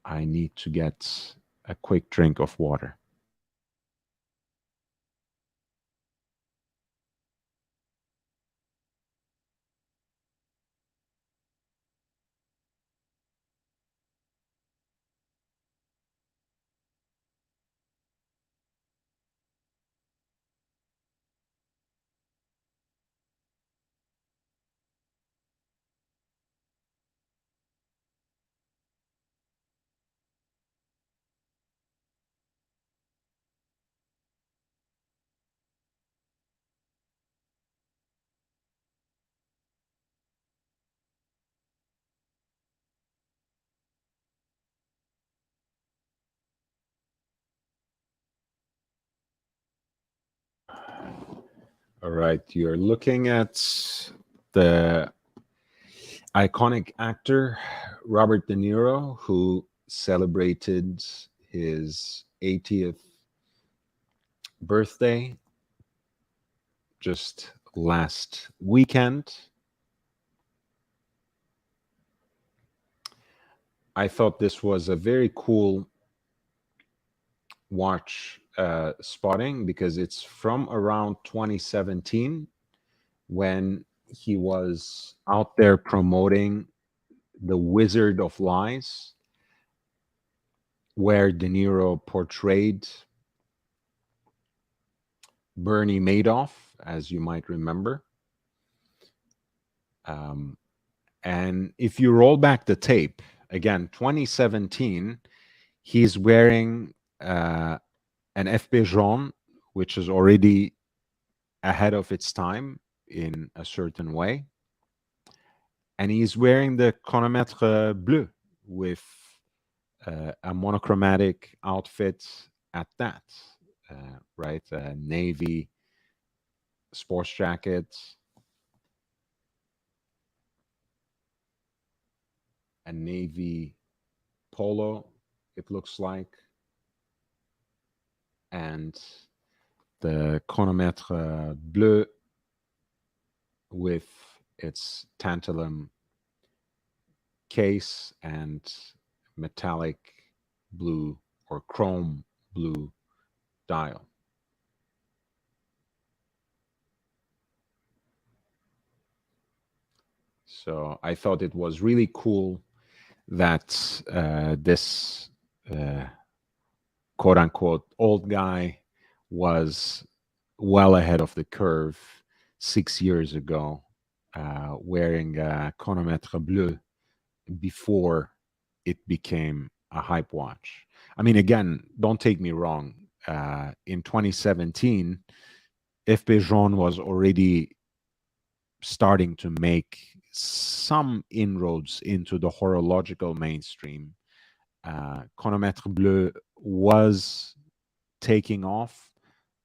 I need to get a quick drink of water. All right, you're looking at the iconic actor Robert De Niro, who celebrated his 80th birthday just last weekend. I thought this was a very cool watch spotting because it's from around 2017 when he was out there promoting The Wizard of Lies, where De Niro portrayed Bernie Madoff, as you might remember. And if you roll back the tape, again, 2017, he's wearing an FP jaune, which is already ahead of its time in a certain way. And he's wearing the chronomètre bleu with a monochromatic outfit at that, right? A navy sports jacket, a navy polo, it looks like, and the chronomètre bleu with its tantalum case and metallic blue or chrome blue dial. So I thought it was really cool that this quote unquote old guy was well ahead of the curve 6 years ago, wearing a chronomètre bleu before it became a hype watch. I mean, again, don't take me wrong. In 2017, FP Jaune was already starting to make some inroads into the horological mainstream. Chronomètre Bleu was taking off,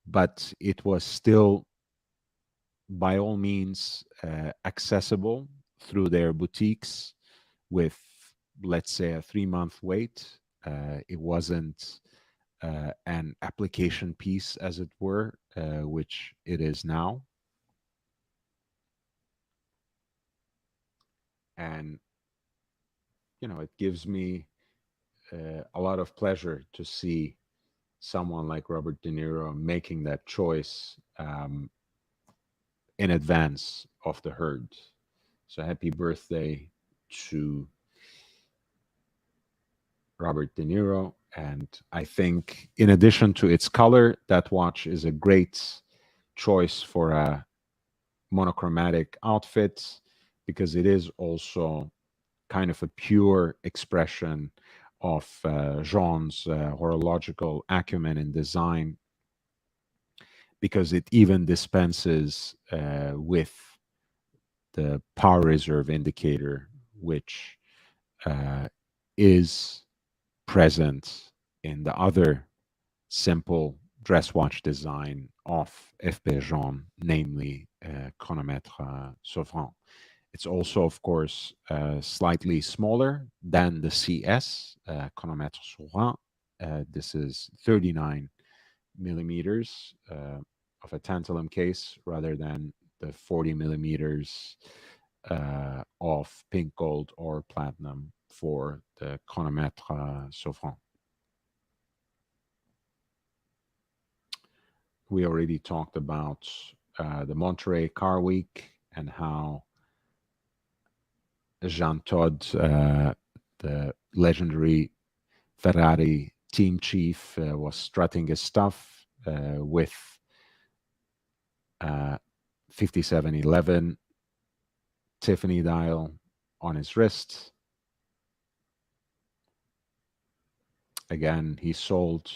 but it was still, by all means, accessible through their boutiques with, let's say, a 3-month wait. It wasn't an application piece, as it were, which it is now. And, you know, it gives me a lot of pleasure to see someone like Robert De Niro making that choice in advance of the herd. So happy birthday to Robert De Niro. And I think in addition to its color, that watch is a great choice for a monochromatic outfit because it is also kind of a pure expression of Jean's horological acumen and design, because it even dispenses with the power reserve indicator, which is present in the other simple dress watch design of FP Jaune, namely chronomètre Sovereign. It's also, of course, slightly smaller than the CS, chronomètre Sovereign. This is 39 millimeters of a tantalum case rather than the 40 millimeters of pink gold or platinum for the chronomètre Sovereign. We already talked about the Monterey Car Week and how Jean Todt, the legendary Ferrari team chief, was strutting his stuff with 5711 Tiffany dial on his wrist. Again, he sold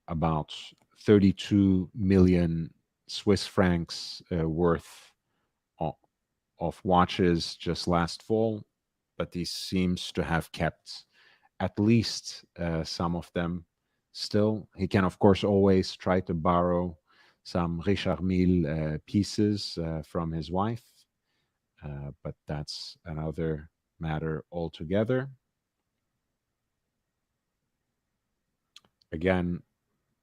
about 32 million Swiss francs worth of watches just last fall, but he seems to have kept at least some of them still. He can, of course, always try to borrow some Richard Mille pieces from his wife, but that's another matter altogether. Again,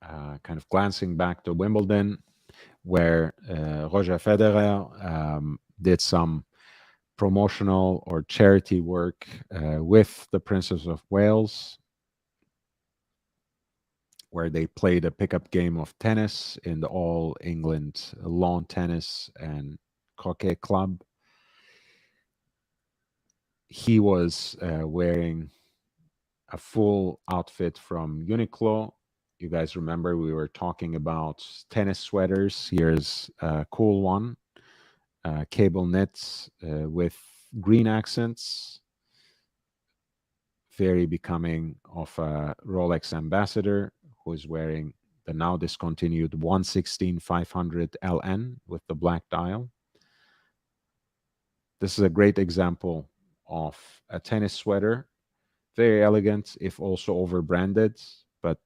kind of glancing back to Wimbledon, where Roger Federer did some promotional or charity work with the Princess of Wales, where they played a pickup game of tennis in the All England Lawn Tennis and Croquet Club. He was wearing a full outfit from Uniqlo. You guys remember we were talking about tennis sweaters. Here's a cool one, cable knits with green accents. Very becoming of a Rolex ambassador who is wearing the now discontinued 116-500 LN with the black dial. This is a great example of a tennis sweater. Very elegant, if also over branded, but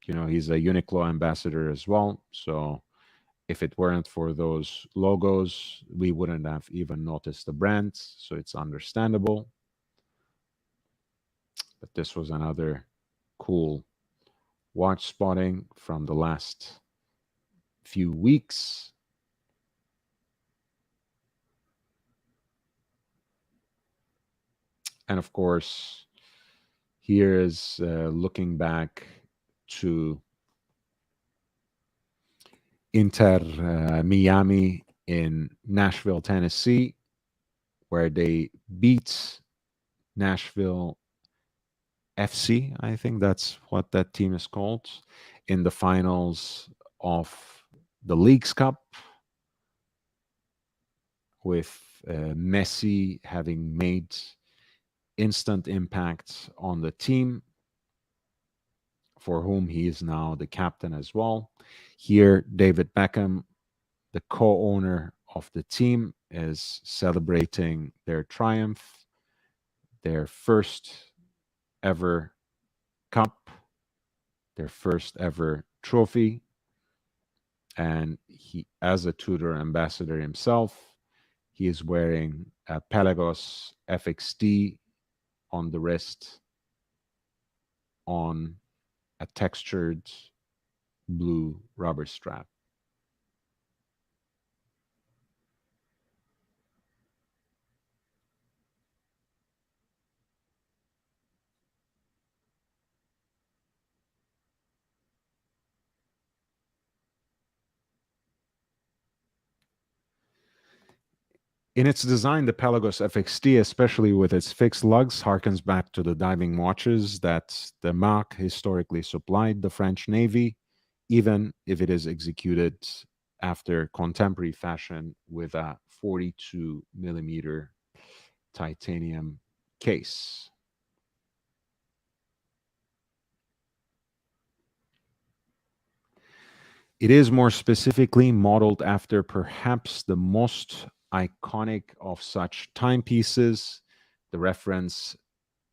you know, he's a Uniqlo ambassador as well. So if it weren't for those logos, we wouldn't have even noticed the brand. So it's understandable. But this was another cool watch spotting from the last few weeks. And of course, here is looking back to Inter Miami in Nashville, Tennessee, where they beat Nashville FC, I think that's what that team is called, in the finals of the Leagues Cup, with Messi having made instant impact on the team, for whom he is now the captain as well. Here, David Beckham, the co-owner of the team, is celebrating their triumph, their first ever cup, their first ever trophy. And he, as a Tudor ambassador himself, he is wearing a Pelagos FXD on the wrist on a textured blue rubber strap. In its design, the Pelagos FXT, especially with its fixed lugs, harkens back to the diving watches that the Marque historically supplied the French Navy, even if it is executed after contemporary fashion with a 42 millimeter titanium case. It is more specifically modeled after perhaps the most iconic of such timepieces, the reference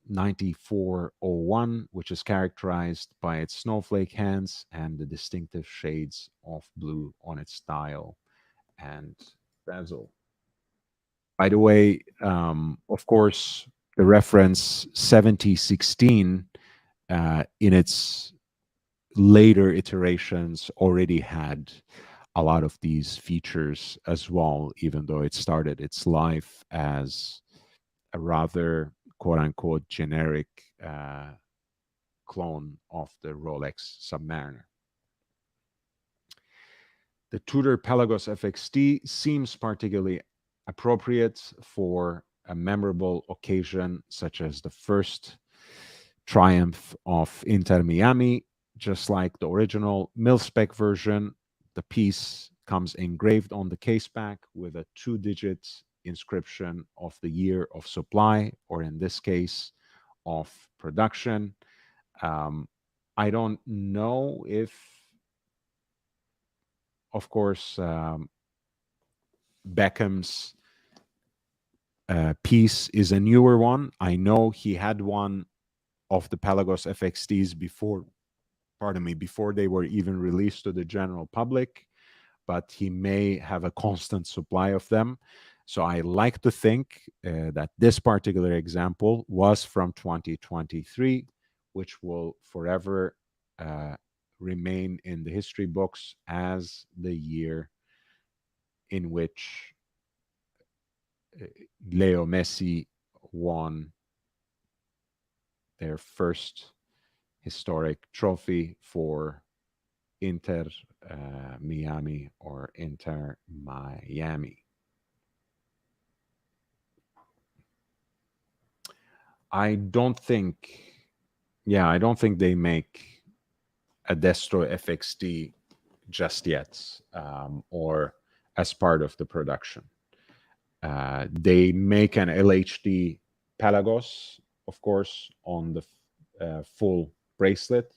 9401, which is characterized by its snowflake hands and the distinctive shades of blue on its dial and bezel. By the way, of course, the reference 7016 in its later iterations already had a lot of these features as well, even though it started its life as a rather quote-unquote generic clone of the Rolex Submariner. The Tudor Pelagos FXT seems particularly appropriate for a memorable occasion such as the first triumph of Inter Miami. Just like the original mil-spec version, the piece comes engraved on the case back with a 2-digit inscription of the year of supply, or in this case, of production. I don't know if, of course, Beckham's piece is a newer one. I know he had one of the Pelagos FXTs before, pardon me, before they were even released to the general public. but he may have a constant supply of them. So I like to think that this particular example was from 2023, which will forever remain in the history books as the year in which Leo Messi won their first historic trophy for Inter Miami or Inter Miami. I don't think they make a Destro FXD just yet, or as part of the production. They make an LHD Pelagos, of course, on the full bracelet.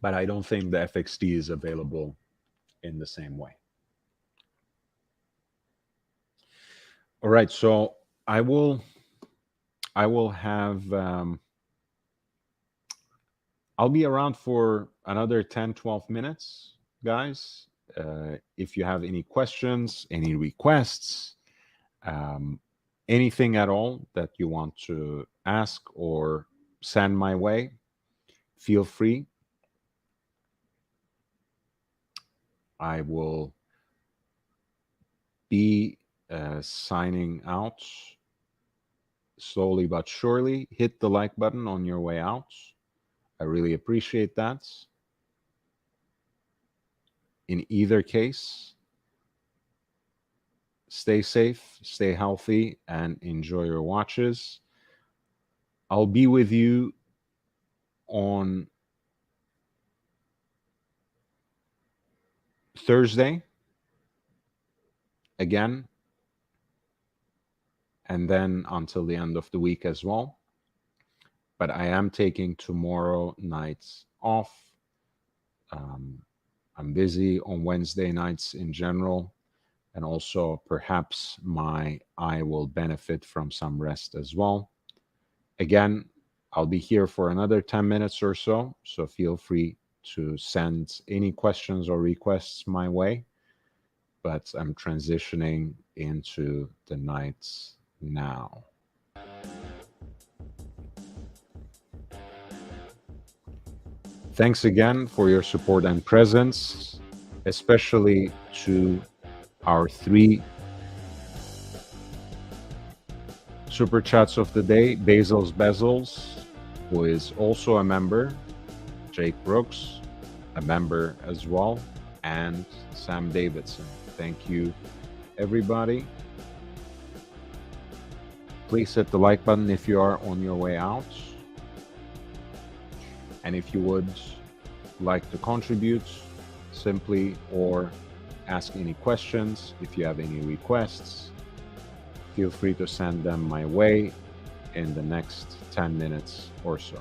But I don't think the FXD is available in the same way. All right, so I will have I'll be around for another 10, 12 minutes, guys. If you have any questions, any requests, anything at all that you want to ask or send my way, feel free. I will be signing out slowly but surely. Hit the like button on your way out. I really appreciate that. In either case, stay safe, stay healthy, and enjoy your watches. I'll be with you on Thursday again, and then until the end of the week as well. But I am taking tomorrow nights off. I'm busy on Wednesday nights in general, and also perhaps my eye will benefit from some rest as well. Again, I'll be here for another 10 minutes or so, so feel free to send any questions or requests my way. But I'm transitioning into the nights now. Thanks again for your support and presence, especially to our 3 super chats of the day. Basil's Bezels, who is also a member, Jake Brooks, a member as well, and Sam Davidson. Thank you, everybody. Please hit the like button if you are on your way out. And if you would like to contribute simply or ask any questions, if you have any requests, feel free to send them my way in the next 10 minutes or so.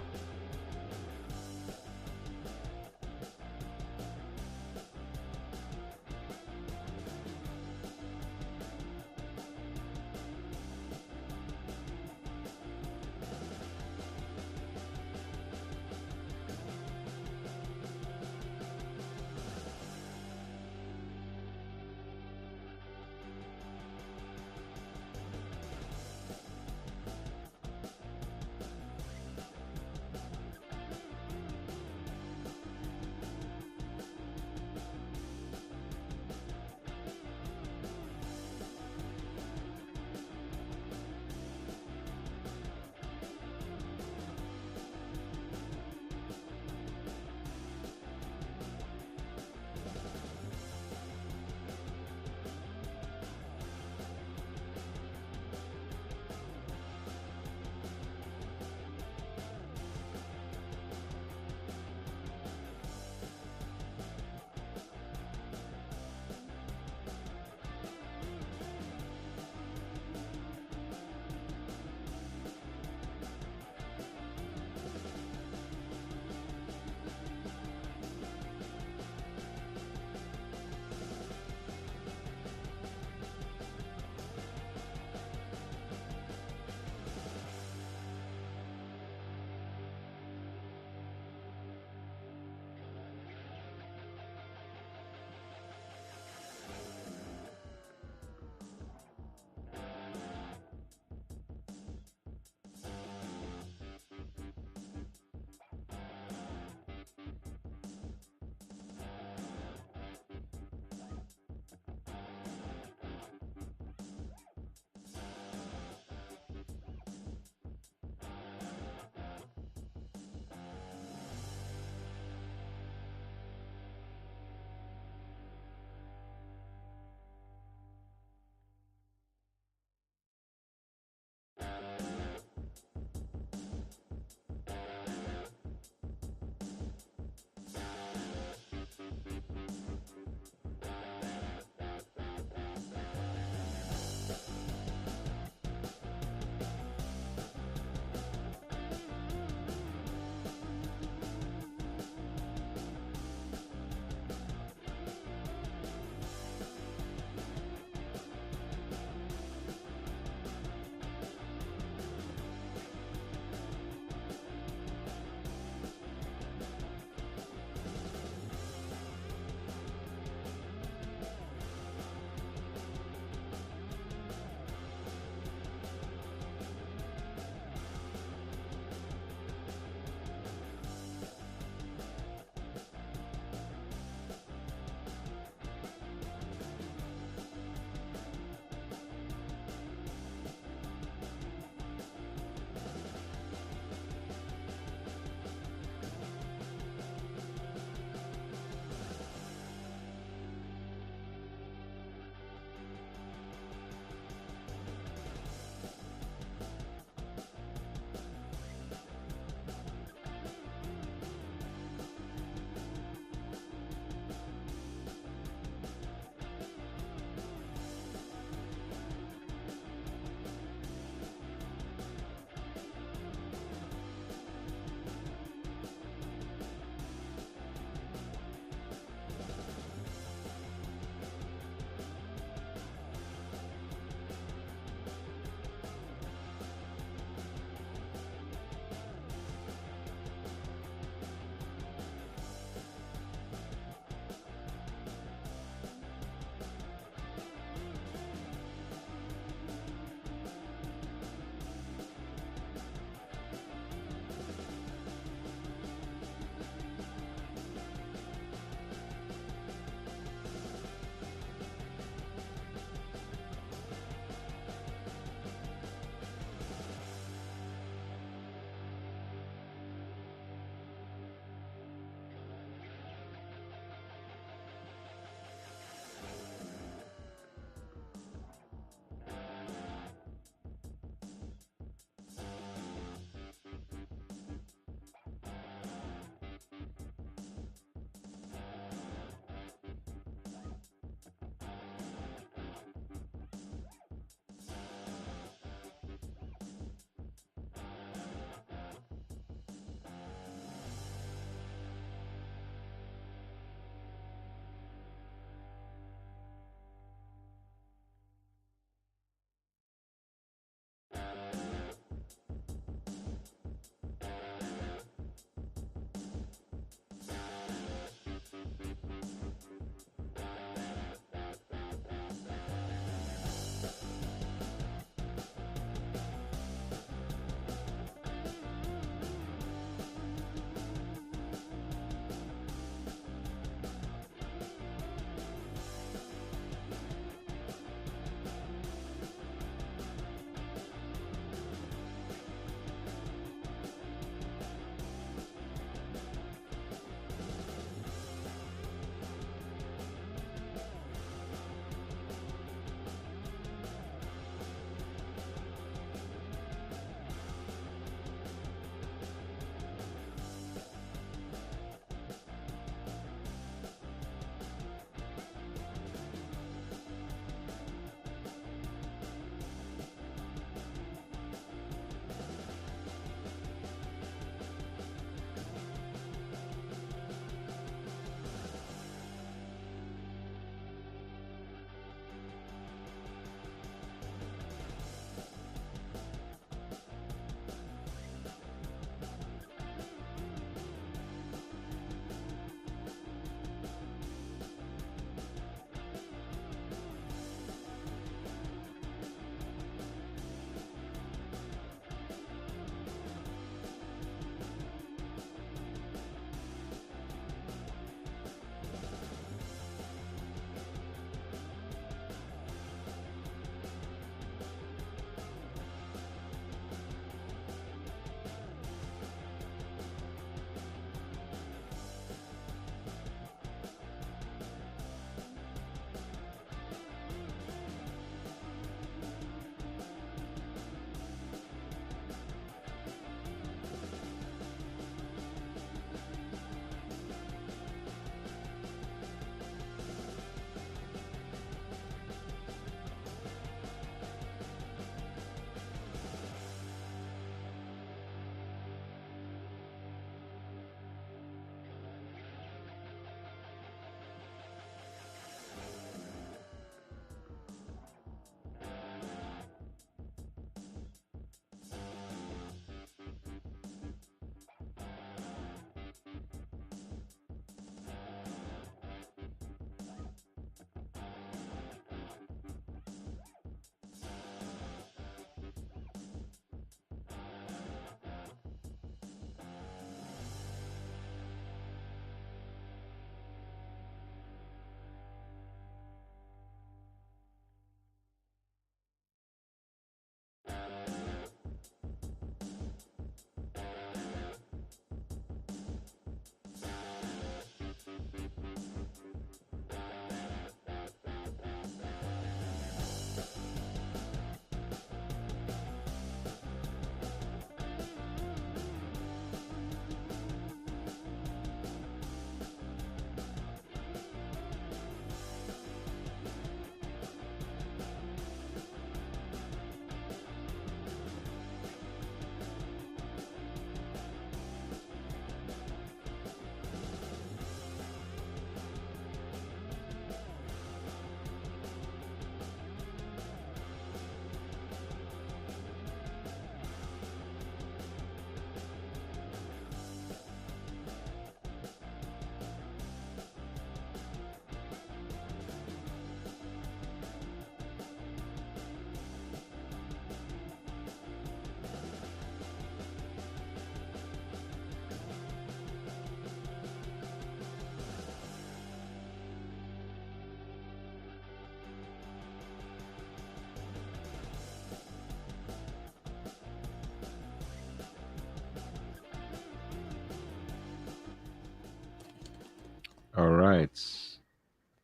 right.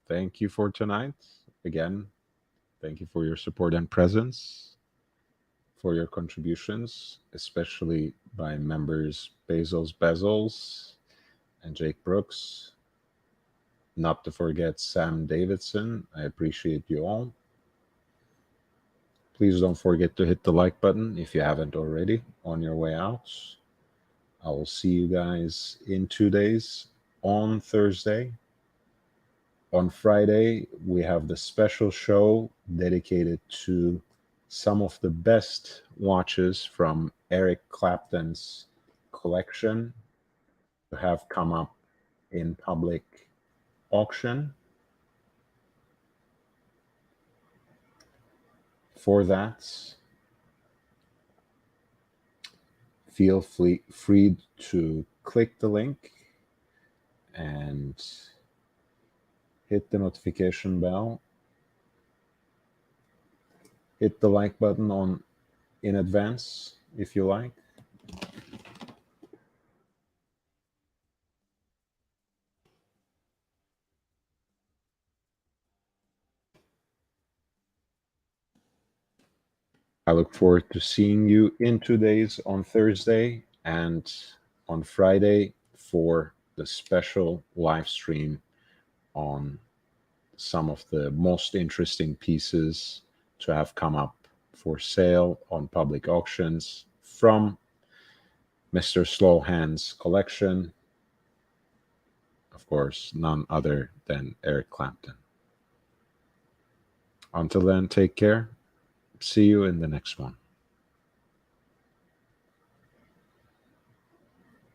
Thank you for tonight. Again, thank you for your support and presence, for your contributions, especially by members Bezos and Jake Brooks. Not to forget Sam Davidson. I appreciate you all. Please don't forget to hit the like button if you haven't already on your way out. I will see you guys in 2 days on Thursday. On Friday, we have the special show dedicated to some of the best watches from Eric Clapton's collection to have come up in public auction. For that, feel free to click the link and hit the notification bell. Hit the like button in advance if you like. I look forward to seeing you in 2 days on Thursday and on Friday for the special live stream on some of the most interesting pieces to have come up for sale on public auctions from Mr. Slowhand's collection. Of course, none other than Eric Clapton. Until then, take care. See you in the next one.